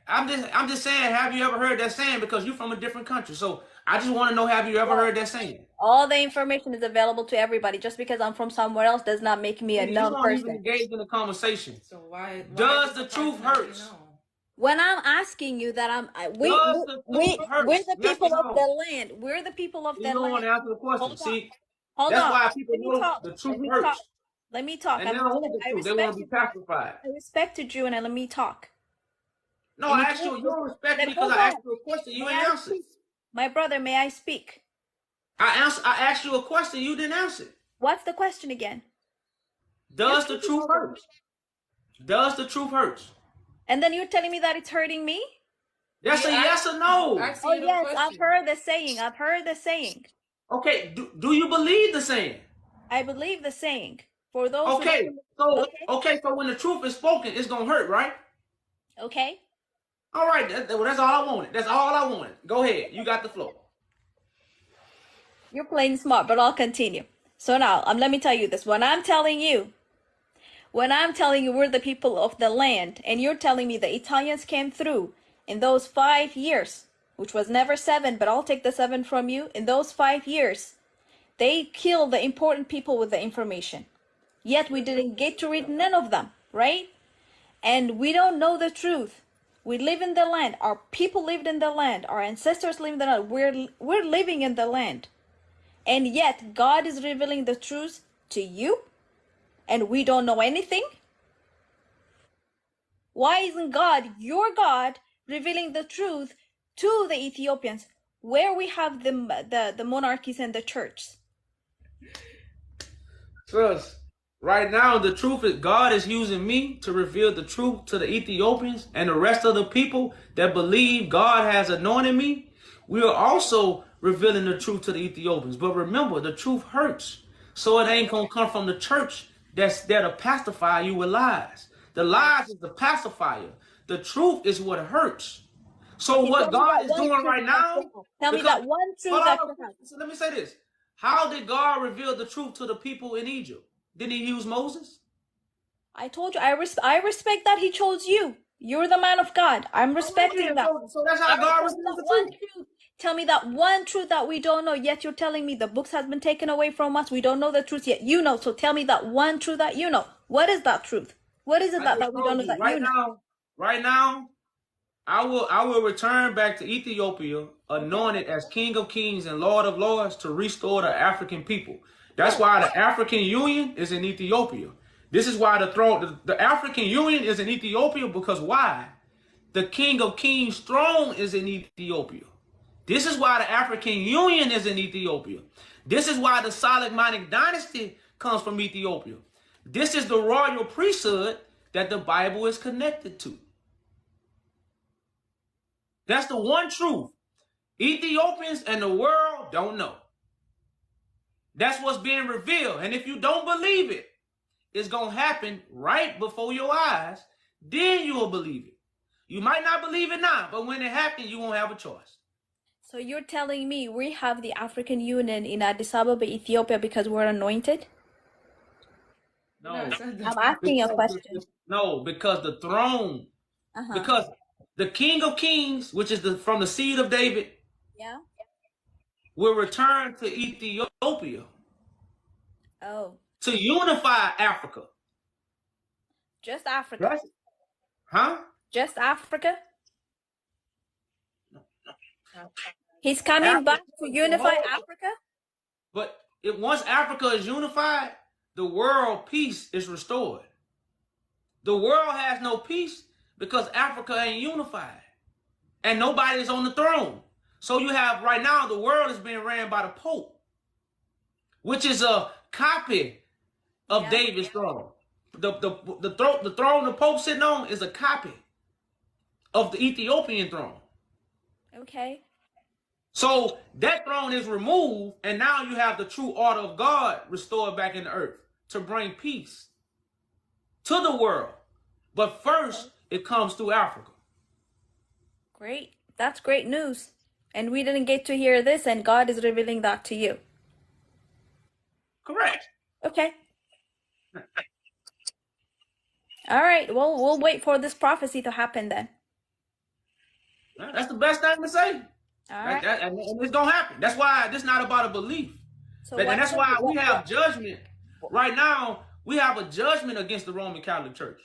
I'm just saying, have you ever heard that saying? Because you're from a different country. So I just want to know, have you ever heard that saying? All the information is available to everybody. Just because I'm from somewhere else does not make me a known person. You don't even engage in the conversation. So why does the truth hurt? When I'm asking you that we're the people of the land. We're the people of the land. You don't want to answer the question. See, that's why people know the truth hurts. Let me talk. And they don't want the truth. They want to be pacified. I respected you, and let me talk. No, I asked you. You don't respect me because I asked you a question. You ain't answered. My brother, may I speak? I asked you a question. You didn't answer. What's the question again? Does the truth hurt? Does the truth hurt? And then you're telling me that it's hurting me? That's a yes or no. Oh yes, I've heard the saying. Okay, do you believe the saying? I believe the saying. For those okay, so when the truth is spoken, it's gonna hurt, right? Okay. All right, that's all I wanted. That's all I wanted. Go ahead, you got the floor. You're playing smart, but I'll continue. So now, let me tell you this. When I'm telling you we're the people of the land, and you're telling me the Italians came through in those 5 years, which was never 7, but I'll take the 7 from you. In those 5 years, they killed the important people with the information. Yet we didn't get to read none of them, right? And we don't know the truth. We live in the land. Our people lived in the land. Our ancestors lived in the land. We're living in the land. And yet God is revealing the truth to you, and we don't know anything? Why isn't God, your God, revealing the truth to the Ethiopians, where we have the monarchies and the churches? Trust. Right now, the truth is God is using me to reveal the truth to the Ethiopians and the rest of the people that believe God has anointed me. We are also revealing the truth to the Ethiopians. But remember, the truth hurts. So it ain't going to come from the church that's there to pacify you with lies. The lies is the pacifier. The truth is what hurts. So what God is doing right now... Tell me that one truth that hurts. So let me say this. How did God reveal the truth to the people in Egypt? Did he use Moses? I told you, I respect that he chose you. You're the man of God. I'm respecting that. So that's how God reveals the truth. Tell me that one truth that we don't know, yet you're telling me the books has been taken away from us. We don't know the truth, yet you know. So tell me that one truth that you know. What is that truth? What is it that we don't know that you know? Right now, I will return back to Ethiopia, anointed as King of Kings and Lord of Lords, to restore the African people. That's why the African Union is in Ethiopia. This is why the African Union is in Ethiopia, because why? The King of Kings throne is in Ethiopia. This is why the African Union is in Ethiopia. This is why the Solomonic dynasty comes from Ethiopia. This is the royal priesthood that the Bible is connected to. That's the one truth Ethiopians and the world don't know. That's what's being revealed. And if you don't believe it, it's going to happen right before your eyes. Then you will believe it. You might not believe it now, but when it happens, you won't have a choice. So you're telling me we have the African Union in Addis Ababa, Ethiopia, because we're anointed? No. I'm asking you a question. No, because the throne, because the King of Kings, which is from the seed of David, will return to Ethiopia. Oh. To unify Africa. Just Africa. Huh? Just Africa? He's coming back to unify Africa? But once Africa is unified, the world peace is restored. The world has no peace because Africa ain't unified. And nobody is on the throne. So you have, right now, the world is being ran by the Pope, which is a copy of David's throne. The throne the Pope sitting on is a copy of the Ethiopian throne. Okay. So that throne is removed, and now you have the true order of God restored back in the earth to bring peace to the world. But first, it comes through Africa. Great. That's great news. And we didn't get to hear this, and God is revealing that to you. Correct. Okay. All right. Well, we'll wait for this prophecy to happen then. That's the best thing to say. All right. And it's going to happen. That's why this is not about a belief. So and that's why we have judgment. Right now, we have a judgment against the Roman Catholic Church.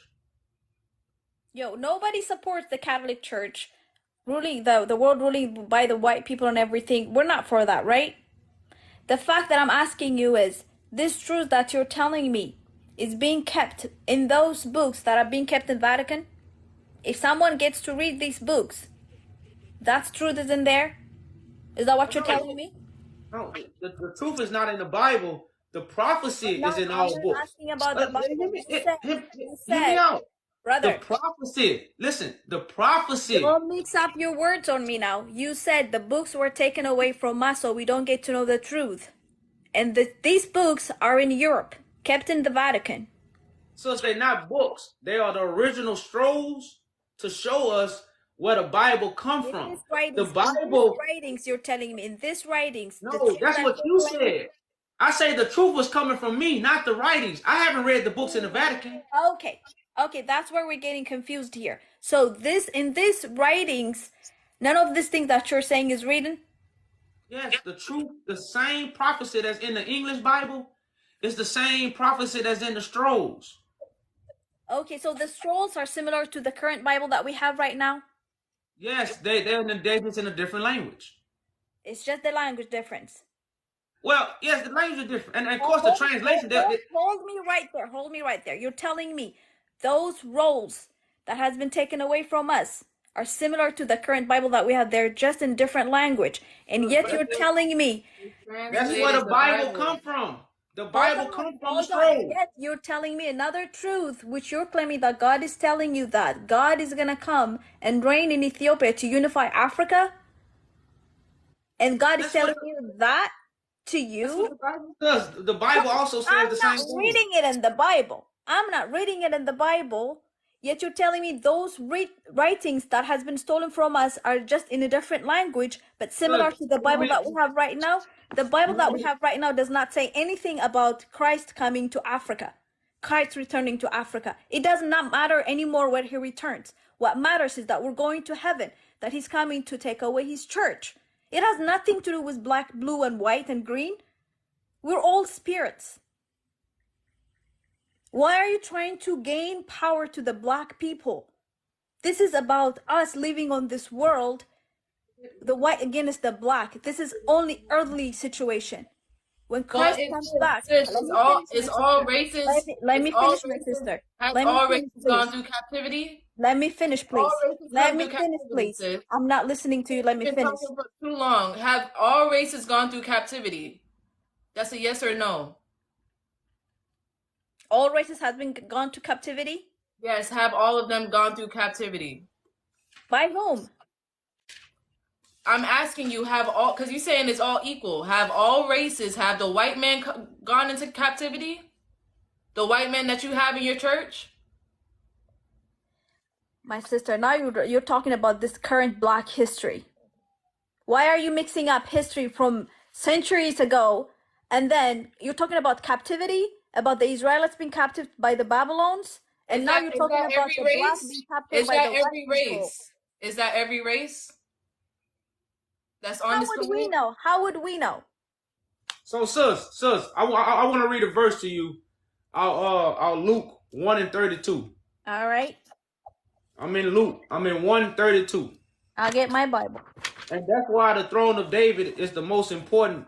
Yo, nobody supports the Catholic Church ruling the world ruling by the white people and everything. We're not for that, right? The fact that I'm asking you is, this truth that you're telling me is being kept in those books that are being kept in Vatican? If someone gets to read these books, that truth is in there? Is that what you're telling me? No, the truth is not in the Bible. The prophecy is in all books. Asking about the Bible. You said, hear me out. Brother. The prophecy. Listen, the prophecy. Don't mix up your words on me now. You said the books were taken away from us, so we don't get to know the truth. And these books are in Europe, kept in the Vatican. So they're not books. They are the original scrolls to show us where the Bible come from. The Bible. In writings, you're telling me. In these writings. No, that's what you said. I say the truth was coming from me, not the writings. I haven't read the books in the Vatican. Okay, that's where we're getting confused here. So in these writings, none of these things that you're saying is written? Yes, the truth, the same prophecy that's in the English Bible is the same prophecy that's in the scrolls. Okay, so the scrolls are similar to the current Bible that we have right now? Yes, they're just in a different language. It's just the language difference. Well, yes, the language is different. And of course, the translation... Hold me right there. You're telling me those rolls that has been taken away from us are similar to the current Bible that we have. They're just in different language. And yet you're telling me... That's where the Bible come from. The Bible comes from the scroll. Yet you're telling me another truth, which you're claiming that God is telling you that God is going to come and reign in Ethiopia to unify Africa? And God is telling you that to you? That's what the Bible does. The Bible also says the same thing. I'm not reading it in the Bible. I'm not reading it in the Bible. Yet you're telling me those writings that has been stolen from us are just in a different language, but similar to the Bible that we have right now. The Bible that we have right now does not say anything about Christ coming to Africa. Christ returning to Africa. It does not matter anymore when he returns. What matters is that we're going to heaven, that he's coming to take away his church. It has nothing to do with black, blue, and white and green. We're all spirits. Why are you trying to gain power to the black people? This is about us living on this world, the white against the black. This is only earthly situation. When Christ comes back, it's all races. Let me finish, my sister. Has all races gone through captivity? Let me finish, please. Let me finish, please. I'm not listening to you. Let me finish. You've been talking for too long. Have all races gone through captivity? That's a yes or no. All races have been gone to captivity? Yes, have all of them gone through captivity? By whom? I'm asking you, have all, because you're saying it's all equal. Have all races, have the white man gone into captivity? The white man that you have in your church? My sister, now you're talking about this current black history. Why are you mixing up history from centuries ago, and then you're talking about captivity, about the Israelites being captive by the Babylons, and now you're talking about the black being captive by the white people? Is that every race? That's on How this would we know? How would we know? So, sis, I want to read a verse to you. Out Luke 1:32. All right. I'm in Luke. I'm in 1:32. I'll get my Bible. And that's why the throne of David is the most important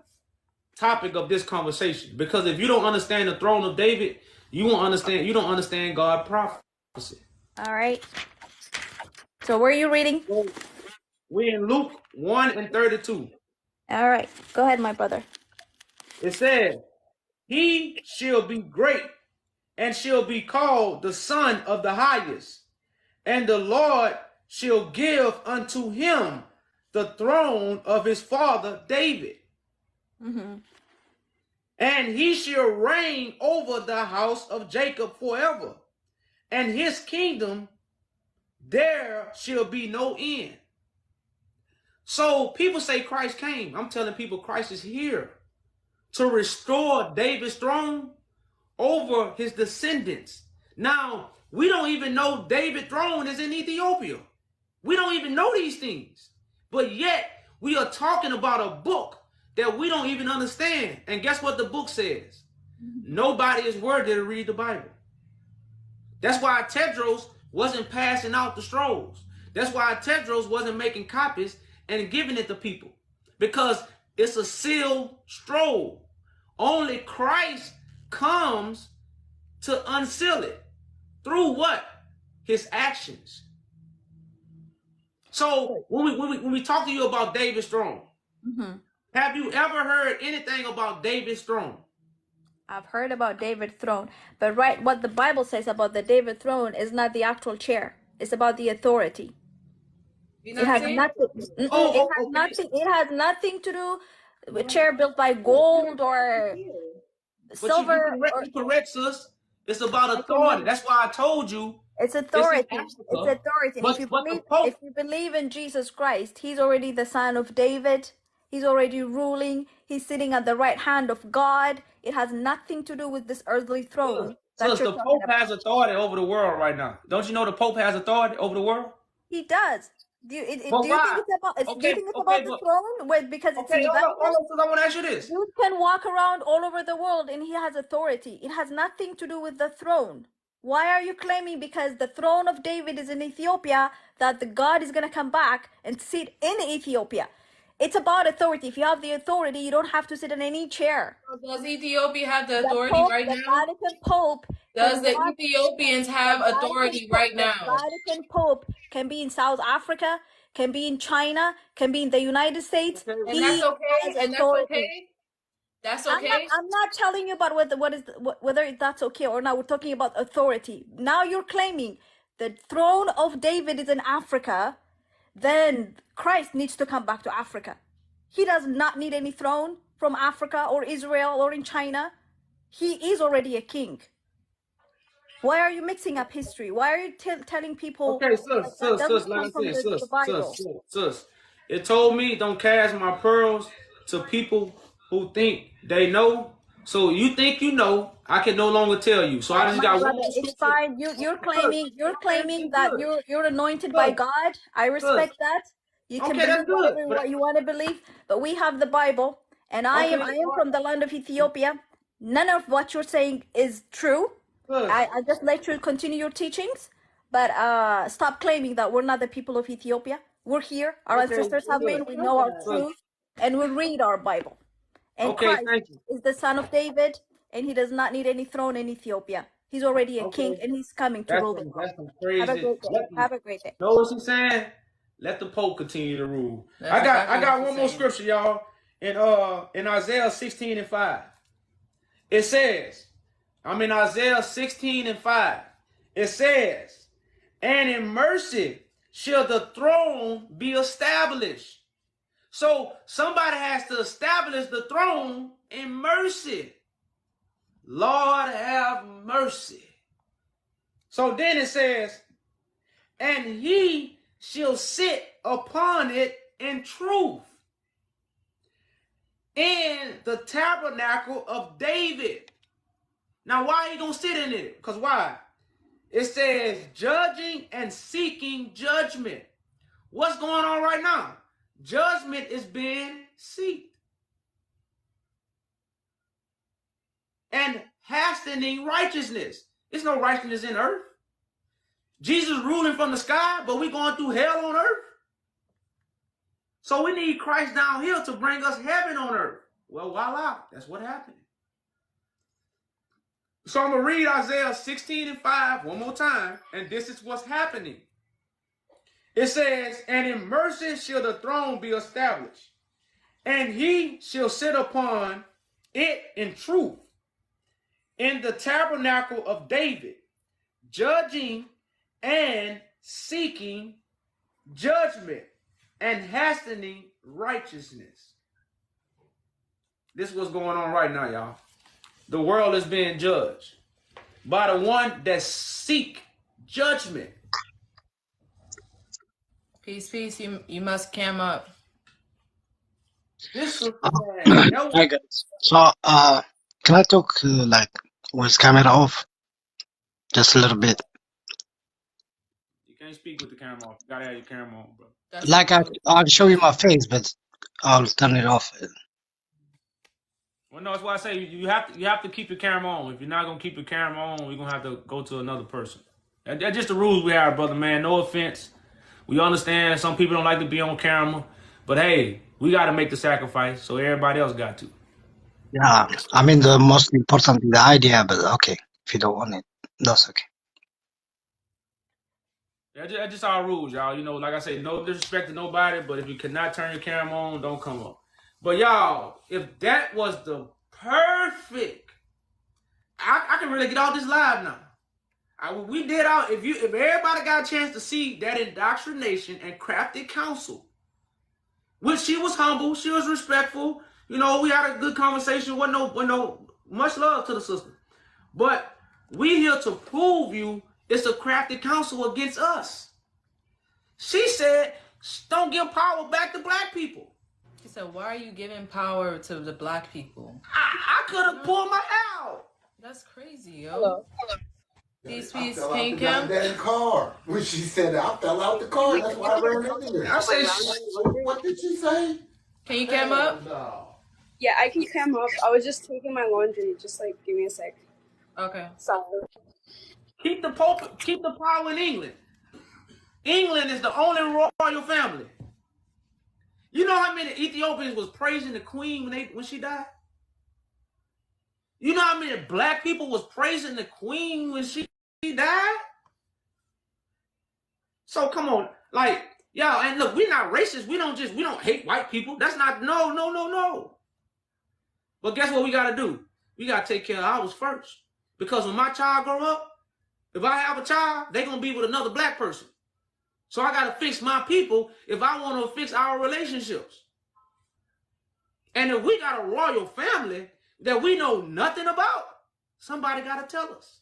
topic of this conversation. Because if you don't understand the throne of David, you don't understand God's prophecy. All right. So where are you reading? We're in Luke 1:32. All right. Go ahead, my brother. It says, he shall be great and shall be called the Son of the Highest. And the Lord shall give unto him the throne of his father David. Mm-hmm. And he shall reign over the house of Jacob forever. And his kingdom there shall be no end. So people say Christ came. I'm telling people Christ is here to restore David's throne over his descendants. Now, we don't even know David's throne is in Ethiopia. We don't even know these things. But yet, we are talking about a book that we don't even understand. And guess what the book says? Nobody is worthy to read the Bible. That's why Tedros wasn't passing out the scrolls. That's why Tedros wasn't making copies and giving it to people. Because it's a sealed scroll. Only Christ comes to unseal it. Through what? His actions. So when we talk to you about David's throne, mm-hmm. Have you ever heard anything about David's throne? I've heard about David's throne, but what the Bible says about the David throne is not the actual chair. It's about the authority. It has nothing. It has nothing to do with chair built by gold or silver. You correct, sis. It's about authority. That's why I told you. It's authority. It's authority. If you believe in Jesus Christ, he's already the son of David. He's already ruling. He's sitting at the right hand of God. It has nothing to do with this earthly throne. So the Pope has authority over the world right now. Don't you know the Pope has authority over the world? He does. Do you think it's about the throne? Wait, because it's I want to ask you this. You can walk around all over the world and he has authority. It has nothing to do with the throne. Why are you claiming because the throne of David is in Ethiopia that the God is going to come back and sit in Ethiopia? It's about authority. If you have the authority, you don't have to sit in any chair. Does Ethiopia have the authority right now? The Vatican Pope. Does the Ethiopians have authority right now? The Vatican Pope can be in South Africa, can be in China, can be in the United States. And that's okay? And that's okay? That's okay? I'm not telling you about whether that's okay or not. We're talking about authority. Now you're claiming the throne of David is in Africa. Then Christ needs to come back to Africa. He does not need any throne from Africa or Israel or in China. He is already a king. Why are you mixing up history? Why are you telling people? Okay, sis. It told me don't cast my pearls to people who think they know So you think you know, I can no longer tell you. So I just My got one brother, more it's scripture. fine. You're Good. claiming Okay, that good. you're anointed by Good. God. I Good. respect that. You can Okay, believe that's good. whatever But what you want to believe, but we have the Bible, and I okay, am from the land of Ethiopia. None of what you're saying is true. good. I just let you continue your teachings, but stop claiming that we're not the people of Ethiopia. We're here. Our Okay, ancestors have good. been. We know our Good. truth, and we read our Bible. And Okay, Christ thank you. is the son of David, and he does not need any throne in Ethiopia. He's already a king, Okay. and he's coming to rule the world. That's some Have a crazy. great day. Have a great day. Know what she's saying? Let the Pope continue to rule. That's I exactly got what one she's more saying. scripture, y'all. In Isaiah 16 and 5. It says, I'm in Isaiah 16 and 5. It says, and in mercy shall the throne be established. So somebody has to establish the throne in mercy. Lord have mercy. So then it says, and he shall sit upon it in truth in the tabernacle of David. Now, why are you going to sit in it? Because why? It says judging and seeking judgment. What's going on right now? Judgment is being sought. And hastening righteousness. There's no righteousness in earth. Jesus ruling from the sky, but we're going through hell on earth. So we need Christ down here to bring us heaven on earth. Well, voila, that's what happened. So I'm going to read Isaiah 16 and 5 one more time, and this is what's happening. It says, and in mercy shall the throne be established, and he shall sit upon it in truth, in the tabernacle of David, judging and seeking judgment and hastening righteousness. This is what's going on right now, y'all. The world is being judged by the one that seek judgment. Peace, you must cam up. This is Hi guys. So, can I talk like with camera off? Just a little bit. You can't speak with the camera off. You gotta have your camera on, bro. Like I'll show you my face, but I'll turn it off. Well, no, that's why I say you have to keep your camera on. If you're not gonna keep your camera on, we're gonna have to go to another person. That's just the rules we have, brother, man. No offense. We understand some people don't like to be on camera, but hey, we got to make the sacrifice, so everybody else got to. Yeah, I mean the most important the idea, but okay, if you don't want it, that's okay. That's just our rules, y'all. You know, like I say, no disrespect to nobody, but if you cannot turn your camera on, don't come up. But y'all, if that was the perfect, I can really get off this live now. We did out. If everybody got a chance to see that indoctrination and crafty counsel, which she was humble, she was respectful. You know, we had a good conversation. Wasn't no much love to the sister, but we here to prove you it's a crafty counsel against us. She said, "Don't give power back to black people." She said, "Why are you giving power to the black people?" I could have pulled my hair out. That's crazy, yo. Hello. Peace, I peace, fell out Pink the Cam. goddamn car. When she said that, I fell out the car. That's why I ran into here. I said, what did she say? Can you cam up? No. Yeah, I can cam up. I was just taking my laundry. Just like, give me a sec. Okay. Sorry. Keep the power in England. England is the only royal family. You know how many Ethiopians was praising the queen when she died? You know how many black people was praising the queen when she died? So come on, like, y'all, and look, we're not racist. We don't hate white people. That's not, no. But guess what we got to do? We got to take care of ours first. Because when my child grow up, if I have a child, they're going to be with another black person. So I got to fix my people if I want to fix our relationships. And if we got a royal family that we know nothing about, somebody got to tell us.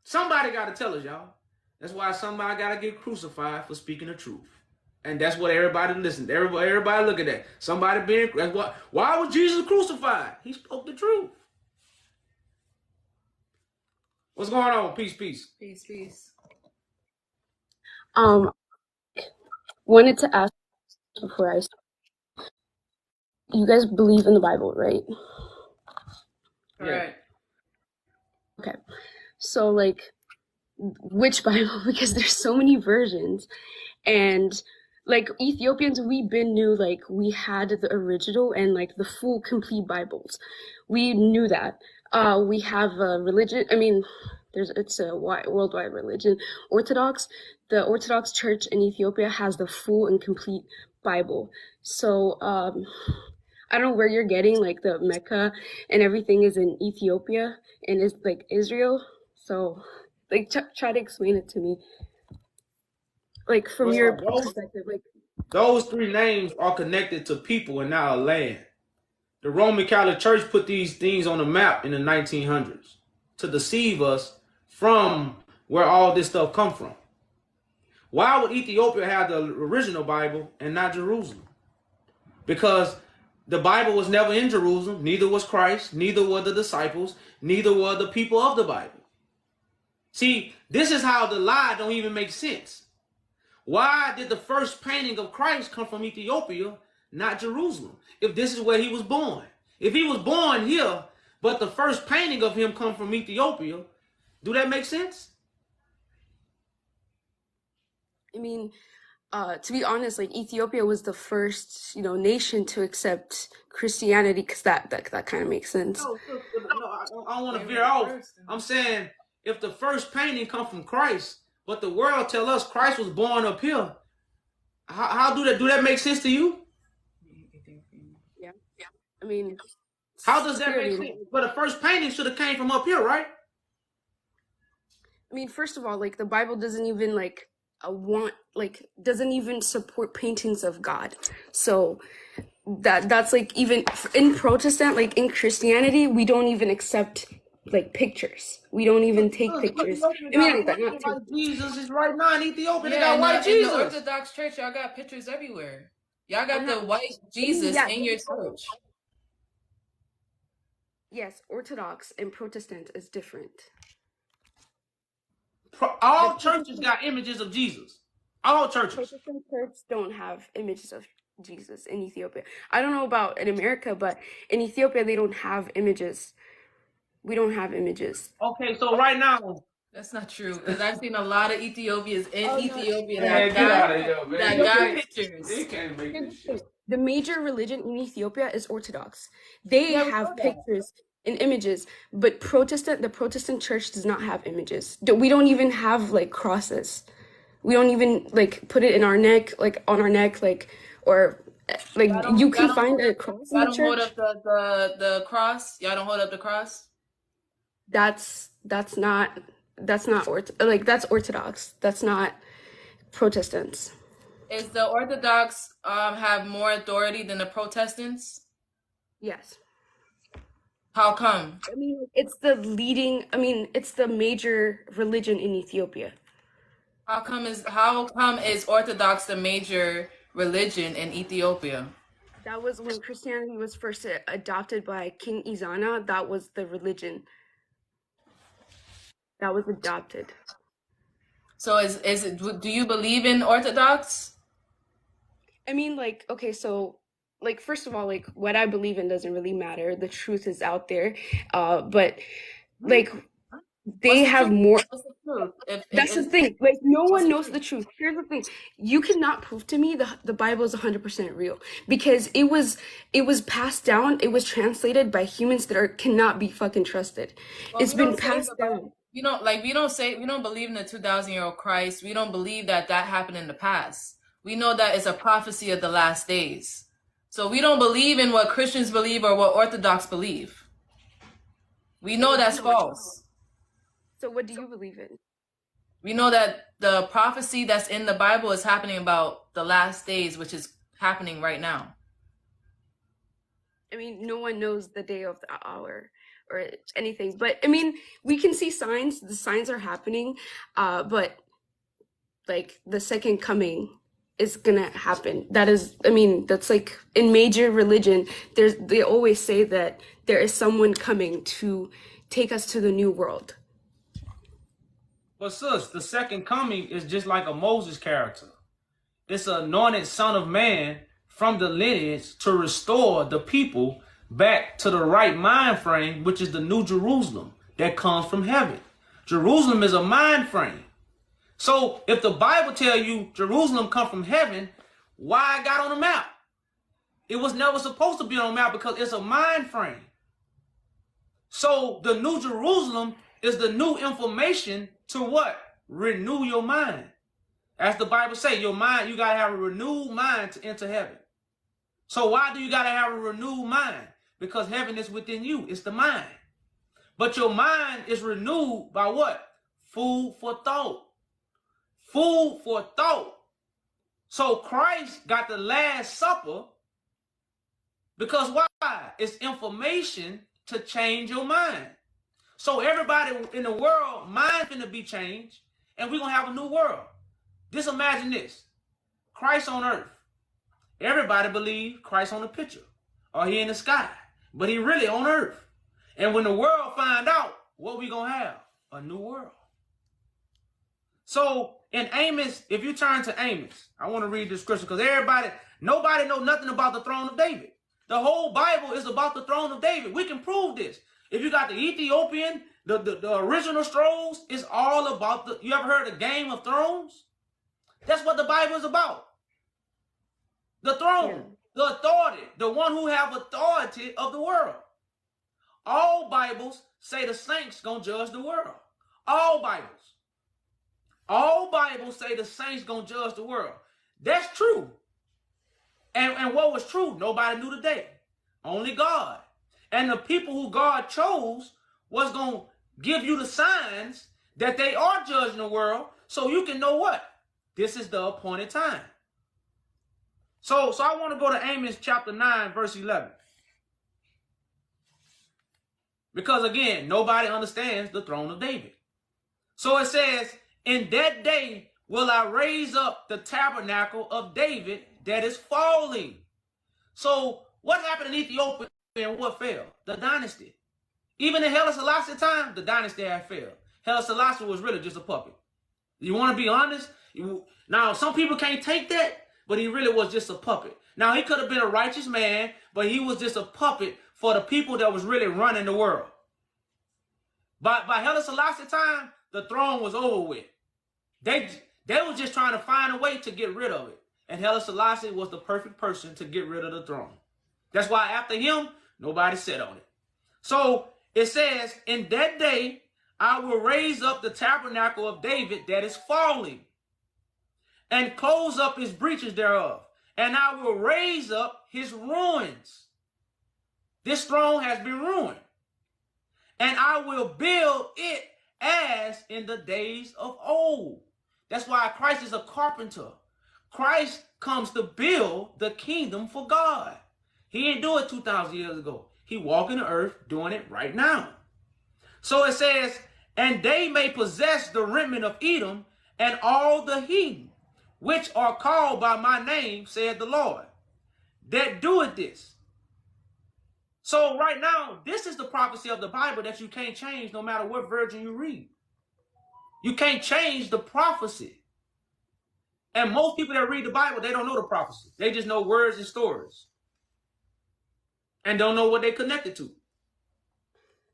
Somebody got to tell us, y'all. That's why somebody got to get crucified for speaking the truth. And that's what everybody listened. Everybody look at that. Somebody being, that's what. Why was Jesus crucified? He spoke the truth. What's going on? Peace, peace. Peace, peace. Wanted to ask before I start. You guys believe in the Bible, right? Correct. Okay. So like, which Bible? Because there's so many versions, and like Ethiopians, we been knew like we had the original and like the full complete Bibles. We knew that. We have a religion. I mean, it's a worldwide religion. Orthodox. The Orthodox Church in Ethiopia has the full and complete Bible. So I don't know where you're getting like the Mecca and everything is in Ethiopia and is like Israel. So like try to explain it to me. Like from your perspective, like those three names are connected to people and not a land. The Roman Catholic Church put these things on the map in the 1900s to deceive us from where all this stuff come from. Why would Ethiopia have the original Bible and not Jerusalem? Because the Bible was never in Jerusalem, neither was Christ, neither were the disciples, neither were the people of the Bible. See, this is how the lie don't even make sense. Why did the first painting of Christ come from Ethiopia, not Jerusalem, if this is where he was born? If he was born here, but the first painting of him come from Ethiopia, do that make sense? I mean, to be honest, like Ethiopia was the first, nation to accept Christianity, because that kind of makes sense. No, I don't want to veer off. I'm saying if the first painting come from Christ, but the world tell us Christ was born up here, how do that make sense to you? Yeah. I mean, how does that make sense? But the first painting should have came from up here, right? I mean, first of all, like the Bible doesn't even doesn't even support paintings of God. So that's like, even in Protestant, like in Christianity, we don't even accept like pictures. We don't even take pictures. I mean, like Jesus is right now in Ethiopia. They Yeah, got white Jesus. In the Orthodox Church, y'all got pictures everywhere. Y'all got the white Jesus in your church. Yes, Orthodox and Protestant is different. All churches got images of Jesus. All churches. Protestant churches don't have images of Jesus in Ethiopia. I don't know about in America, but in Ethiopia they don't have images. We don't have images. Okay, so right now, that's not true, because I've seen a lot of Ethiopians in Ethiopia that got pictures. They can't make this shit. The major religion in Ethiopia is Orthodox. They have pictures and images, but the Protestant church does not have images. We don't even have like crosses. We don't even like put it in our neck, like on our neck, like, or like you can find a cross in the church. Y'all don't hold up the cross? Y'all don't hold up the cross? That's not that's Orthodox. That's not Protestants. Is the Orthodox have more authority than the Protestants? Yes. How come? I mean, it's the major religion in Ethiopia. How come is Orthodox the major religion in Ethiopia? That was when Christianity was first adopted by King Izana. That was the religion that was adopted. So do you believe in Orthodox? I mean, like, okay, so like, first of all, like what I believe in doesn't really matter. The truth is out there. But like they have more. What's the truth? That's the thing. Like no one knows the truth. Here's the thing: you cannot prove to me the Bible is 100% real, because it was passed down. It was translated by humans that cannot be fucking trusted. Well, it's been passed down. We don't believe in the 2,000-year-old Christ. We don't believe that happened in the past. We know that it's a prophecy of the last days. So we don't believe in what Christians believe or what Orthodox believe. We know that's false. So what do you believe in? We know that the prophecy that's in the Bible is happening about the last days, which is happening right now. I mean, no one knows the day of the hour or anything, but I mean, we can see signs. The signs are happening, but like the second coming is gonna happen. That is, I mean, that's like in major religion, they always say that there is someone coming to take us to the new world. But sis, the second coming is just like a Moses character. It's an anointed son of man from the lineage to restore the people back to the right mind frame, which is the new Jerusalem that comes from heaven. Jerusalem is a mind frame. So if the Bible tell you Jerusalem come from heaven, why it got on the map? It was never supposed to be on the map because it's a mind frame. So the new Jerusalem is the new information to what? Renew your mind. As the Bible say, your mind, you got to have a renewed mind to enter heaven. So why do you got to have a renewed mind? Because heaven is within you. It's the mind. But your mind is renewed by what? Food for thought. Food for thought. So Christ got the Last Supper because why? It's information to change your mind. So everybody in the world, mind finna be changed, and we're going to have a new world. Just imagine this. Christ on earth. Everybody believe Christ on the picture or he in the sky, but he really on earth. And when the world find out, what we going to have? A new world. So in Amos, if you turn to Amos, I want to read this scripture because nobody know nothing about the throne of David. The whole Bible is about the throne of David. We can prove this. If you got the Ethiopian, the original scrolls, it's all about you ever heard of Game of Thrones? That's what the Bible is about. The throne, the authority, the one who have authority of the world. All Bibles say the saints gonna judge the world. All Bibles. All Bibles say the saints gonna judge the world. That's true. And what was true, nobody knew today. Only God. And the people who God chose was gonna give you the signs that they are judging the world so you can know what? This is the appointed time. So I want to go to Amos chapter 9, verse 11. Because again, nobody understands the throne of David. So it says, in that day will I raise up the tabernacle of David that is falling. So what happened in Ethiopia and what fell? The dynasty. Even in Haile Selassie time, the dynasty had failed. Haile Selassie was really just a puppet. You want to be honest? Now, some people can't take that, but he really was just a puppet. Now, he could have been a righteous man, but he was just a puppet for the people that was really running the world. By Haile Selassie time, the throne was over with. They were just trying to find a way to get rid of it. And Haile Selassie was the perfect person to get rid of the throne. That's why after him, nobody sat on it. So it says, in that day, I will raise up the tabernacle of David that is falling, and close up his breaches thereof, and I will raise up his ruins. This throne has been ruined, and I will build it as in the days of old. That's why Christ is a carpenter. Christ comes to build the kingdom for God. He didn't do it 2,000 years ago. He walking the earth doing it right now. So it says, and they may possess the remnant of Edom and all the heathen, which are called by my name, said the Lord, that doeth this. So right now, this is the prophecy of the Bible that you can't change no matter what version you read. You can't change the prophecy. And most people that read the Bible, they don't know the prophecy. They just know words and stories. And don't know what they connected to.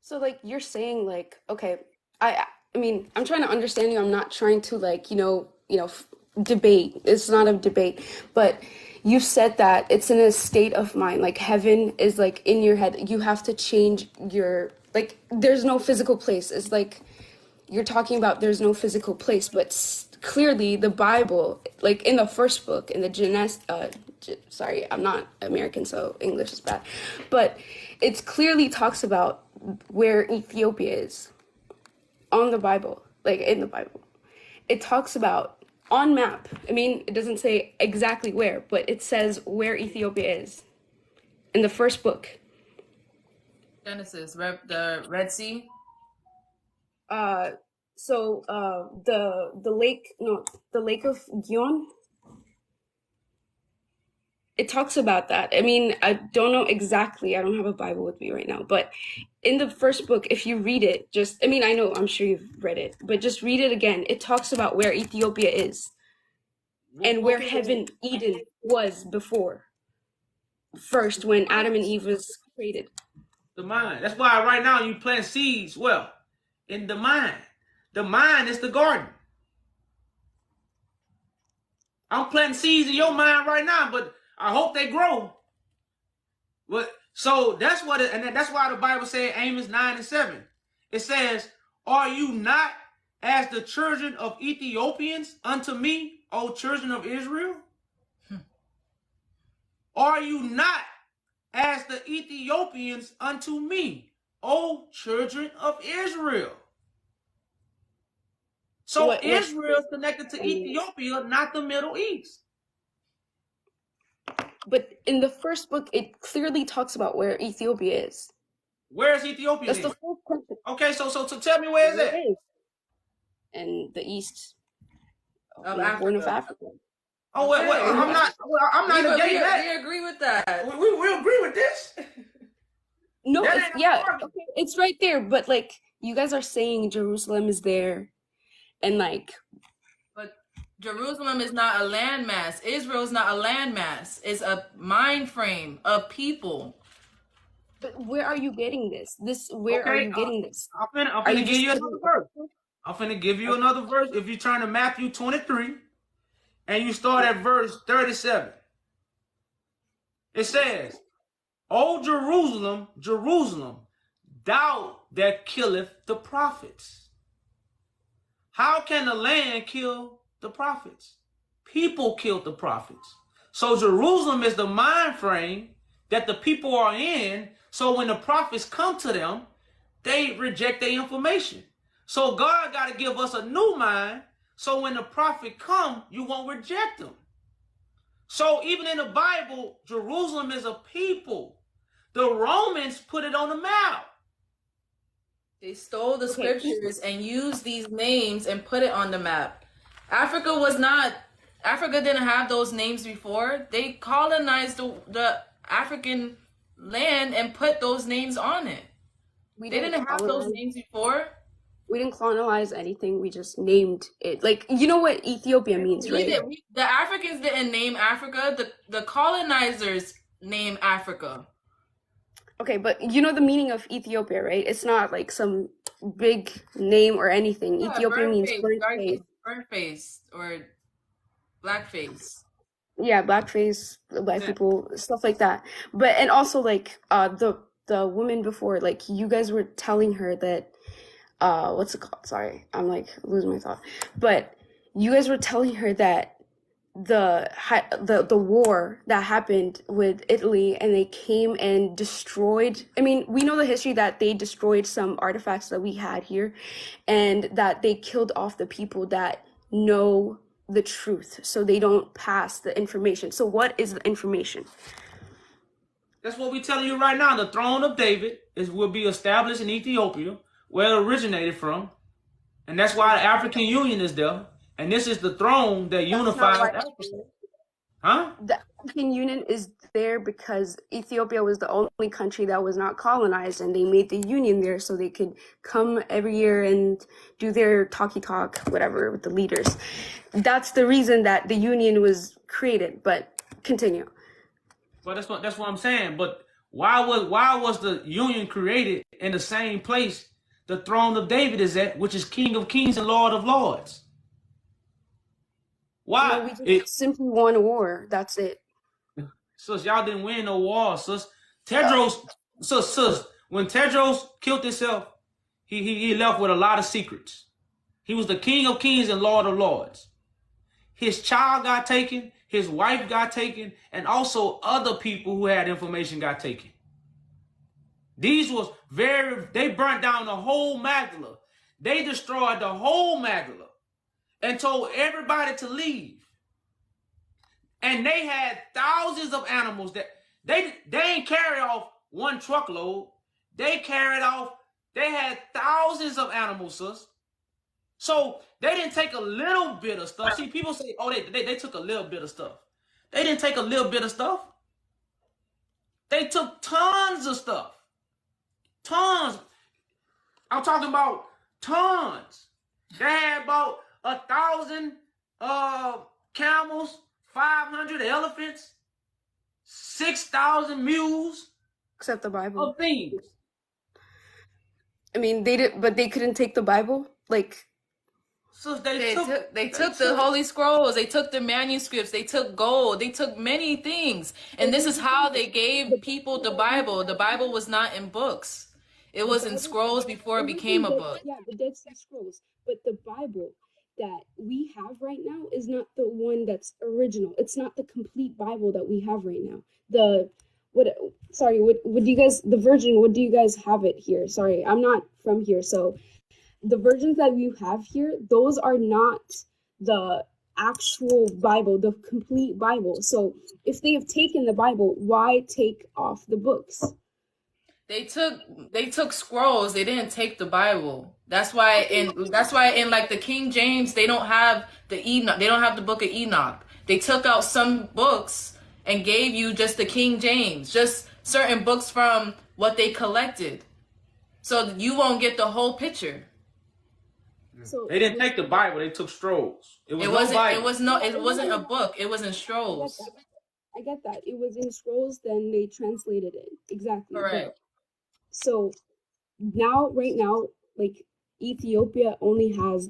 So like you're saying like, okay, I mean, I'm trying to understand you. I'm not trying to like, debate. It's not a debate, but you said that it's in a state of mind, like heaven is like in your head. You have to change your, like, there's no physical place. It's like, you're talking about there's no physical place, but clearly the Bible, like in the first book, in the sorry, I'm not American, so English is bad, but it clearly talks about where Ethiopia is on the Bible, like in the Bible. It talks about on map. I mean, it doesn't say exactly where, but it says where Ethiopia is in the first book. Genesis, the Red Sea. The lake of Gihon. it talks about that. I mean, I don't know exactly. I don't have a Bible with me right now, but in the first book, if you read it, I mean, I know, I'm sure you've read it, but just read it again. It talks about where Ethiopia is and where heaven, Eden, was before. First, when Adam and Eve was created. The mind. That's why right now you plant seeds, well, in the mind. The mind is the garden. I'm planting seeds in your mind right now, but I hope they grow. But so that's what and that's why the Bible says Amos 9:7. It says, "Are you not as the children of Ethiopians unto me, O children of Israel? Are you not as the Ethiopians unto me, O children of Israel?" So Israel is connected to Ethiopia, not the Middle East. But in the first book, it clearly talks about where Ethiopia is. Where is Ethiopia? That's the whole question. Okay, so tell me where is it? In the east of the Horn of Africa. Africa. Oh, wait, I'm not negating that. We agree with that. We agree with this. No, it's right there. But like, you guys are saying Jerusalem is there, and like, but Jerusalem is not a landmass. Israel is not a landmass. It's a mind frame of people. But where are you getting this? Where are you getting this? I'm finna give you another verse. I'm finna give you another verse. If you turn to Matthew 23 and you start at verse 37, it says, "O Jerusalem, Jerusalem, thou that killeth the prophets." How can the land kill the prophets? People killed the prophets. So Jerusalem is the mind frame that the people are in. So when the prophets come to them, they reject their information. So God got to give us a new mind. So when the prophet come, you won't reject them. So even in the Bible, Jerusalem is a people. The Romans put it on the map. They stole the scriptures and used these names and put it on the map. Africa didn't have those names before. They colonized the African land and put those names on it. They didn't have those names before. We didn't colonize anything. We just named it. Like, you know what Ethiopia means, right? The Africans didn't name Africa. The colonizers named Africa. Okay, but you know the meaning of Ethiopia, right? It's not like some big name or anything. Yeah, Ethiopia means burnt face or blackface. Yeah, blackface, black people, stuff like that. But and also like the woman before, like you guys were telling her that what's it called? Sorry, I'm like losing my thought. But you guys were telling her that the war that happened with Italy and they came and destroyed. I mean, we know the history that they destroyed some artifacts that we had here, and that they killed off the people that know the truth, so they don't pass the information. So what is the information? That's what we're telling you right now. The throne of David will be established in Ethiopia, where it originated from. And that's why the African Union is there. And this is the throne that unifies Africa. Huh? The African Union is there because Ethiopia was the only country that was not colonized, and they made the union there so they could come every year and do their talky talk, whatever, with the leaders. That's the reason that the union was created. But continue. But that's what I'm saying. But why was the union created in the same place the throne of David is at, which is King of Kings and Lord of Lords? Why? No, we just simply won a war. That's it. Sis, y'all didn't win no war, sis. Sis, when Tedros killed himself, he left with a lot of secrets. He was the King of Kings and Lord of Lords. His child got taken, his wife got taken, and also other people who had information got taken. These was they burnt down the whole Magdala. They destroyed the whole Magdala and told everybody to leave. And they had thousands of animals that they ain't carry off one truckload. They had thousands of animals, sis. So they didn't take a little bit of stuff. See, people say, oh, they took a little bit of stuff. They didn't take a little bit of stuff. They took tons of stuff. Tons. I'm talking about tons. They had about 1,000 camels, 500 elephants, 6,000 mules. Except the Bible. Of things. I mean, they did, but they couldn't take the Bible. Like, so they took the Holy Scrolls. They took the manuscripts. They took gold. They took many things. And this is how they gave people the Bible. The Bible was not in books. It was in scrolls before it became a book. Yeah, the Dead Sea Scrolls. But the Bible that we have right now is not the one that's original. It's not the complete Bible that we have right now. The version, what do you guys have it here? Sorry, I'm not from here. So the versions that you have here, those are not the actual Bible, the complete Bible. So if they have taken the Bible, why take off the books? They took scrolls. They didn't take the Bible. That's why in like the King James, they don't have the Enoch. They don't have the book of Enoch. They took out some books and gave you just the King James, just certain books from what they collected. So you won't get the whole picture. So they didn't take the Bible, they took scrolls. It wasn't a book, it was in scrolls. I get that. It was in scrolls, then they translated it. Exactly. Correct. So right now, like Ethiopia only has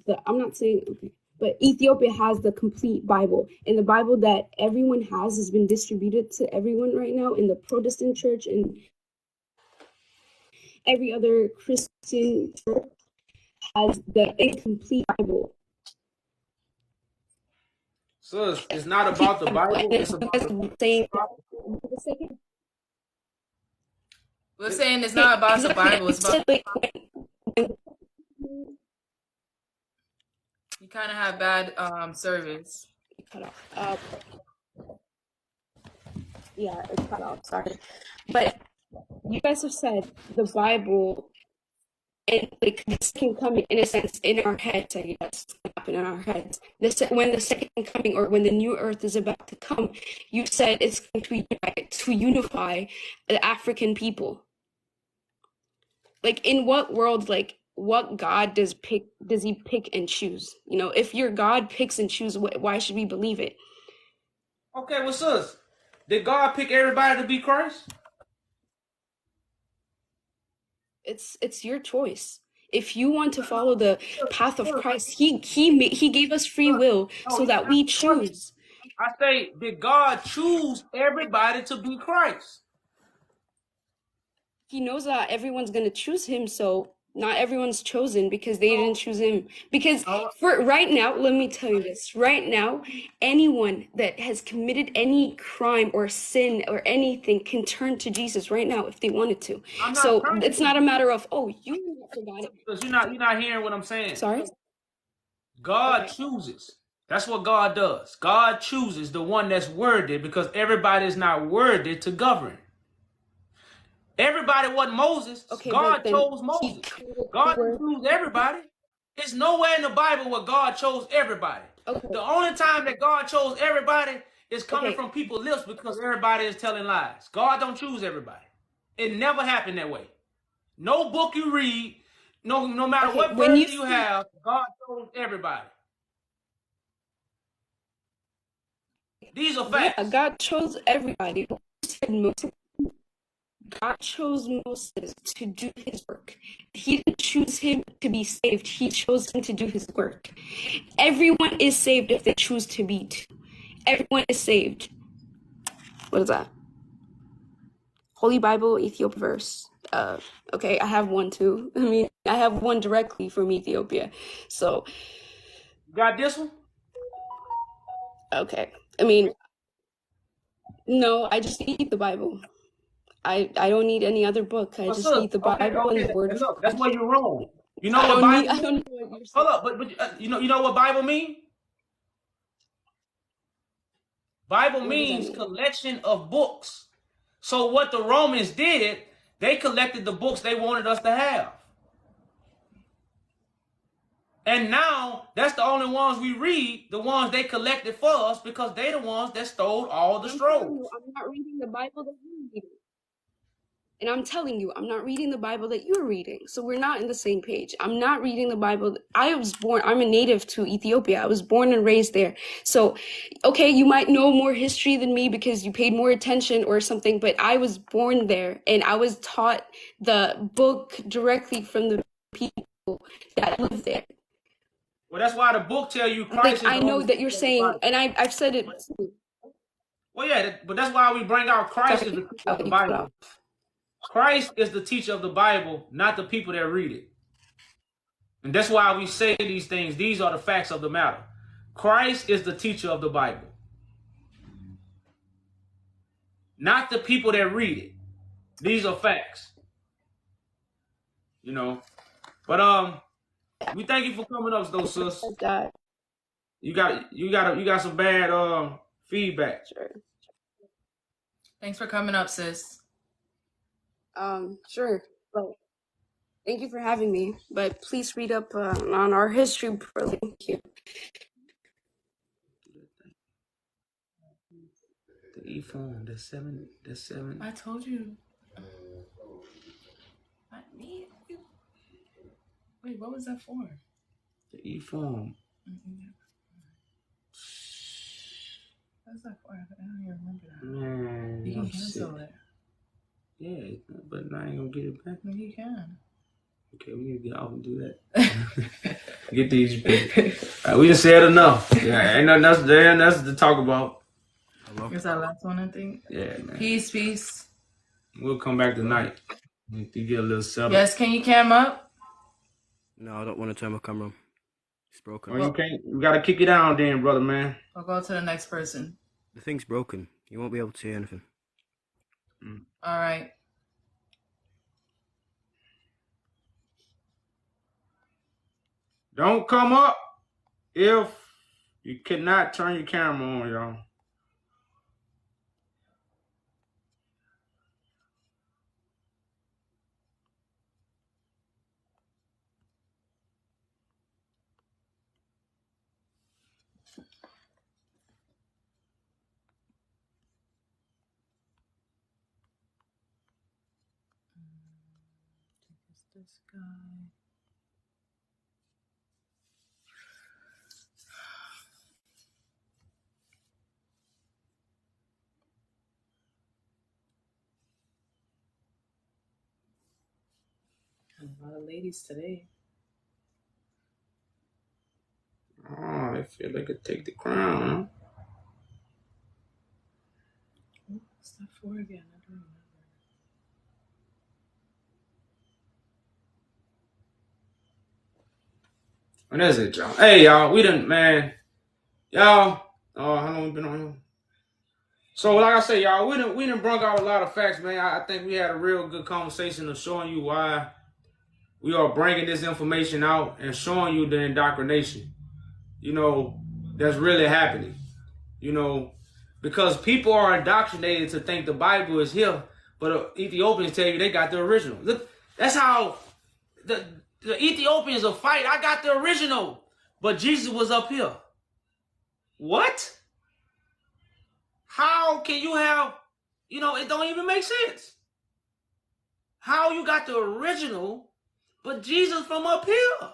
but Ethiopia has the complete Bible, and the Bible that everyone has been distributed to everyone right now in the Protestant church and every other Christian church has the incomplete Bible. So it's not about the Bible. It's about We're saying it's not about the Bible. It's about. You kind of have bad service. Cut off. Yeah, it cut off. Sorry, but you guys have said the Bible, and like this can come in a sense in our heads. I guess happen in our heads. When the second coming or when the new earth is about to come, you said it's going to unify the African people. Like, in what world, like, what God does he pick and choose? You know, if your God picks and chooses, why should we believe it? Okay, well, sis, did God pick everybody to be Christ? It's your choice. If you want to follow the path of Christ, he gave us free will so that we choose. I say, did God choose everybody to be Christ? He knows that everyone's going to choose him, so not everyone's chosen because they didn't choose him. Because for right now, let me tell you this. Right now, anyone that has committed any crime or sin or anything can turn to Jesus right now if they wanted to. So it's not a matter of, oh, you forgot it. Because you're not hearing what I'm saying. Sorry? God chooses. That's what God does. God chooses the one that's worthy because everybody is not worthy to govern. Everybody wasn't Moses. Okay, God chose Moses. God chose everybody. There's nowhere in the Bible where God chose everybody. Okay. The only time that God chose everybody is coming from people's lips because everybody is telling lies. God don't choose everybody. It never happened that way. No book you read, no matter what version you have, God chose everybody. These are facts. Yeah, God chose everybody. God chose Moses to do his work. He didn't choose him to be saved. He chose him to do his work. Everyone is saved if they choose to be. Everyone is saved. What is that? Holy Bible, Ethiopia verse. Okay, I have one too. I mean, I have one directly from Ethiopia. So. Got this one? Okay. I mean, no, I just need the Bible. I don't need any other book. I just need the Bible and the Word. And look, that's where you're wrong. You know what Bible? I don't know what you're saying. Hold up, but you know what Bible means? Bible means collection of books. So what the Romans did, they collected the books they wanted us to have. And now that's the only ones we read, the ones they collected for us, because they the ones that stole all the scrolls. I'm not reading the Bible that you're reading. And I'm telling you, I'm not reading the Bible that you're reading. So we're not in the same page. I'm not reading the Bible. I'm a native to Ethiopia. I was born and raised there. So, okay, you might know more history than me because you paid more attention or something, but I was born there and I was taught the book directly from the people that live there. Well, that's why the book tell you Christ I know that you're saying, and I've said it. Well, yeah, but that's why we bring out Christ as the teacher of the Bible. Christ is the teacher of the Bible, not the people that read it. And that's why we say these things. These are the facts of the matter. Christ is the teacher of the Bible, not the people that read it. These are facts. You know. But we thank you for coming up, though, sis. You got some bad feedback. Sure. Thanks for coming up, sis. Sure. But thank you for having me. But please read up on our history. Thank you. The E form, the seven. I told you. Wait, what was that for? The E form. What's that for? I don't even remember that. Man, you can cancel it. Yeah, but I ain't gonna get it back. No, you can. Okay, we need to get off and do that. Get these. We just said enough. Yeah, ain't nothing else there. Nothing to talk about. Is that last one, I think? Yeah, man. Peace. We'll come back tonight. You get a little settled. Yes, can you cam up? No, I don't want to turn my camera on. It's broken. Well, you can't. You gotta kick it down, then, brother, man. I'll go to the next person. The thing's broken. You won't be able to see anything. All right. Don't come up if you cannot turn your camera on, y'all. This guy. A lot of ladies today. Oh, they feel they could take the crown, huh? What's that for again? I don't remember. And that's it, y'all. Hey, y'all, we done, man. Y'all, how long we been on here? So, like I say, y'all, we done brought out a lot of facts, man. I think we had a real good conversation of showing you why we are bringing this information out and showing you the indoctrination, you know, that's really happening, you know, because people are indoctrinated to think the Bible is here, but Ethiopians tell you they got the original. Look, that's how the Ethiopians will fight. I got the original, but Jesus was up here. What? How can you have, you know, it don't even make sense. How you got the original, but Jesus from up here?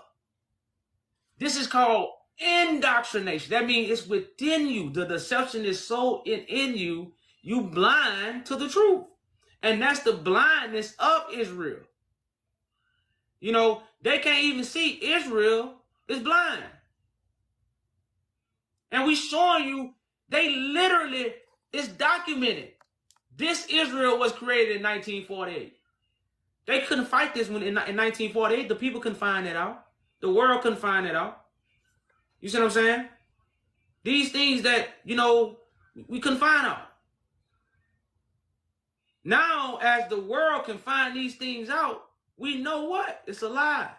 This is called indoctrination. That means it's within you. The deception is so in you, you blind to the truth. And that's the blindness of Israel. You know, they can't even see Israel is blind. And we showing you, they literally, it's documented. This Israel was created in 1948. They couldn't fight this one in 1948. The people couldn't find it out. The world couldn't find it out. You see what I'm saying? These things that, you know, we couldn't find out. Now, as the world can find these things out, we know what? It's a lie.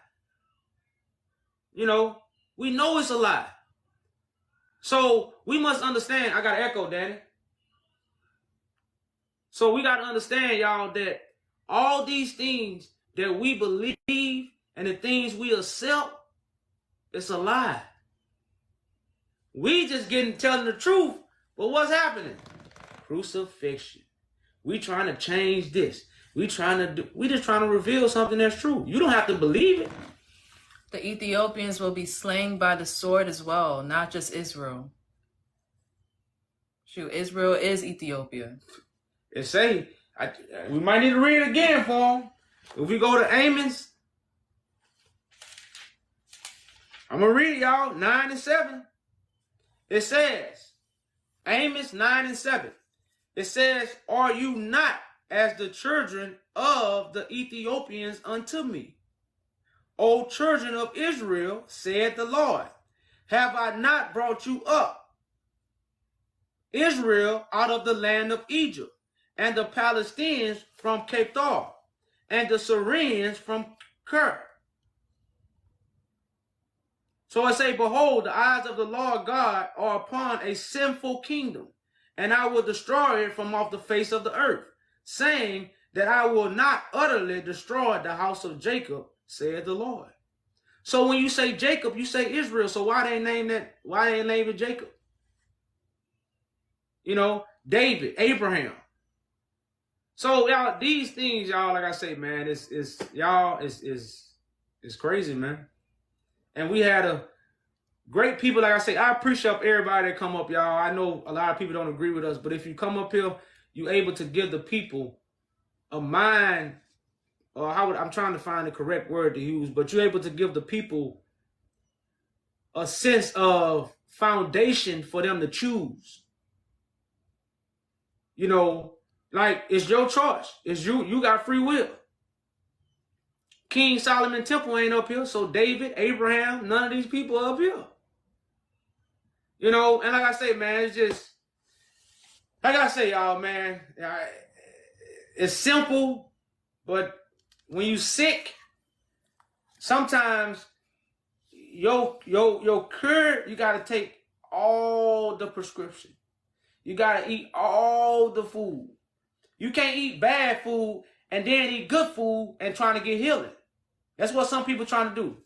You know, we know it's a lie. So we must understand. I got an echo, Danny. So we got to understand, y'all, that all these things that we believe and the things we accept It's a lie. We just telling the truth, but what's happening? Crucifixion. We trying to change this. We just trying to reveal something that's true. You don't have to believe it. The Ethiopians will be slain by the sword as well, not just Israel. Shoot, Israel is Ethiopia. It say, we might need to read it again for them. If we go to Amos, I'm going to read it, y'all, 9 and 7. It says, Amos 9 and 7. It says, are you not as the children of the Ethiopians unto me? O children of Israel, said the Lord, have I not brought you up, Israel, out of the land of Egypt, and the Palestinians from Kedar, and the Syrians from Ker? So I say, behold, the eyes of the Lord God are upon a sinful kingdom, and I will destroy it from off the face of the earth, saying that I will not utterly destroy the house of Jacob, said the Lord. So when you say Jacob, you say Israel. So why they name it Jacob? You know, David, Abraham. So y'all, these things, y'all, like I say, man, it's crazy, man. And we had a great people, like I say, I appreciate everybody that come up, y'all. I know a lot of people don't agree with us, but if you come up here, you're able to give the people a mind, or I'm trying to find the correct word to use, but you're able to give the people a sense of foundation for them to choose. You know, like, it's your choice. It's you got free will. King Solomon Temple ain't up here, so David, Abraham, none of these people are up here. You know, and like I say, man, it's just, like I say, y'all, man, it's simple, but when you sick, sometimes your cure, you got to take all the prescription. You got to eat all the food. You can't eat bad food and then eat good food and trying to get healing. That's what some people trying to do.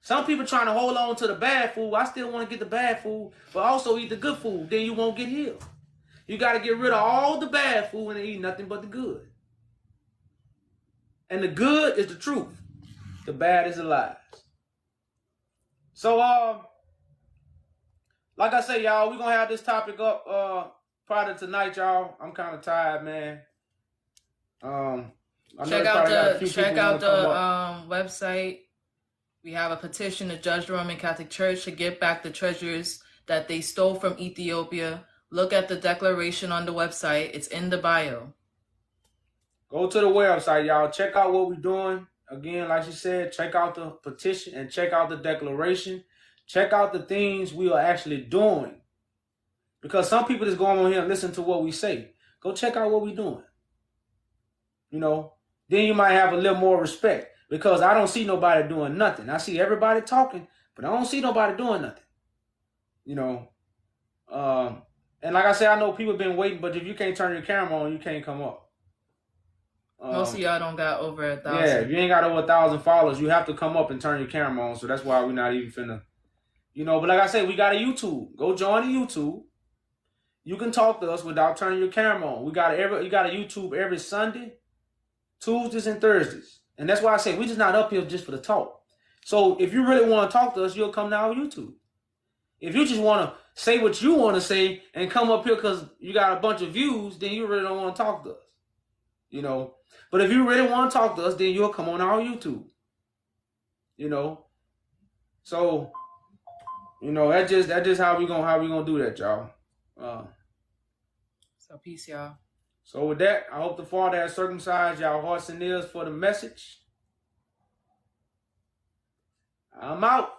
Some people trying to hold on to the bad food. I still want to get the bad food, but also eat the good food. Then you won't get healed. You got to get rid of all the bad food and eat nothing but the good. And the good is the truth. The bad is the lies. So, like I say, y'all, we're going to have this topic up probably tonight, y'all. I'm kind of tired, man. Check out the website. We have a petition to judge the Roman Catholic Church to get back the treasures that they stole from Ethiopia. Look at the declaration on the website. It's in the bio. Go to the website, y'all. Check out what we're doing. Again, like she said, check out the petition and check out the declaration. Check out the things we are actually doing. Because some people just go on here and listen to what we say. Go check out what we're doing. You know, then you might have a little more respect. Because I don't see nobody doing nothing. I see everybody talking, but I don't see nobody doing nothing. You know, and like I said, I know people been waiting, but if you can't turn your camera on, you can't come up. Most of y'all don't got over 1,000. Yeah, if you ain't got over 1,000 followers, you have to come up and turn your camera on. So that's why we're not even finna, you know. But like I said, we got a YouTube. Go join the YouTube. You can talk to us without turning your camera on. You got a YouTube every Sunday, Tuesdays, and Thursdays. And that's why I say we just not up here just for the talk. So if you really want to talk to us, you'll come to our YouTube. If you just want to say what you want to say and come up here because you got a bunch of views, then you really don't want to talk to us. You know. But if you really want to talk to us, then you'll come on our YouTube. You know. So, you know, that's just how we gonna do that, y'all. So peace, y'all. So with that, I hope the Father has circumcised y'all hearts and ears for the message. I'm out.